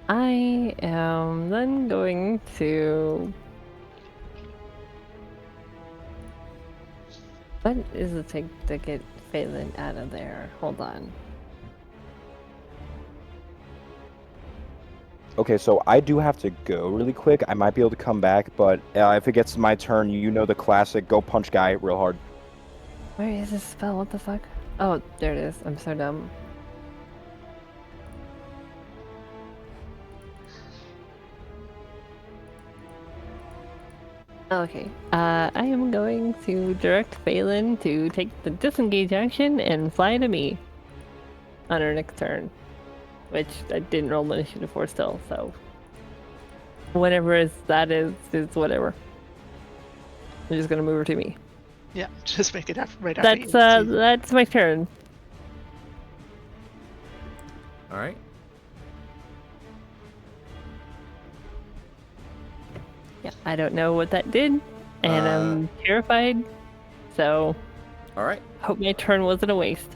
I am then going to... What is it take to get Phelan out of there? Hold on. Okay, so I do have to go really quick. I might be able to come back, but if it gets to my turn, you know the classic, go punch guy real hard. Where is this spell? What the fuck? Oh, there it is. I'm so dumb. Okay. I am going to direct Phelan to take the disengage action and fly to me on her next turn. Which I didn't roll initiative for still, so whatever that is whatever. I'm just gonna move her to me. Yeah, just make it right after you. That's my turn. All right. Yeah, I don't know what that did, and I'm terrified. So, All right. hope my turn wasn't a waste.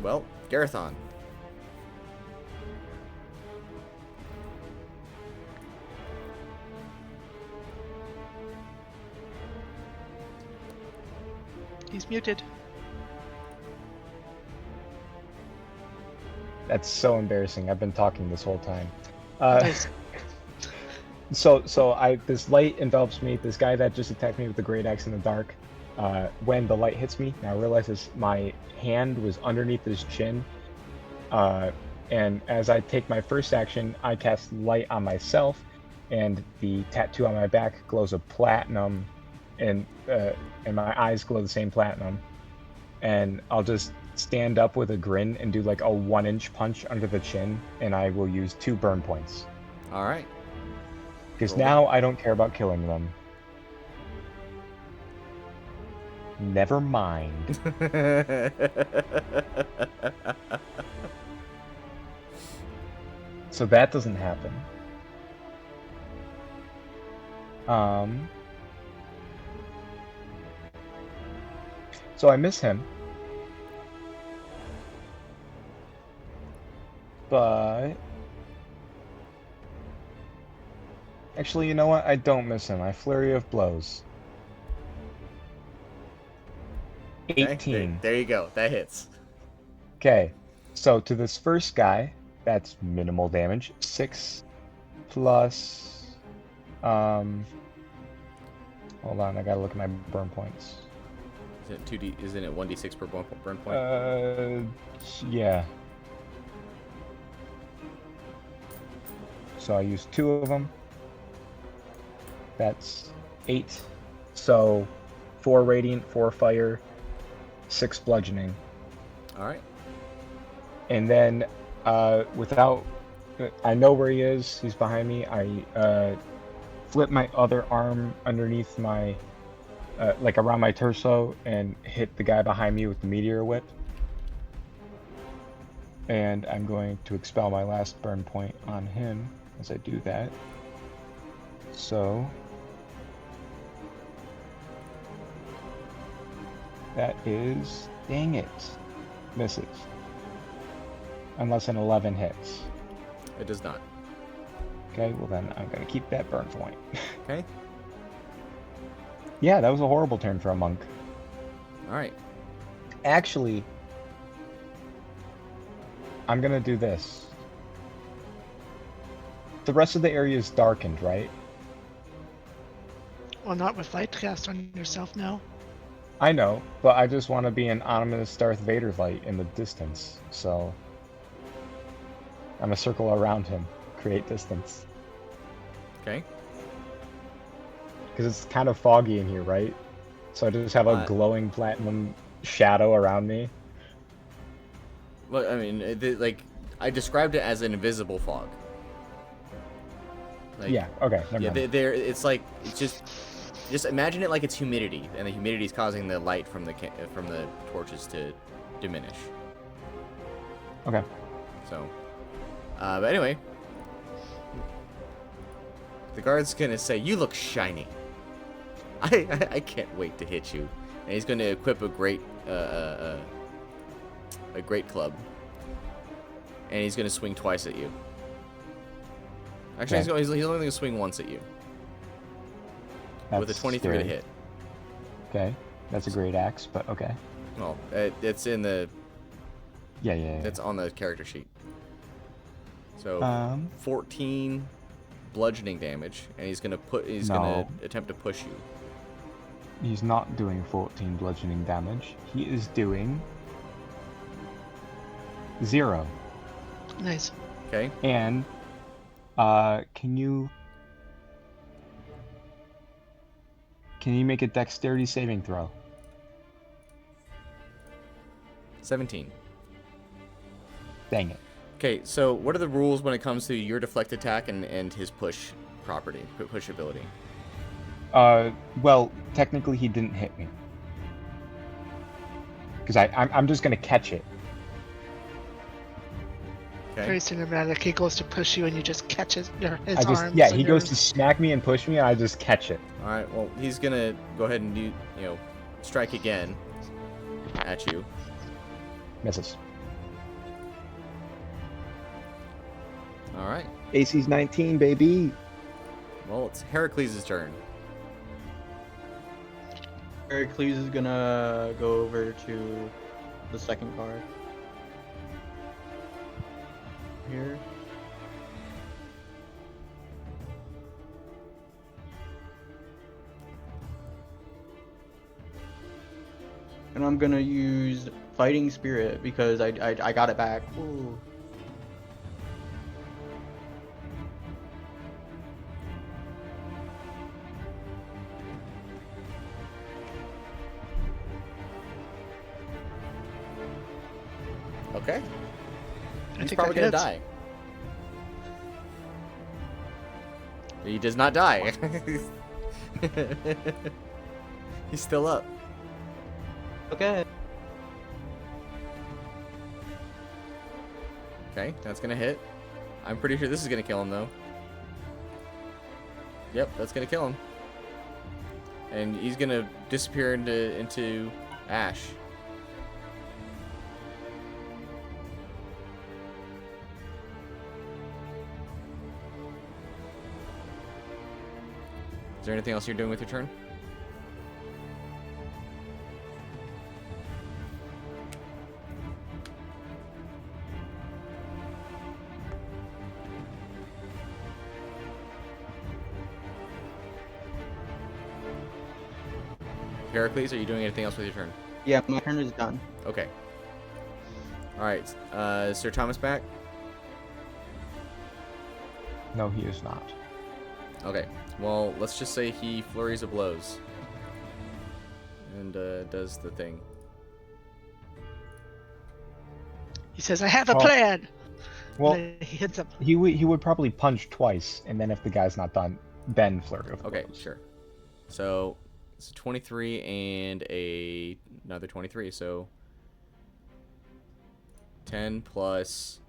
Well, Garathon. He's muted. That's so embarrassing. I've been talking this whole time. Nice. So this light envelops me. This guy that just attacked me with the great axe in the dark. When the light hits me, now I realize my hand was underneath his chin. And as I take my first action, I cast light on myself, and the tattoo on my back glows a platinum, and my eyes glow the same platinum. And I'll just stand up with a grin and do like a 1-inch punch under the chin, and I will use 2 burn points. All right. Because now I don't care about killing them. Never mind. So that doesn't happen. So I miss him. But actually, you know what? I don't miss him. I flurry of blows. 18. Okay, there you go. That hits. Okay, so to this first guy, that's minimal damage. 6 plus. Hold on, I gotta look at my burn points. Is it 2d? Isn't it 1d6 per burn point? Yeah. So I use 2 of them. That's 8. So 4 radiant, 4 fire, 6 bludgeoning. All right. And then, without, I know where he is. He's behind me. I flip my other arm underneath my, like around my torso, and hit the guy behind me with the meteor whip. And I'm going to expel my last burn point on him as I do that. So that is, dang it, misses. Unless an 11 hits. It does not. Okay, well then I'm gonna keep that burn point. Okay. Yeah, that was a horrible turn for a monk. All right. Actually, I'm gonna do this. The rest of the area is darkened, right? Well, not with light cast on yourself, no. I know, but I just want to be an ominous Darth Vader light in the distance, so I'm gonna circle around him, create distance. Okay. Because it's kind of foggy in here, right? So I just have a glowing platinum shadow around me. Well, I mean, like, I described it as an invisible fog. Like, Yeah, okay, never Yeah, mind. it's like, it's just imagine it like it's humidity, and the humidity is causing the light from the torches to diminish. Okay. So, but anyway, the guard's gonna say, "You look shiny." I can't wait to hit you, and he's gonna equip a great club, and he's gonna swing twice at you. Actually, Okay. he's only gonna swing once at you with a That's 23 to scary. hit. Okay, that's a great axe, but okay. Well, it's in the Yeah. it's on the character sheet. So 14 bludgeoning damage, and he's gonna attempt to push you. He's not doing 14 bludgeoning damage. He is doing 0. Nice. Okay. And can you make a dexterity saving throw? 17. Dang it. Okay, so what are the rules when it comes to your deflect attack and his push ability? Well, technically he didn't hit me. Because I'm just gonna catch it. Okay. Very cinematic. He goes to push you, and you just catch his arms. Yeah, and he goes yours. to smack me and push me, and I just catch it. All right. Well, he's gonna go ahead and strike again at you. Misses. All right. AC's 19, baby. Well, it's Herecules' turn. Herecules is gonna go over to the second card. Here. And I'm gonna use Fighting Spirit because I got it back. Ooh. Okay. I He's think probably that gonna hits. die. He does not die. He's still up. Okay. Okay, that's gonna hit. I'm pretty sure this is gonna kill him though. Yep, that's gonna kill him. And he's gonna disappear into ash. Is there anything else you're doing with your turn? Herecules, are you doing anything else with your turn? Yeah, my turn is done. Okay. Alright, Sir Thomas back? No, he is not. Okay, well, let's just say he flurries of blows. And does the thing. He says, "I have a Well- plan." Well, And then he hits him. he would probably punch twice, and then if the guy's not done, then flurry of Okay, blows. sure. So, it's a 23 and another 23, so 10 plus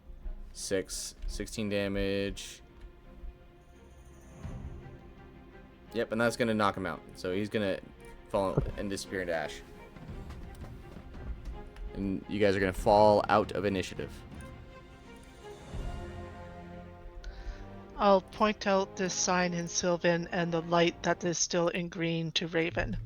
6, 16 damage. Yep, and that's going to knock him out. So he's going to fall and disappear into ash. And you guys are going to fall out of initiative. I'll point out this sign in Sylvan and the light that is still in green to Raven.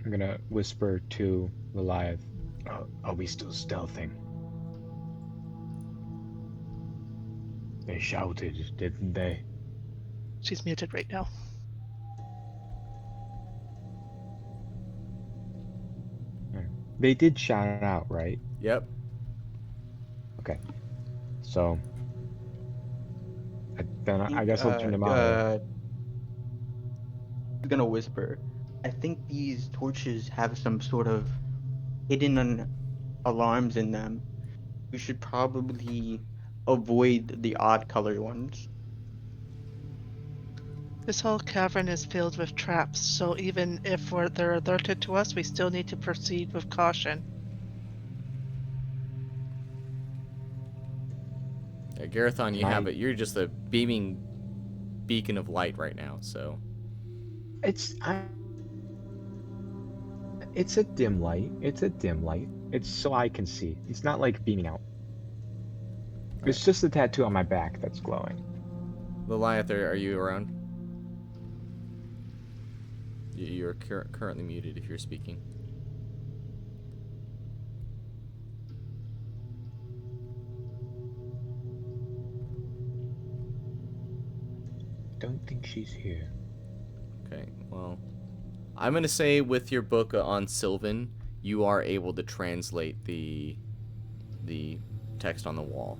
I'm gonna whisper to Goliath. Are we still stealthing? They shouted, didn't they? She's muted right now. They did shout out, right? Yep. Okay. So, I guess I'll turn them out. I'm gonna whisper. I think these torches have some sort of hidden alarms in them. We should probably avoid the odd colored ones. This whole cavern is filled with traps, so even if they're alerted to us, we still need to proceed with caution. Yeah, Garathon, you have it. You're just a beaming beacon of light right now, so. It's a dim light. It's a dim light. It's so I can see. It's not like beaming out. It's just the tattoo on my back that's glowing. Liliath, are you around? You're currently muted if you're speaking. Don't think she's here. Okay, well, I'm gonna say with your book on Sylvan, you are able to translate the text on the wall.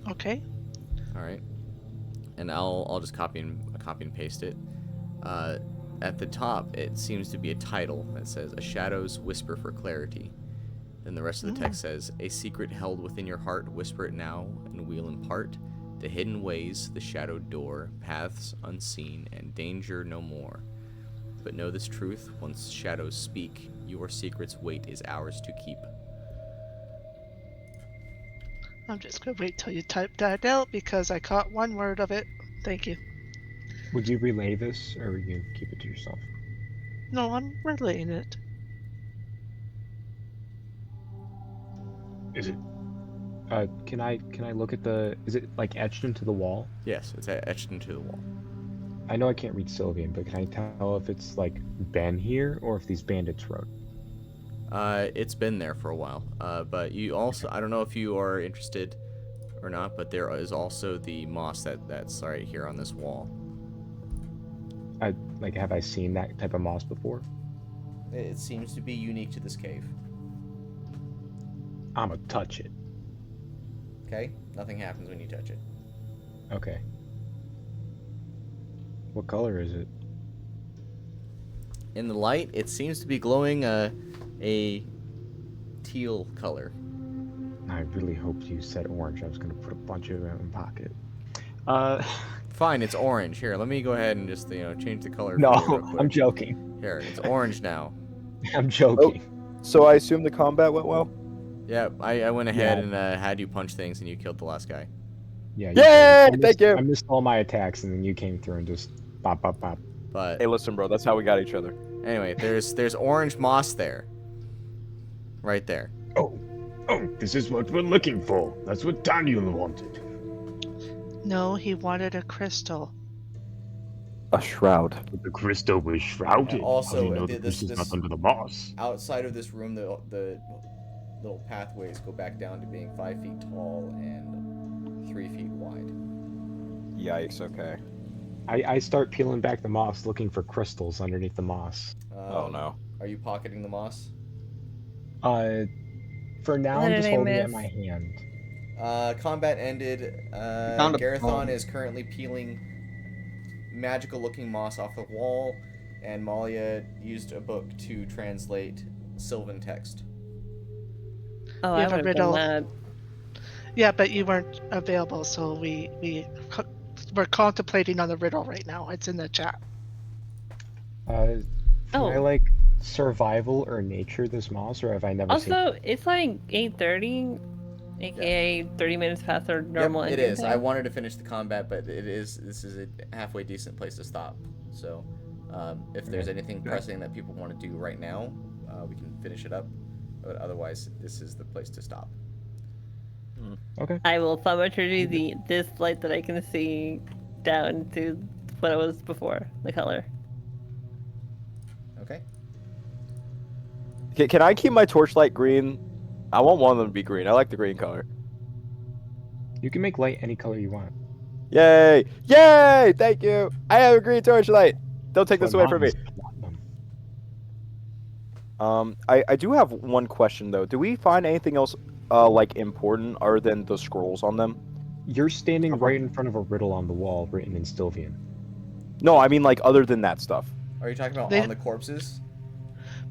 Okay. All right, and I'll just copy and paste it. At the top, it seems to be a title that says "A Shadow's Whisper for Clarity." Then the rest of the text says, "A secret held within your heart, whisper it now, and we'll impart the hidden ways, the shadowed door, paths unseen, and danger no more. But know this truth: once shadows speak, your secret's weight is ours to keep." I'm just gonna wait till you type that out because I caught one word of it. Thank you. Would you relay this, or would you keep it to yourself? No, I'm relaying it. Is it? Can I look at the? Is it like etched into the wall? Yes, it's etched into the wall. I know I can't read Sylvian, but can I tell if it's like been here or if these bandits wrote? It's been there for a while. But you also, I don't know if you are interested or not, but there is also the moss that's right here on this wall. Have I seen that type of moss before? It seems to be unique to this cave. I'ma touch it. Okay? Nothing happens when you touch it. Okay. What color is it? In the light, it seems to be glowing a teal color. I really hoped you said orange. I was gonna put a bunch of them in my pocket. Fine, it's orange. Here, let me go ahead and just, change the color. No, for you real quick. I'm joking. Here, it's orange now. I'm joking. So I assume the combat went well? Yeah, I went ahead Yeah. and had you punch things and you killed the last guy. Yeah. Yay! did. Thank you! I missed all my attacks, and then you came through and just bop, bop, bop. But Hey, listen, bro, that's how we got each other. anyway, there's orange moss there. Right there. Oh, this is what we're looking for. That's what Thamiel wanted. No, he wanted a crystal. A shroud. But the crystal was shrouded. Also, How do you know the this- crystal's this- not under the moss? Outside of this room, the little pathways go back down to being 5 feet tall and 3 feet wide. Yikes, okay. I start peeling back the moss, looking for crystals underneath the moss. Oh no. Are you pocketing the moss? For now, What I'm did just I holding it miss? in my hand. Combat ended. Found a Garathon poem. is currently peeling magical-looking moss off the wall, and Malia used a book to translate Sylvan text. Oh, We I have a would have done riddle. that. Yeah, but you weren't available, so we're contemplating on the riddle right now. It's in the chat. Can I Oh. like survival or nature this moss, or have I never seen? Also, it's like 8:30, aka 30 minutes past our normal Yep, it ending is. time. I wanted to finish the combat, but this is a halfway decent place to stop. So, if there's anything pressing that people want to do right now, we can finish it up. But otherwise, this is the place to stop. Okay. I will thaumaturgy this light that I can see down to what it was before, the color. Okay. Can I keep my torchlight green? I want one of them to be green. I like the green color. You can make light any color you want. Yay! Yay! Thank you! I have a green torchlight! Don't take this away from me. I do have one question though. Do we find anything else like important other than the scrolls on them? You're standing right in front of a riddle on the wall written in Sylvian. No, I mean like other than that stuff. Are you talking about They- on the corpses?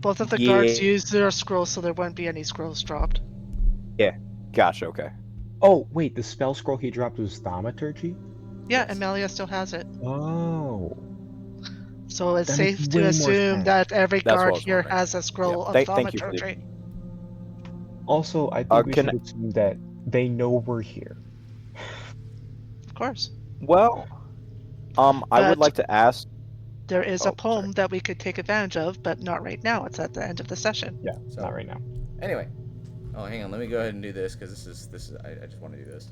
Both of the Yeah. guards used their scrolls, so there wouldn't be any scrolls dropped. Gotcha, okay. Oh, wait, the spell scroll he dropped was thaumaturgy? Yeah, Yes. and Malia still has it. Oh. So it's That safe makes to way more assume sense. that every That's what I guard was here wondering. has a scroll Yeah, of thank you for the- thaumaturgy. Also, I think we can should assume that they know we're here. Of course. Well, I would But- like to ask. There is Oh, a poem that we could take advantage of, but not right now. It's at the end of the session. Yeah, So- not right now. Anyway. Oh, hang on. Let me go ahead and do this because this is. I just want to do this.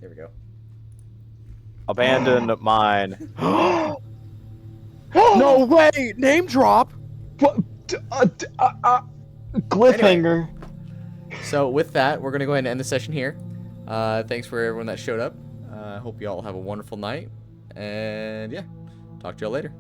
There we go. Abandon mine. No way! Name drop! What? Cliffhanger. So with that, we're gonna go ahead and end the session here. Thanks for everyone that showed up. I hope you all have a wonderful night. And yeah, talk to y'all later.